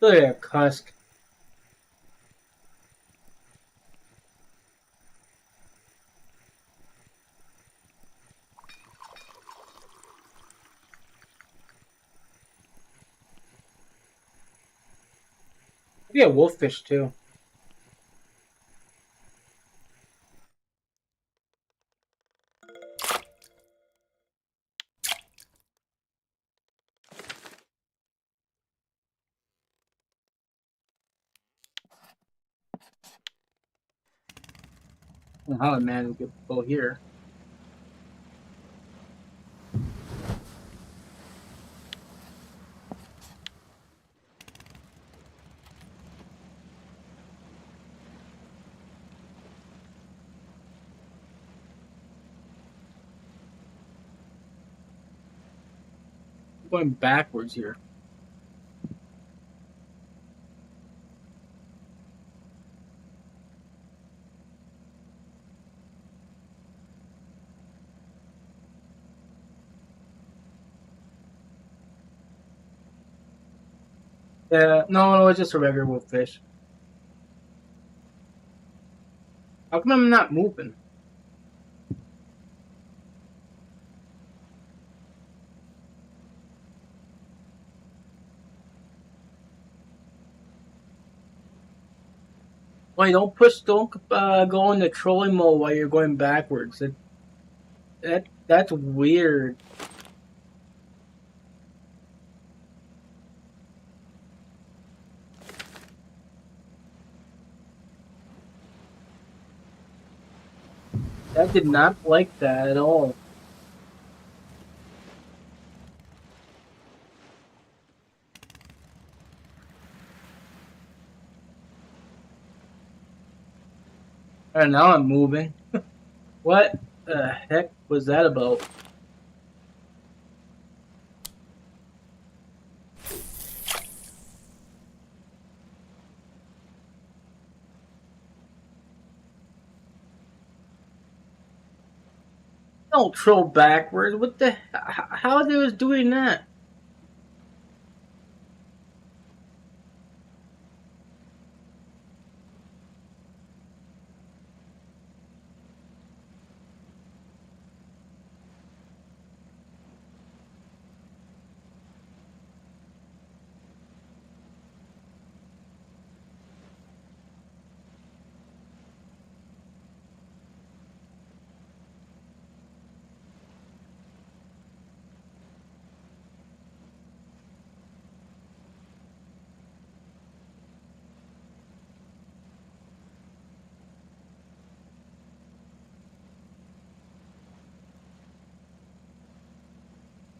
It's really a cusk. Maybe a wolffish too. Oh man, we could go here. I'm going backwards here. Yeah, no, it's just a regular wolffish. How come I'm not moving? Wait, don't go into trolling mode while you're going backwards. That's weird. I did not like that at all. And now I'm moving. What the heck was that about? Don't troll backwards. What the? How they was doing that?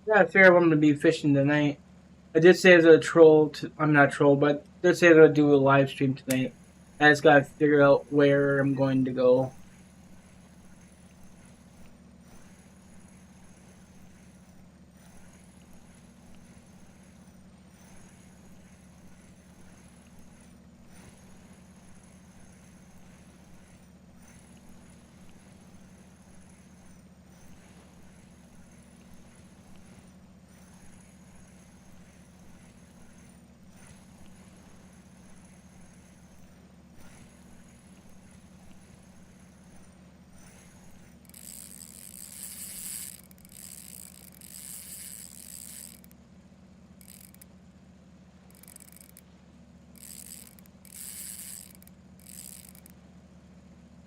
Yeah, I figured I'm gonna be fishing tonight. I did say there's a troll. I'm not a troll, but I did say I'm gonna do a live stream tonight. I just gotta figure out where I'm going to go.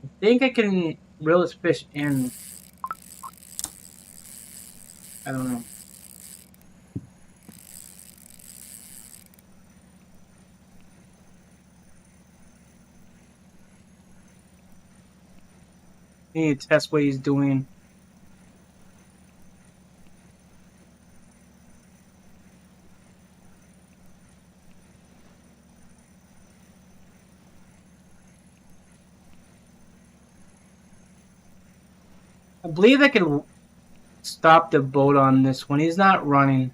I think I can reel this fish in. I don't know. I need to test what he's doing. I believe I can stop the boat on this one. He's not running.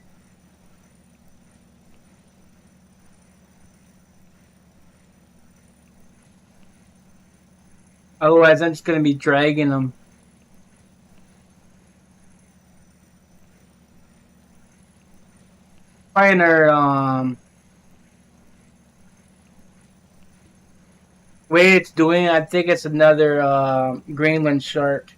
Otherwise, I'm just gonna be dragging him. Pioneer, way it's doing, I think it's another Greenland shark.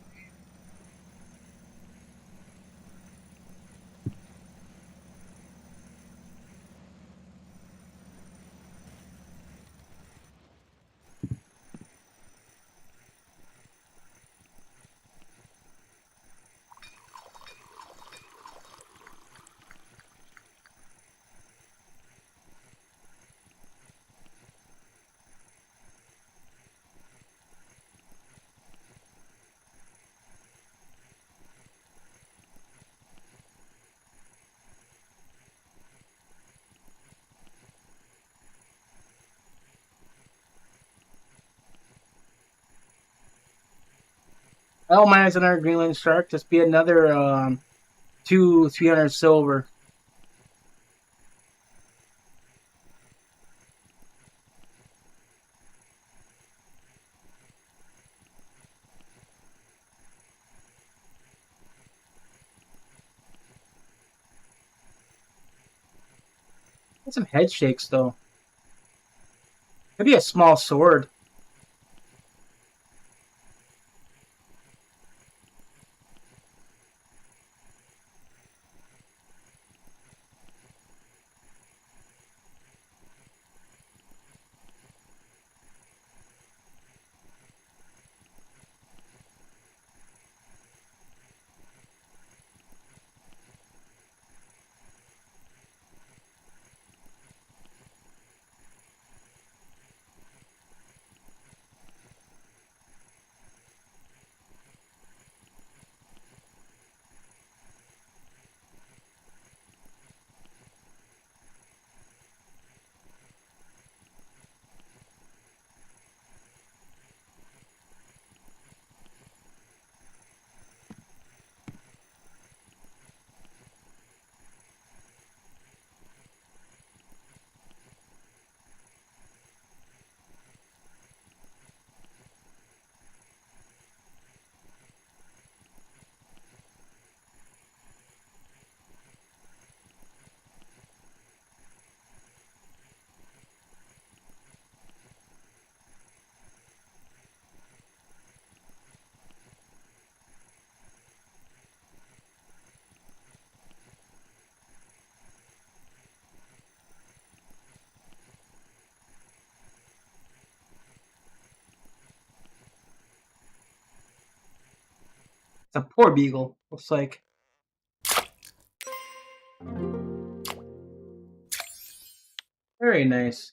Oh, minus another Greenland shark. Just be another 300 silver. Get some head shakes though. Maybe a small sword. It's a poor beagle. Looks like. Very nice.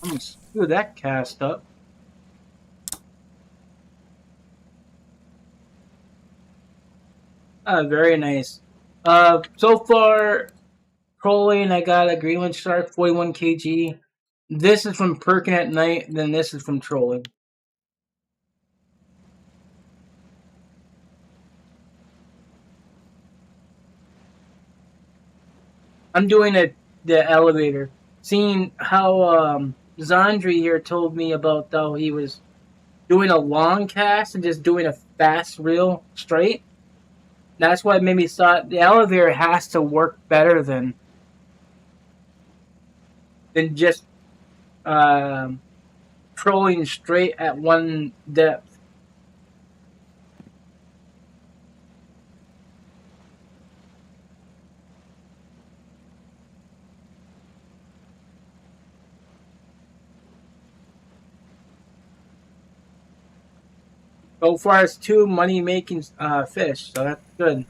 I'm gonna screw that cast up. Very nice. So far, trolling, I got a Greenland Shark 41 kg. This is from perking at night, then this is from trolling. I'm doing the elevator. Seeing how Zandri here told me about how he was doing a long cast and just doing a fast reel straight. That's what made me thought the elevator has to work better than just um, trolling straight at one depth. So far, it's two money making fish, so that's good.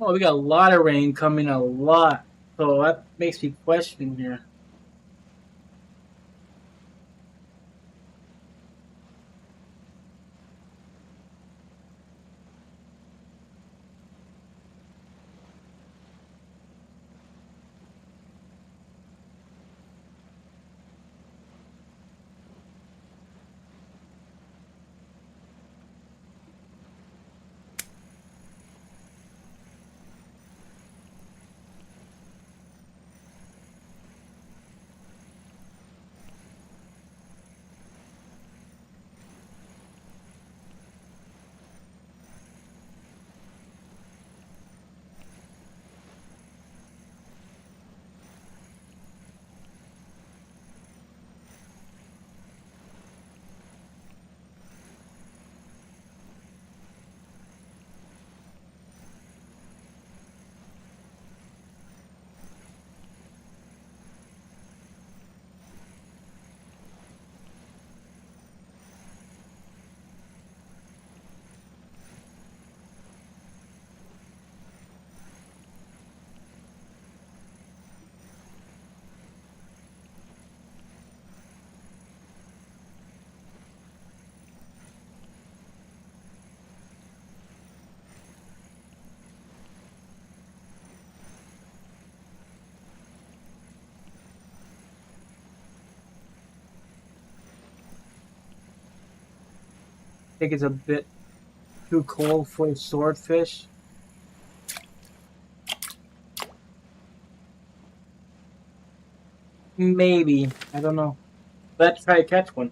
Oh, we got a lot of rain coming, a lot. So that makes me question here. I think it's a bit too cold for a swordfish. Maybe. I don't know. Let's try to catch one.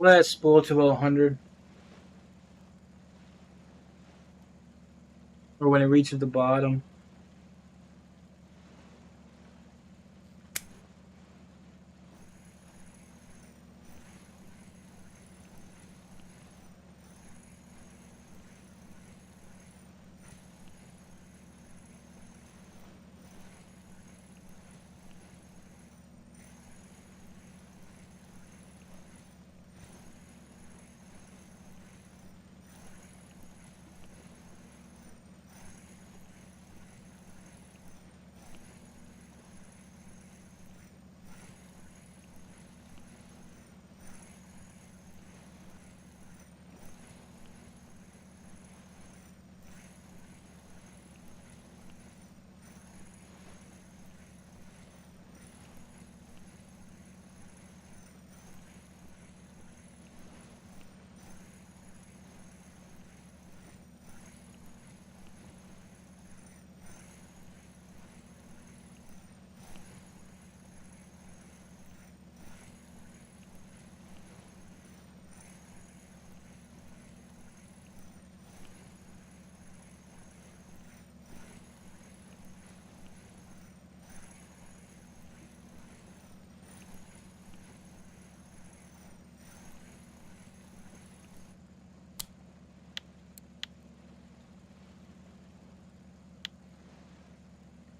Let's spool to 100. Or when it reaches the bottom.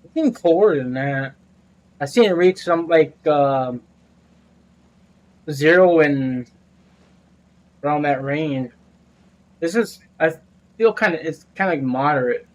I think forward than that. I seen it reach some like 0 and around that range. This is I feel kind of it's kind of like moderate.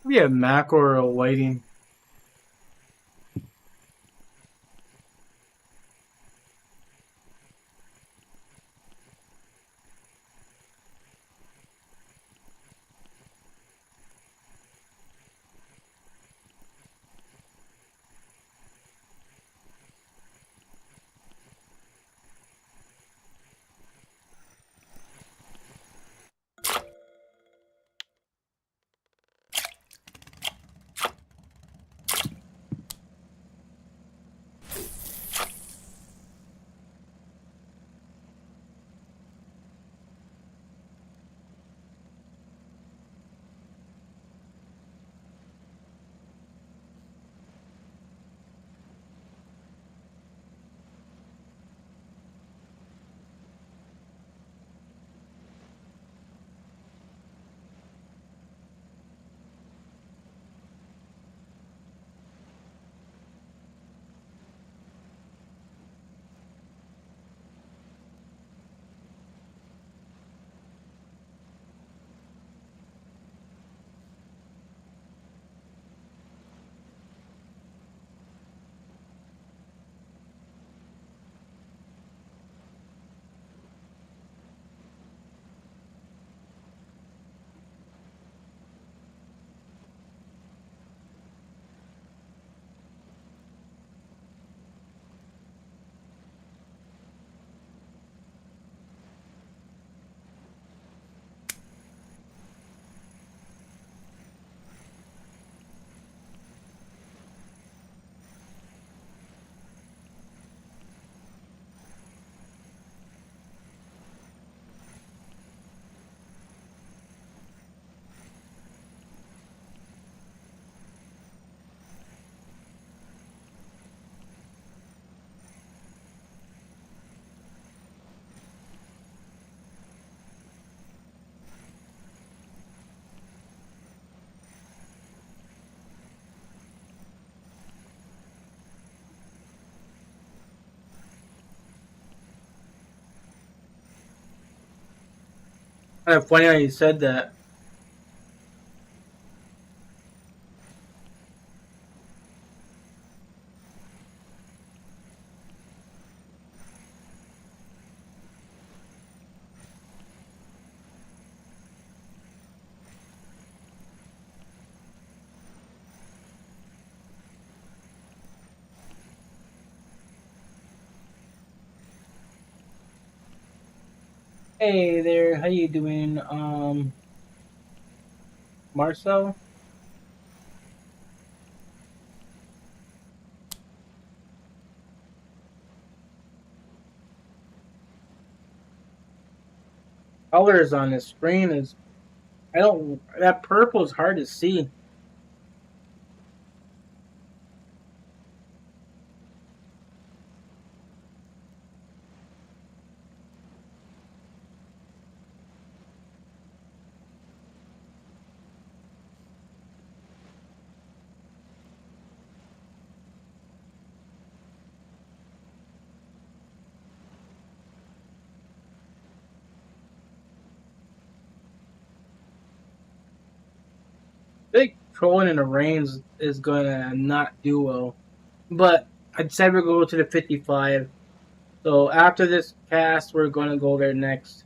Maybe a macro or a whiting. Kind of funny how you said that. Hey there, how you doing, Marcel? Colors on the screen is I don't that purple is hard to see. I think trolling in the rain is gonna not do well. But I'd say we go to the 55. So after this cast, we're gonna go there next.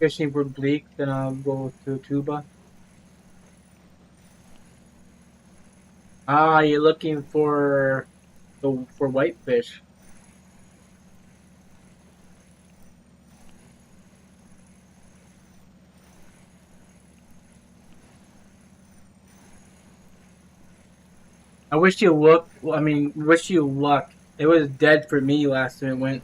Fishing for bleak, then I'll go to tuba. Ah, you're looking for whitefish. I wish you luck. I mean, wish you luck. It was dead for me last time it went.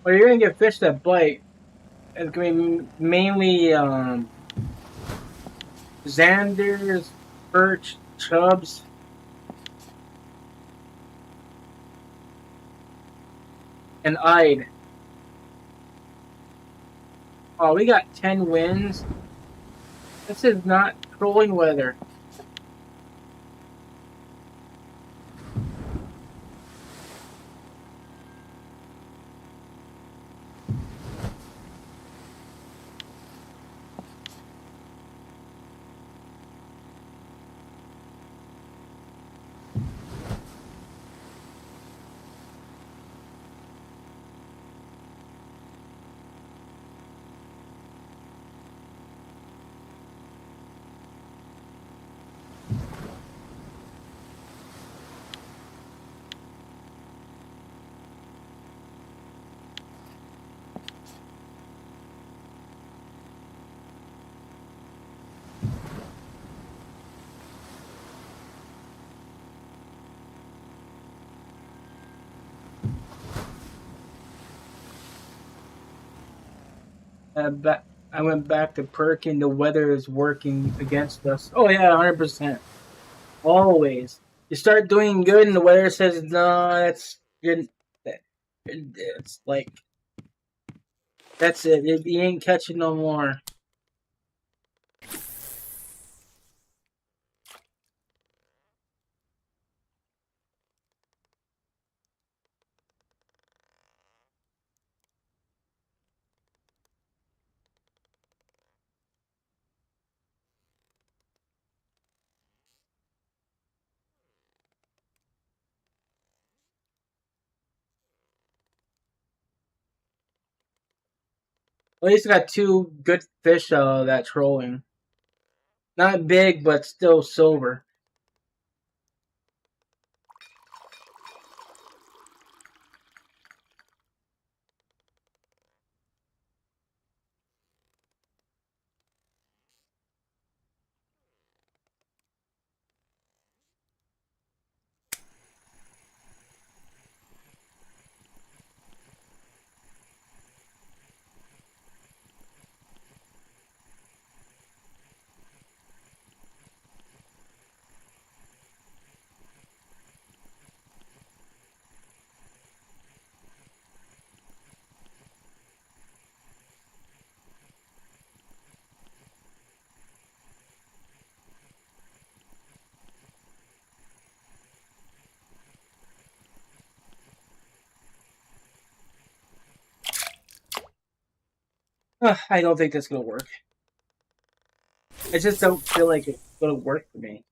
Well, you're gonna get fish that bite. It's gonna be mainly Xanders, perch, chubs, and Ide. Oh, we got 10 wins. This is not trolling weather. I went back to perking. The weather is working against us. Oh yeah, 100%. Always. You start doing good, and the weather says no. That's good. It's like that's it. You ain't catching no more. At least I got two good fish out of that trolling. Not big, but still silver. I don't think that's gonna work. I just don't feel like it's gonna work for me.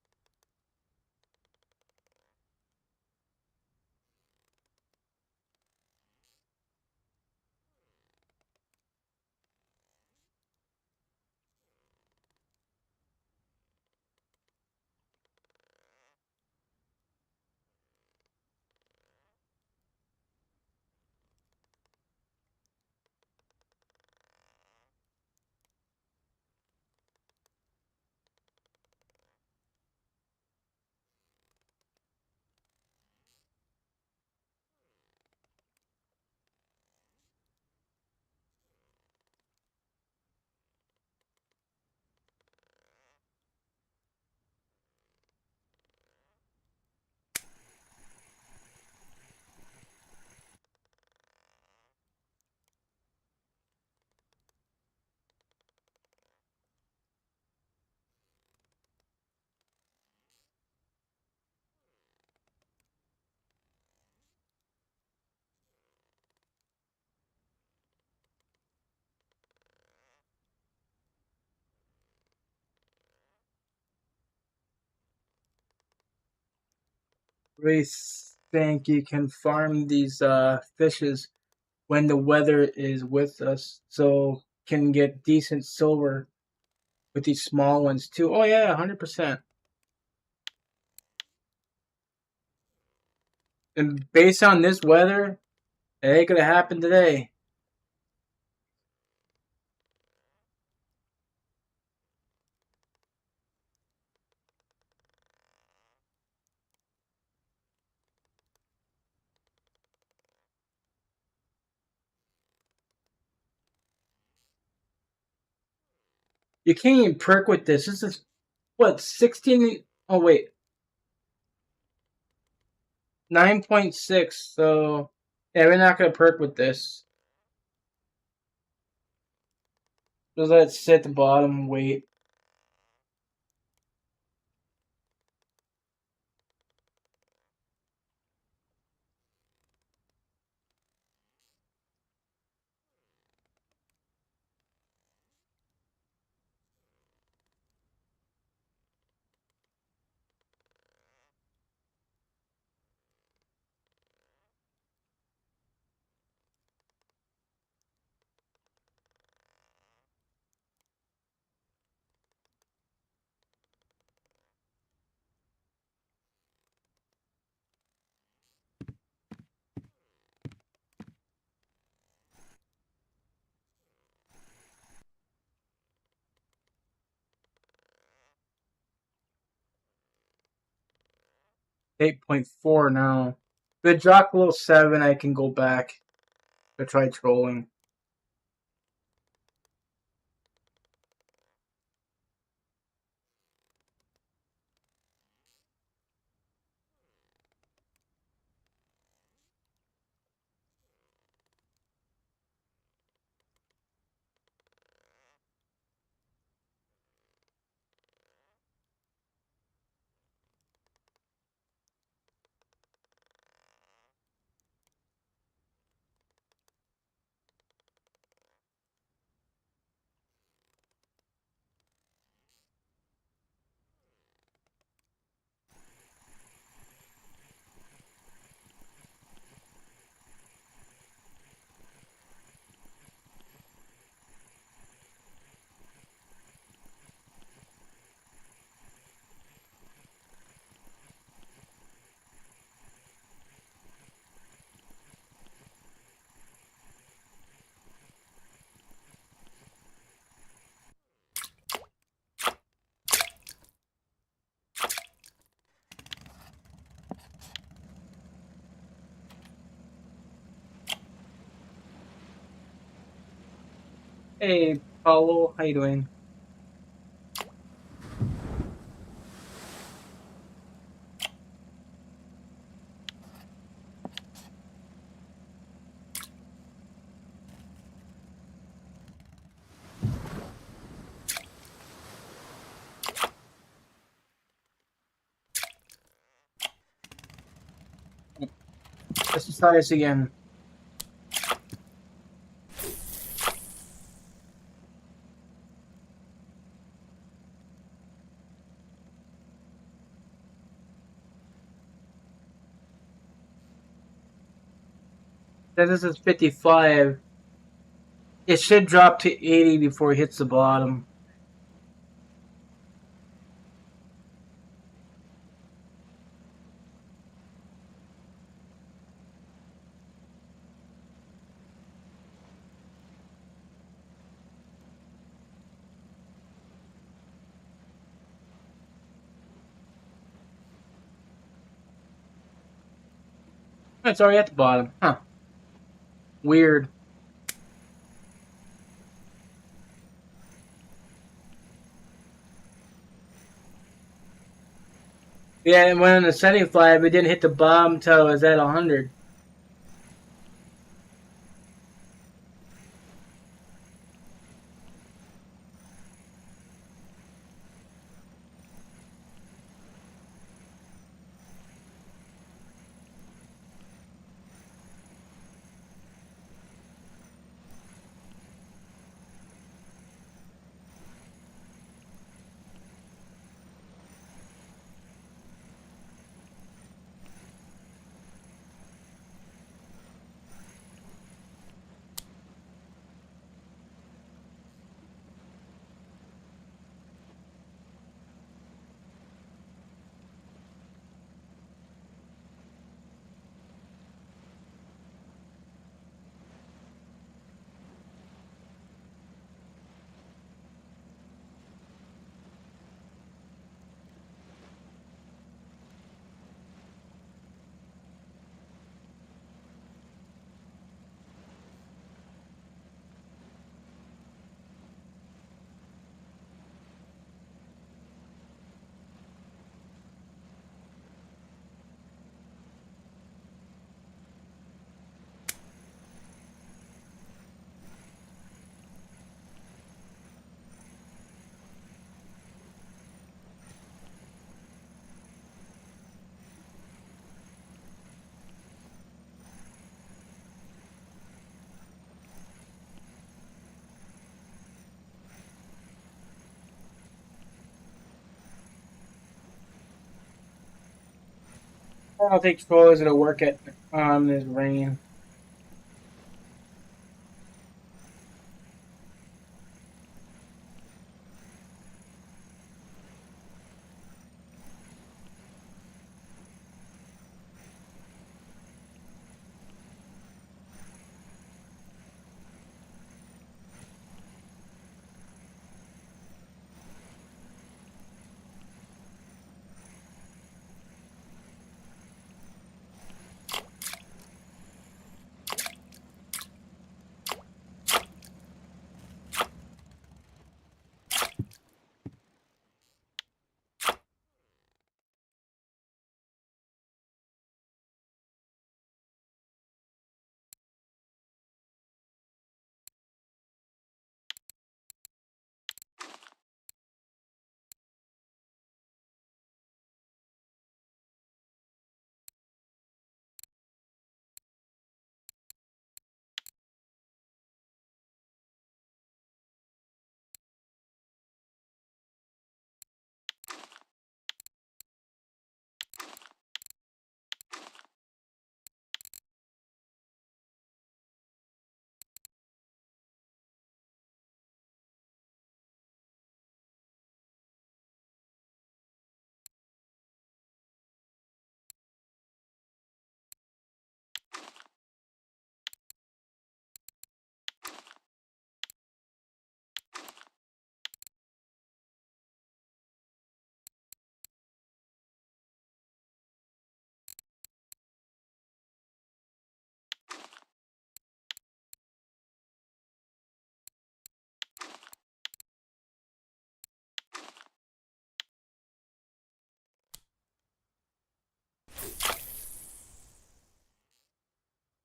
Really think you can farm these fishes when the weather is with us, so can get decent silver with these small ones too. Oh yeah, 100%. And based on this weather, it ain't gonna happen today. You can't even perk with this. This is what 16. Oh wait, 9.6. So yeah, we're not gonna perk with this. Just let it sit at the bottom and wait. Eight 8.4 now. If it dropped below 7, I can go back to try trolling. Hey, Paulo, how you doing? Let's try this again. Since this is 55, it should drop to 80 before it hits the bottom. It's already at the bottom. Huh. Weird. Yeah, it went on the setting fly, but it didn't hit the bottom until it was at 100. I don't think controllers gonna work at this rain.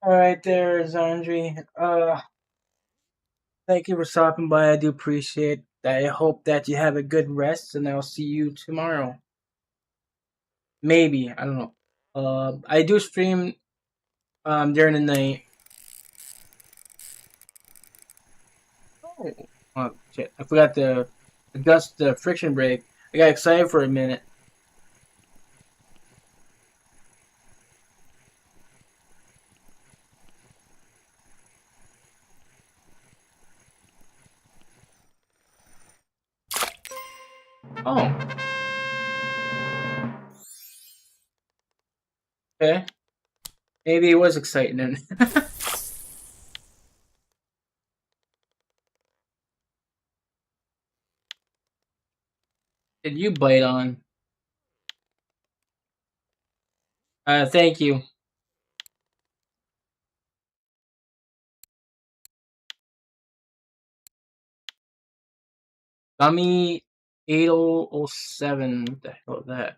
All right, there, Zandri. Thank you for stopping by. I do appreciate that. I hope that you have a good rest, and I'll see you tomorrow. Maybe I don't know. I do stream during the night. Oh, oh shit! I forgot to adjust the friction brake. I got excited for a minute. Oh, okay. Maybe it was exciting then. Did you bite on? Thank you. Gummy 8007. What the hell is that?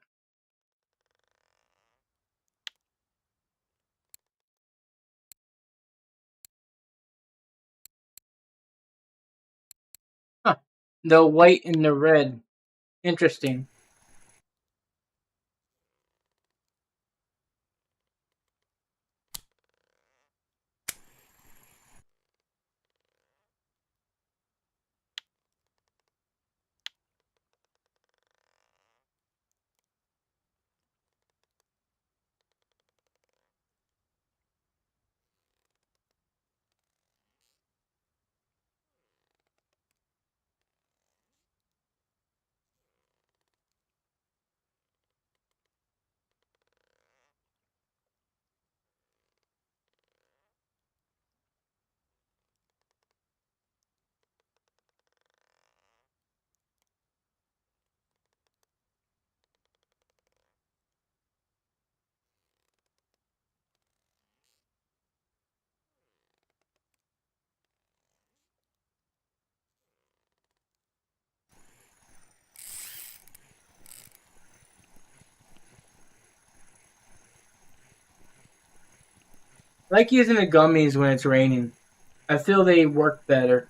Huh. The white and the red. Interesting. I like using the gummies when it's raining. I feel they work better.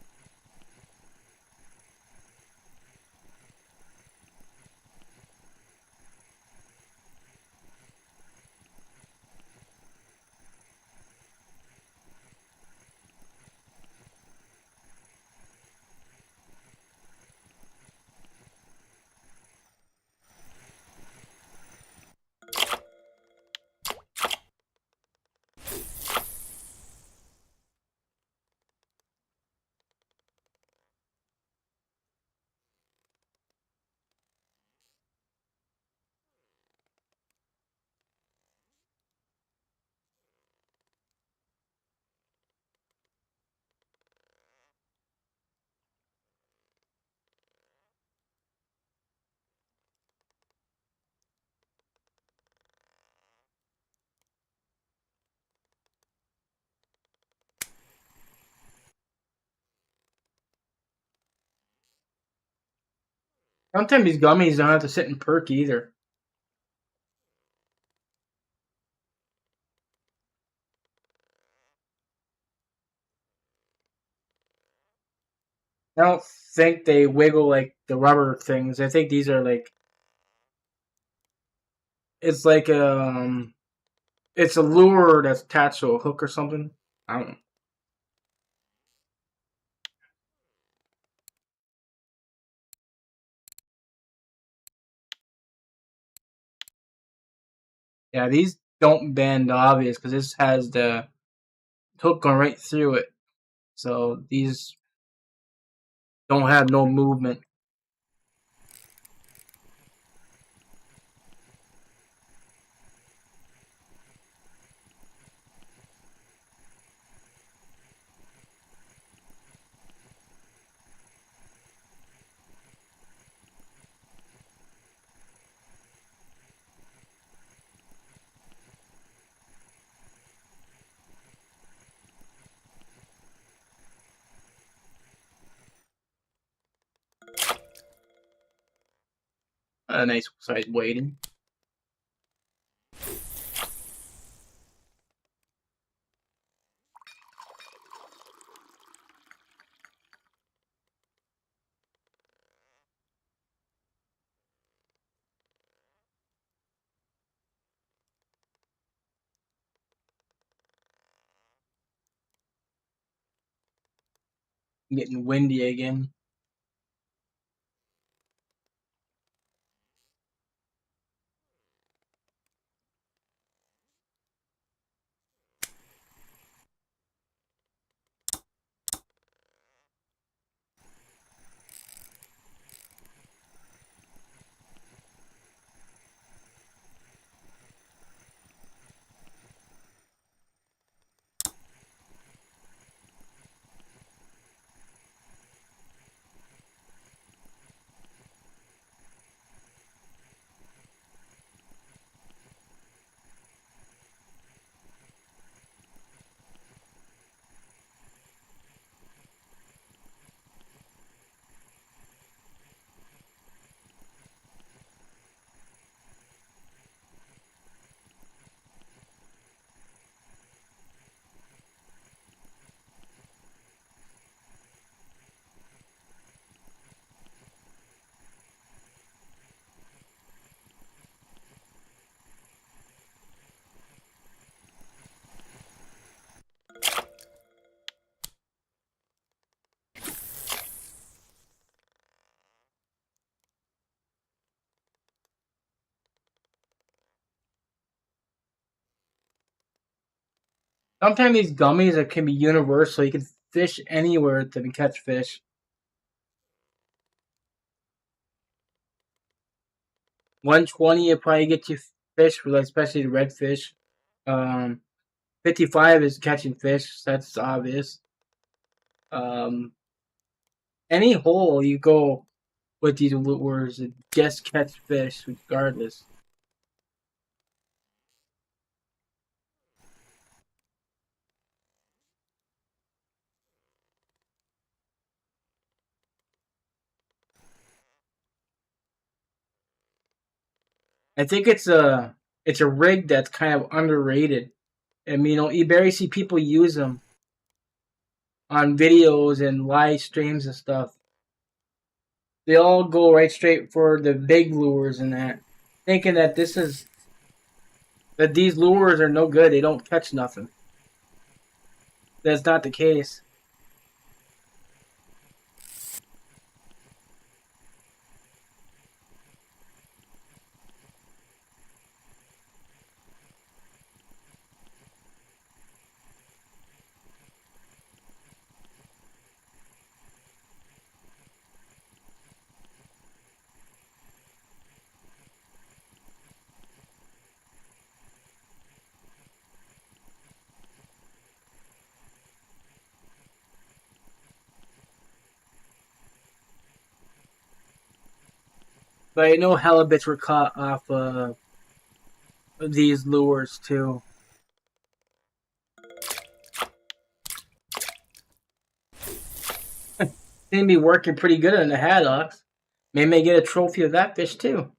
Sometimes these gummies don't have to sit and perk either. I don't think they wiggle like the rubber things. I think these are like it's like it's a lure that's attached to a hook or something. I don't know. Yeah, these don't bend obvious because this has the hook going right through it. So these don't have no movement. A nice size weighting. Getting windy again. Sometimes these gummies that can be universal. You can fish anywhere to catch fish. 120 it probably get you fish, like especially the redfish. 55 is catching fish. That's obvious. Um, any hole you go with these lures, just catch fish regardless. I think it's a rig that's kind of underrated. I mean, you barely see people use them on videos and live streams and stuff. They all go right straight for the big lures and that, thinking that these lures are no good. They don't catch nothing. That's not the case. But I know halibuts were caught off these lures too. Seem to be working pretty good on the haddocks. Maybe they get a trophy of that fish too.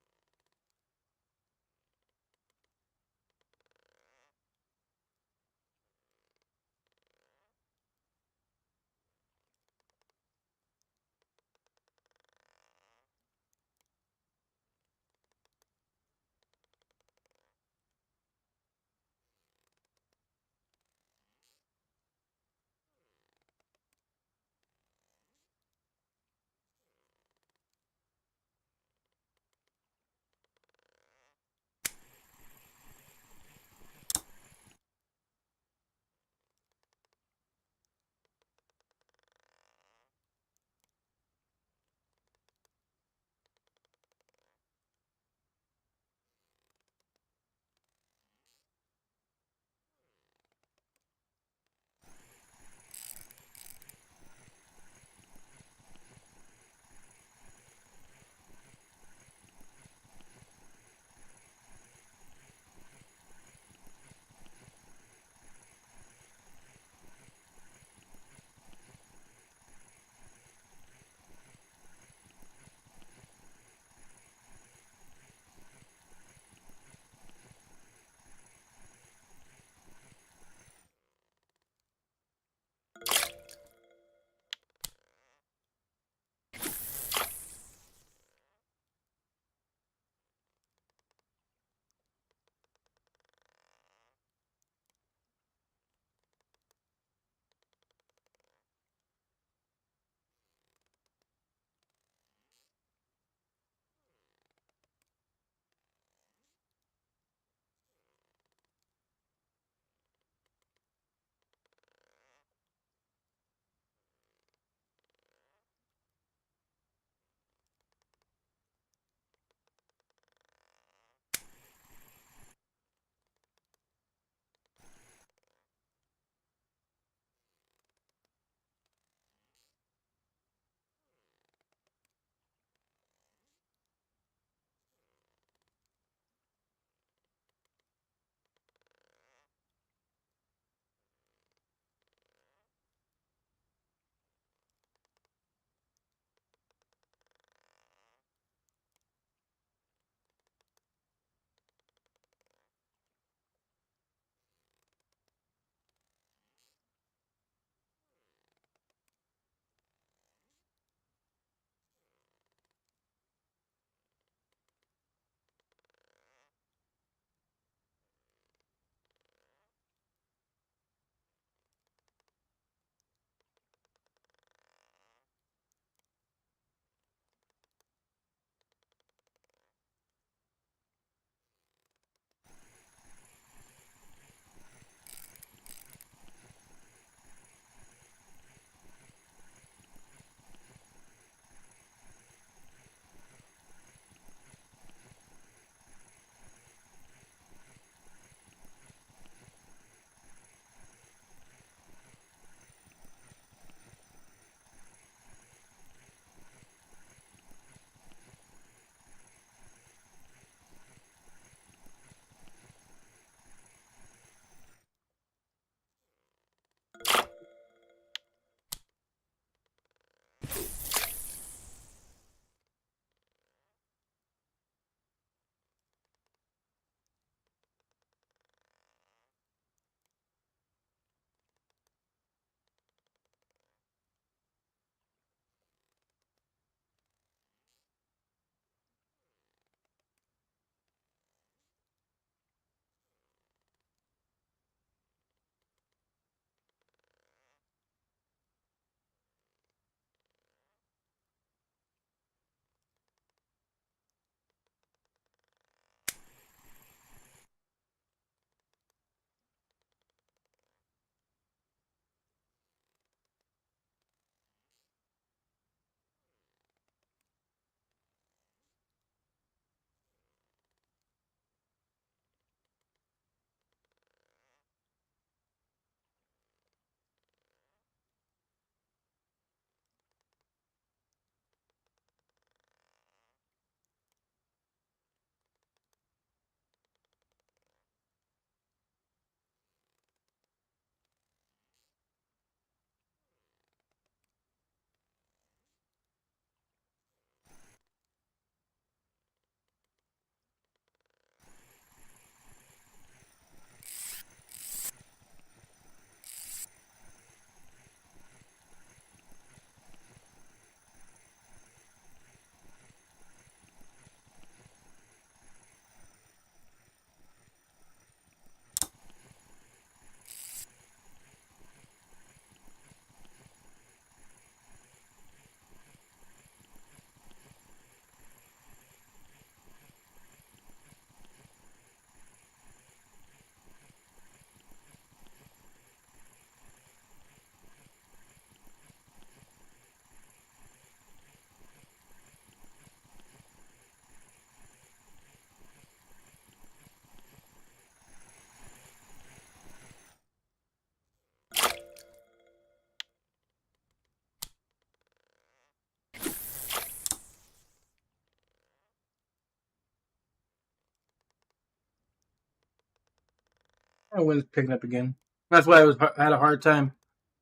My wind's picking up again. That's why I had a hard time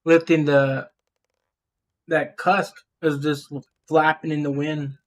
lifting that cusk. It was just flapping in the wind.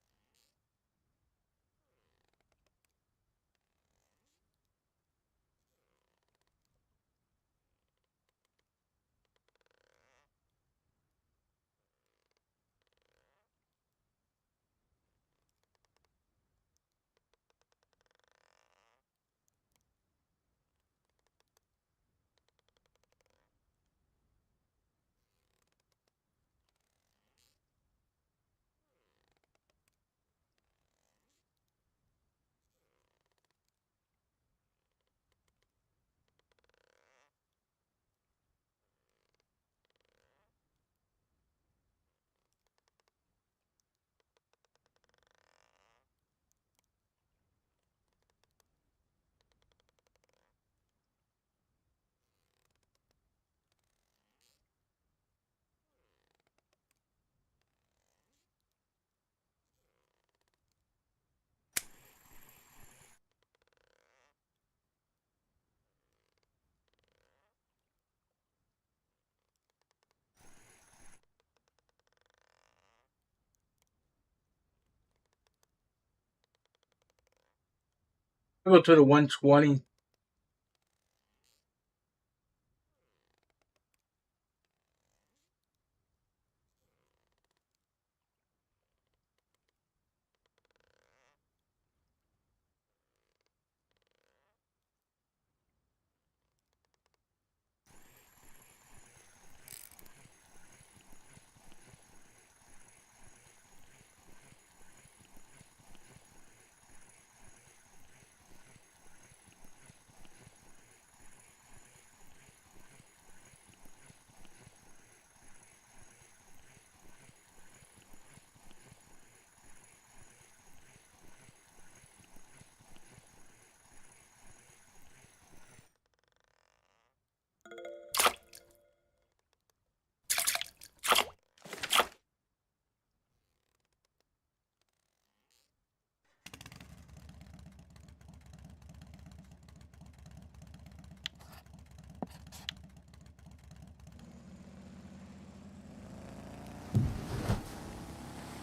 I go to the 120.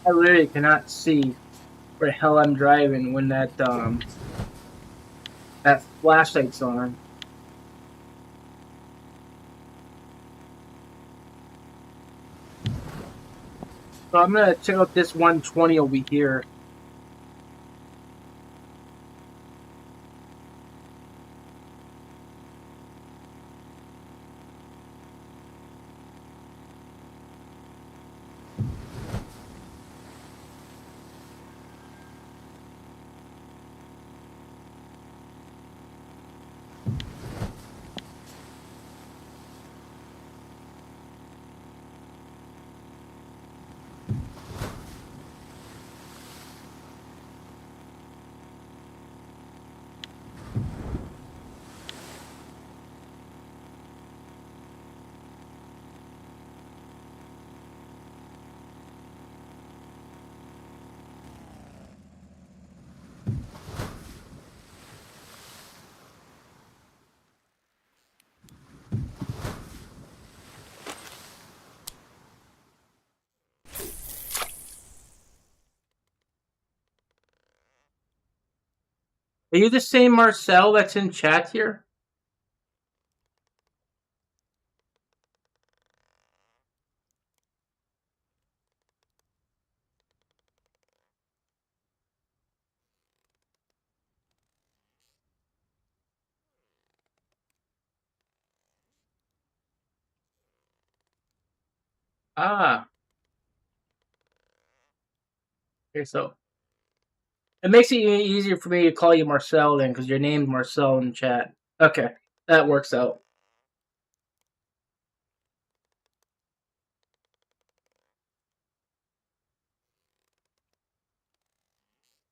I literally cannot see where the hell I'm driving when that flashlight's on. So I'm gonna check out this 120 over here. Are you the same Marcel that's in chat here? Ah, okay, so it makes it easier for me to call you Marcel then, because your name's Marcel in chat. Okay, that works out.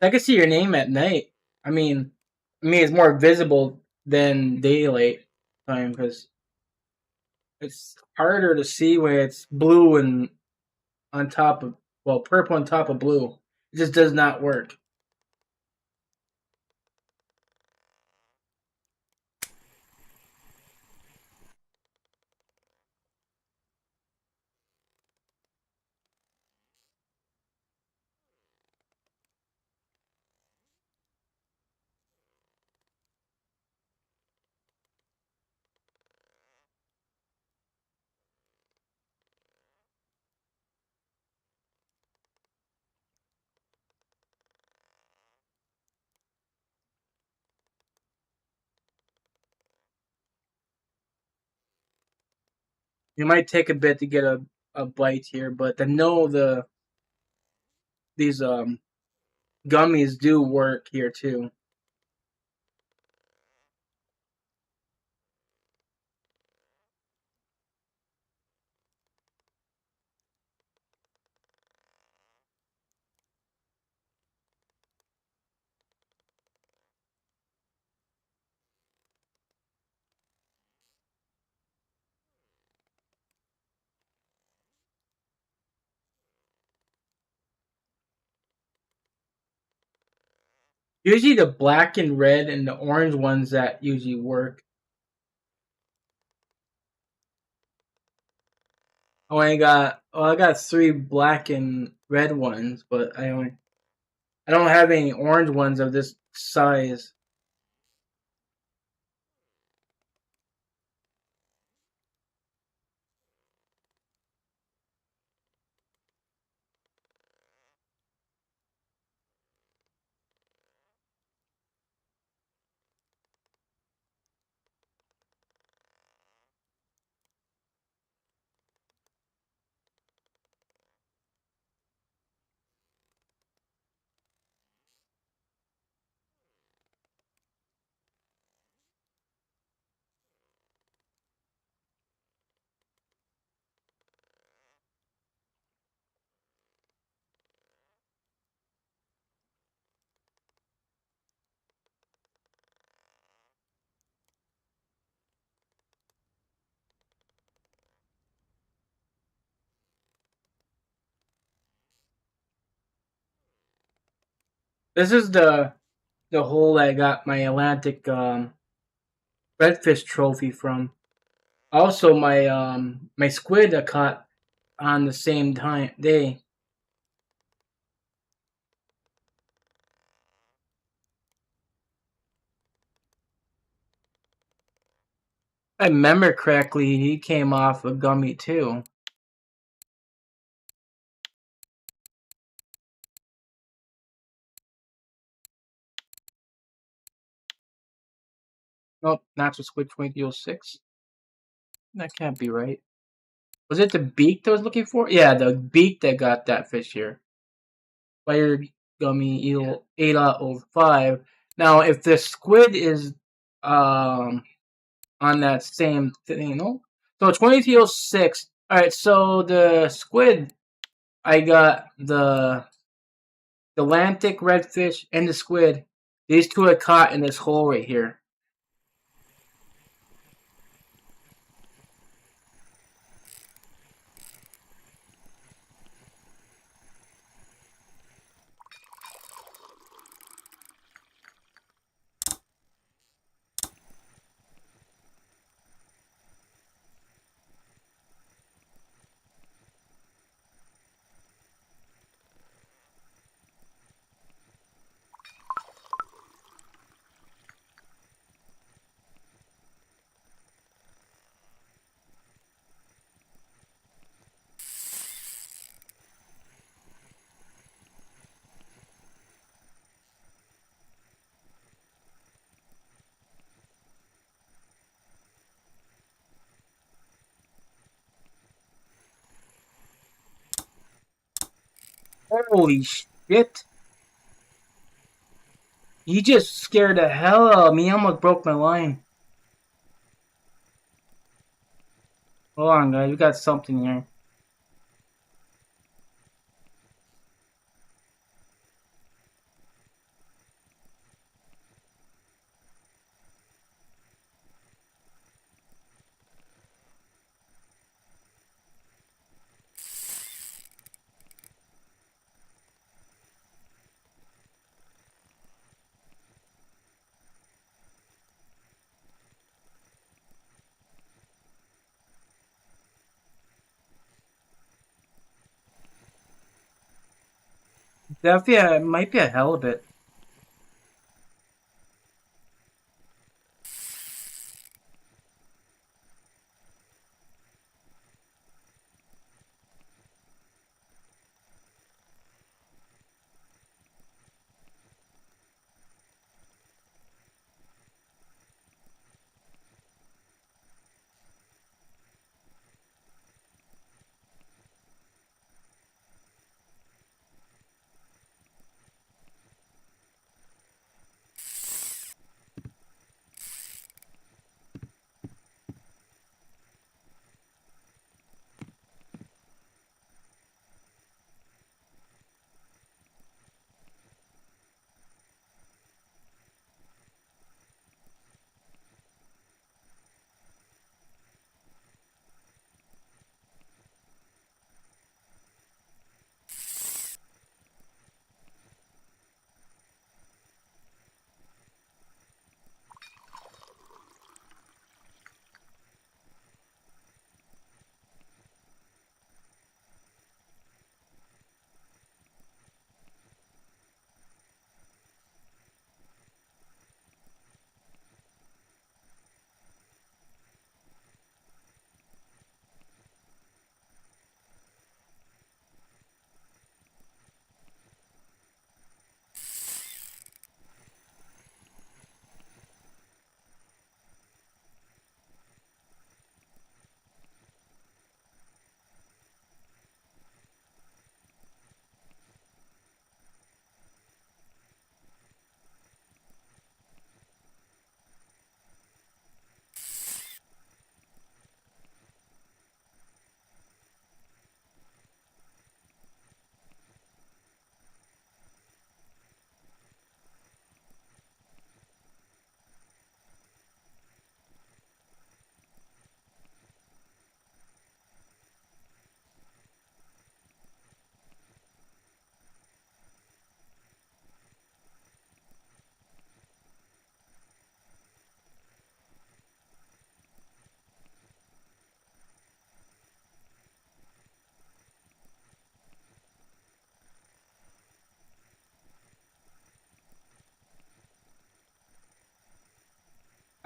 I can see your name at night. I mean, it's more visible than daylight time because it's harder to see when it's blue and on top of purple on top of blue. It just does not work. It might take a bit to get a bite here, but I know these gummies do work here too. Usually the black and red and the orange ones that usually work. I got three black and red ones, but I don't have any orange ones of this size. This is the hole I got my Atlantic redfish trophy from. Also, my squid I caught on the same time day. If I remember correctly, he came off a gummy too. Nope, natural squid 2006. That can't be right. Was it the beak that I was looking for? Yeah, the beak that got that fish here. Fire gummy eel 8.05. Now, if the squid is on that same thing, no? So 2006. All right, so the squid, I got the Atlantic redfish and the squid. These two are caught in this hole right here. Holy shit! You just scared the hell out of me. I almost broke my line. Hold on, guys. We got something here. Definitely, it might be a halibut.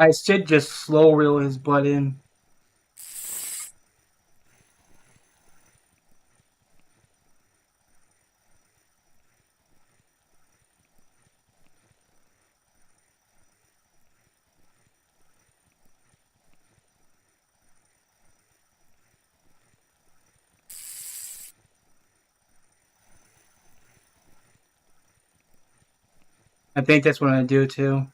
I should just slow reel his butt in. I think that's what I do too.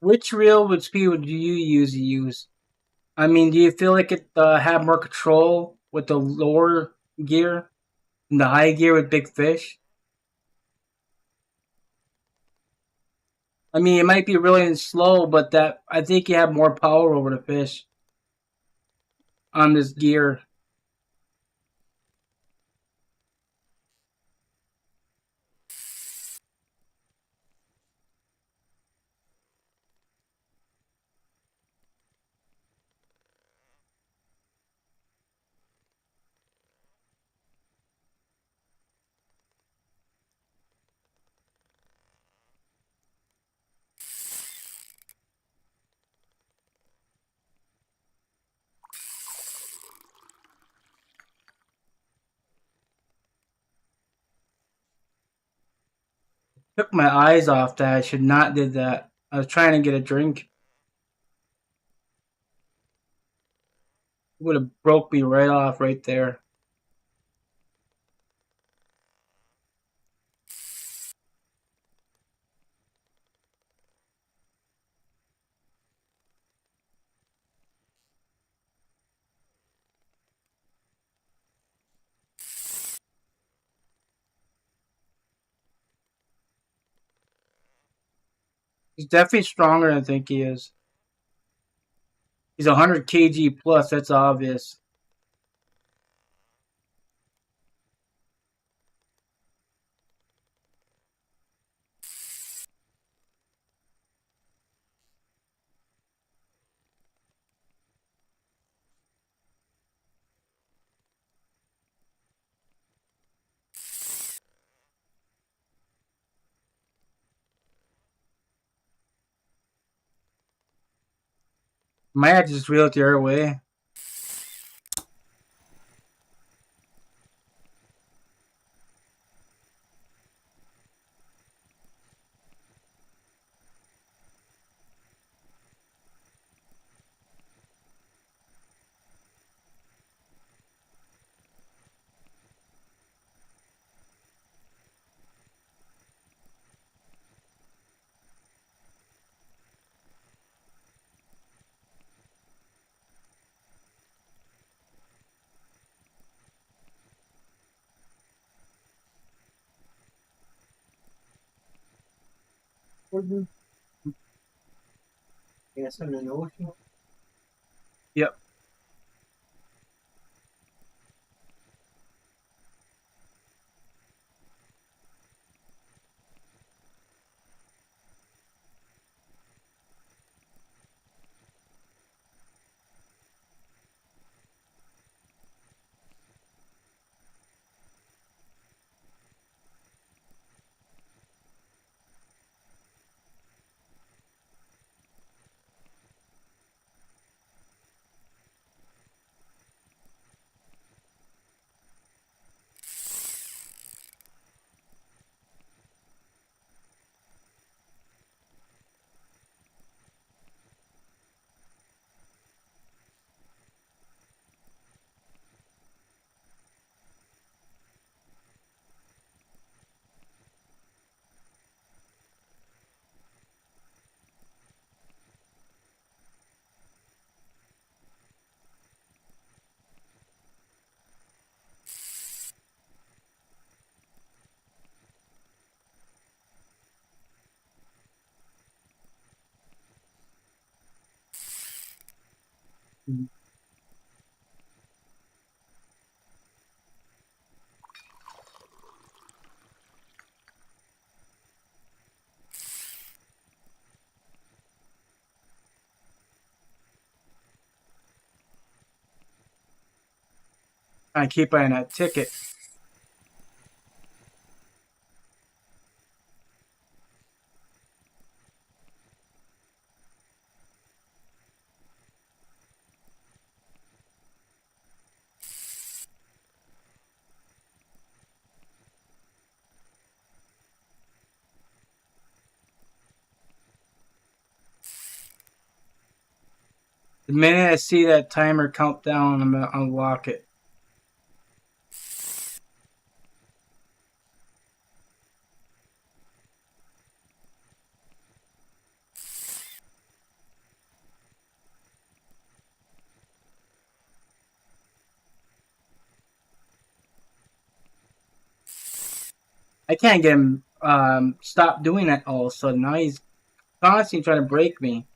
Which reel with speed would you use? I mean, do you feel like it have more control with the lower gear and the high gear with big fish? I mean, it might be really slow, but that I think you have more power over the fish on this gear. Took my eyes off that. I should not did that. I was trying to get a drink. It would have broke me right off right there. He's definitely stronger than I think he is. He's 100 kg plus. That's obvious. Might have to just reel it the other way. Yep. I keep buying that ticket. The minute I see that timer count down, I'm gonna unlock it. I can't get him stop doing that all of a sudden. Now he's constantly trying to break me.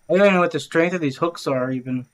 I don't even know what the strength of these hooks are even.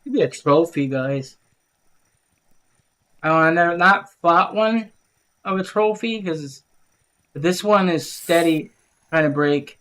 Maybe a trophy, guys. I never not fought one of a trophy because this one is steady trying to break.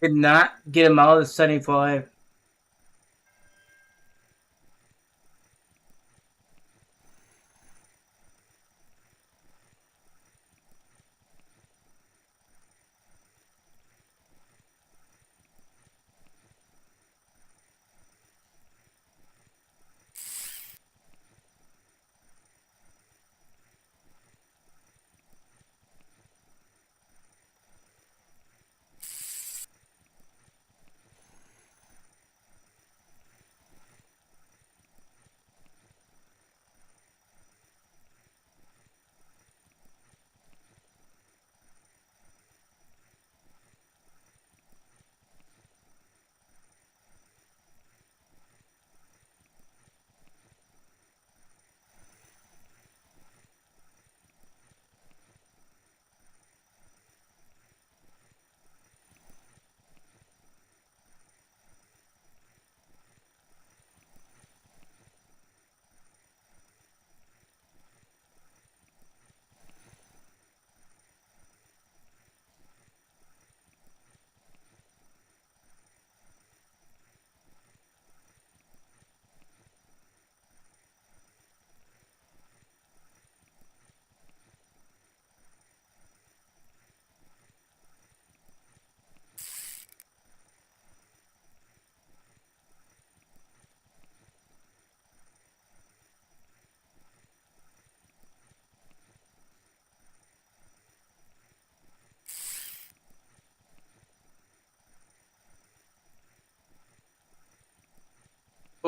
Did not get him out of the 75.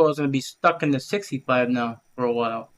Well, it's going to be stuck in the 65 now for a while.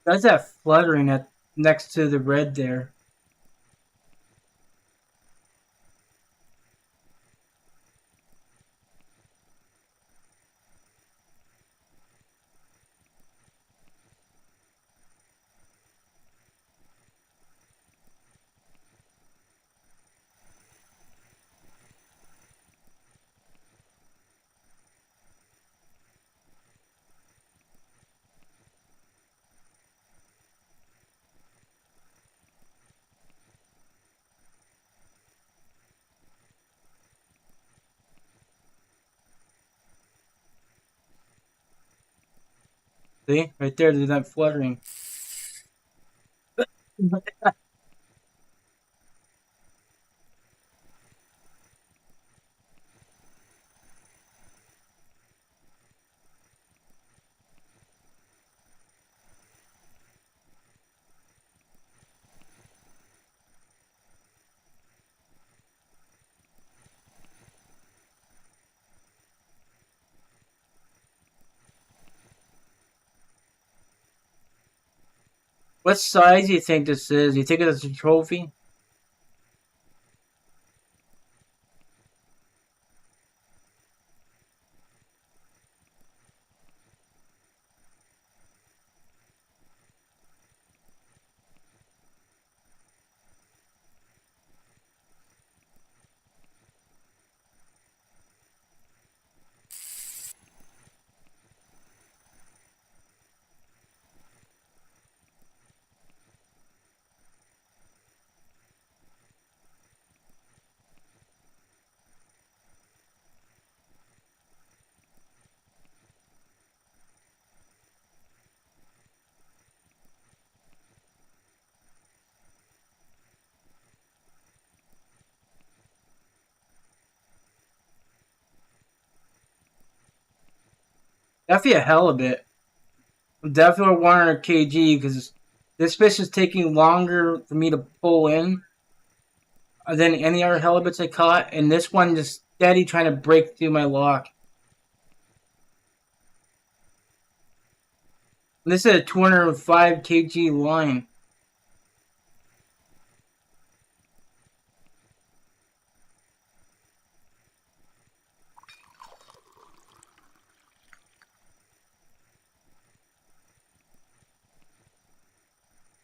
That's that fluttering at next to the red there. See? Right there, there's that fluttering. What size do you think this is? You think it's a trophy? Definitely a hell of it. Definitely 100 kg because this fish is taking longer for me to pull in than any other halibuts I caught, and this one just steady trying to break through my lock. And this is a 205 kg line.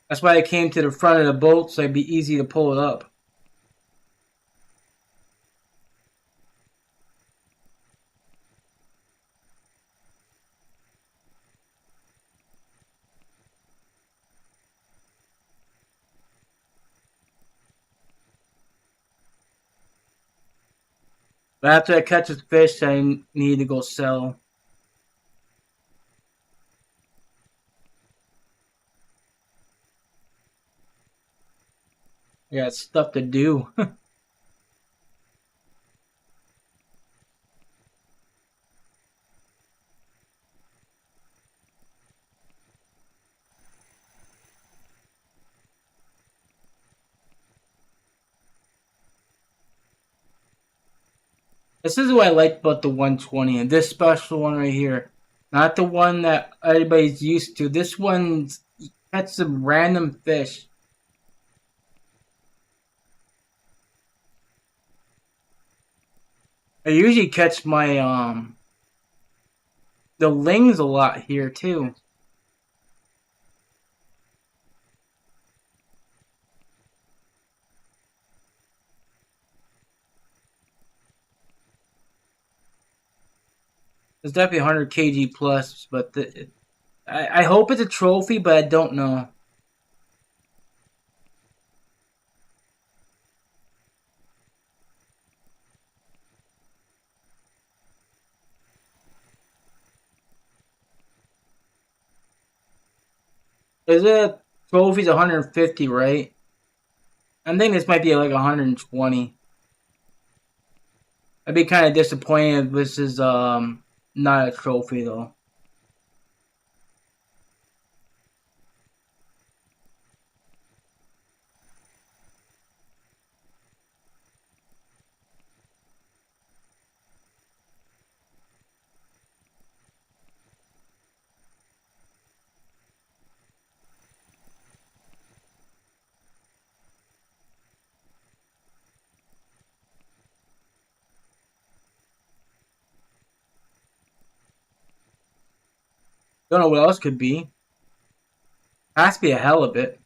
That's why I came to the front of the boat so it'd be easy to pull it up. But after I catch this fish, I need to go sell. I got stuff to do. This is what I like about the 120 and this special one right here. Not the one that everybody's used to. This one's catch some random fish. I usually catch my the lings a lot here too. It's definitely 100 kg plus, but I hope it's a trophy, but I don't know. Is it trophy's 150, right? I think this might be like 120. I'd be kind of disappointed if this is not a trophy though. Don't know what else could be. Has to be a hell of it.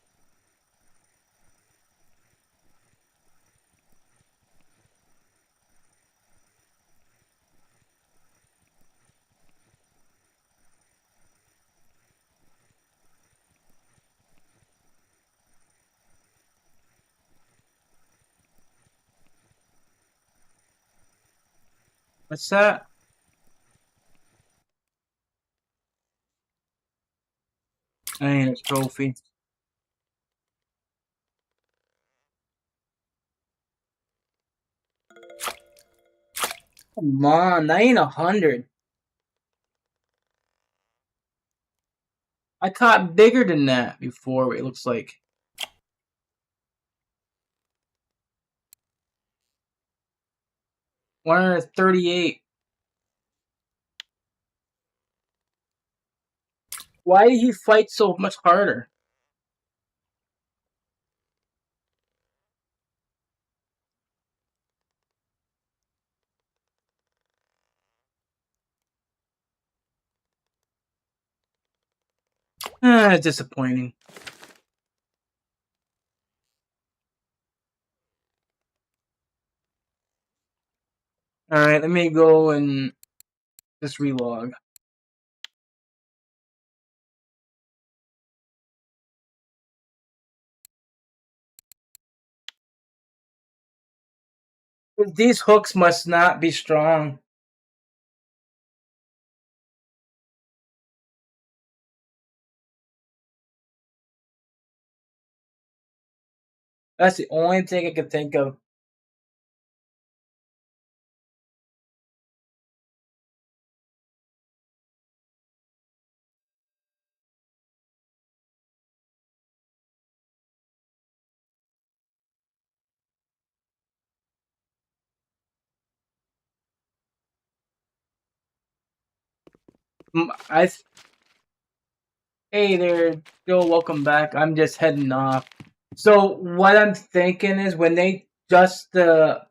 What's that? I ain't a trophy. Come on, that ain't 100. I caught bigger than that before. It looks like 138. Why did he fight so much harder? Disappointing. Alright, let me go and just relog. These hooks must not be strong. That's the only thing I can think of. Hey there, Joe. Welcome back. I'm just heading off. So what I'm thinking is when they just the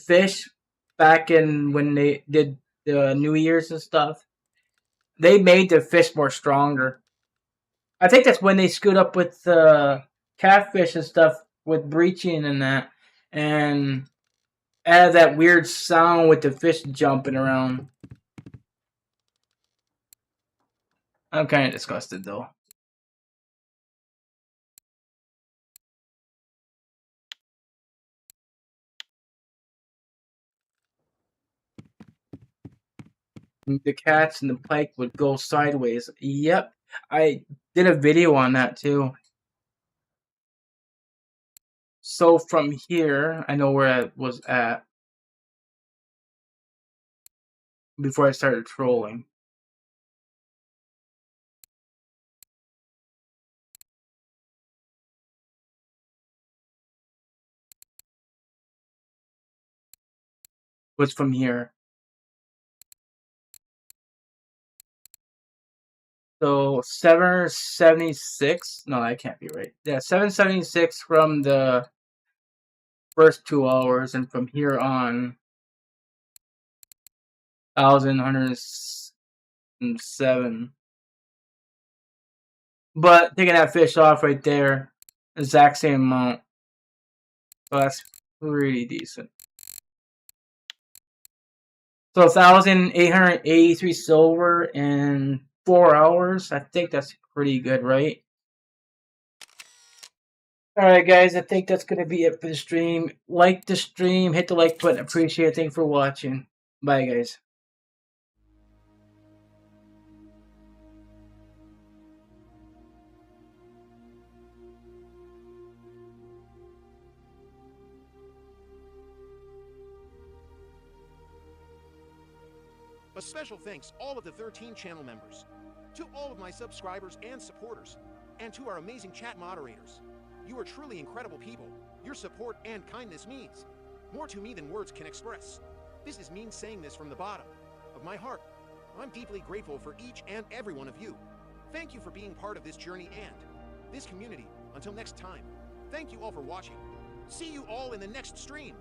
fish back in when they did the New Year's and stuff, they made the fish more stronger. I think that's when they screwed up with catfish and stuff with breaching and that, and added that weird sound with the fish jumping around. I'm kind of disgusted though. The cats and the pike would go sideways. Yep, I did a video on that too. So from here, I know where I was at before I started trolling. Was from here. So 776. No, that can't be right. Yeah, 776 from the first 2 hours, and from here on, 1,107. But taking that fish off right there, exact same amount. So that's pretty decent. So 1,883 silver in 4 hours. I think that's pretty good, right? Alright guys, I think that's gonna be it for the stream. Like the stream, hit the like button, appreciate it. Thanks for watching. Bye guys. A special thanks all of the 13 channel members, to all of my subscribers and supporters, and to our amazing chat moderators. You are truly incredible people. Your support and kindness means more to me than words can express. This is me saying this from the bottom of my heart. I'm deeply grateful for each and every one of you. Thank you for being part of this journey and this community. Until next time, thank you all for watching. See you all in the next stream.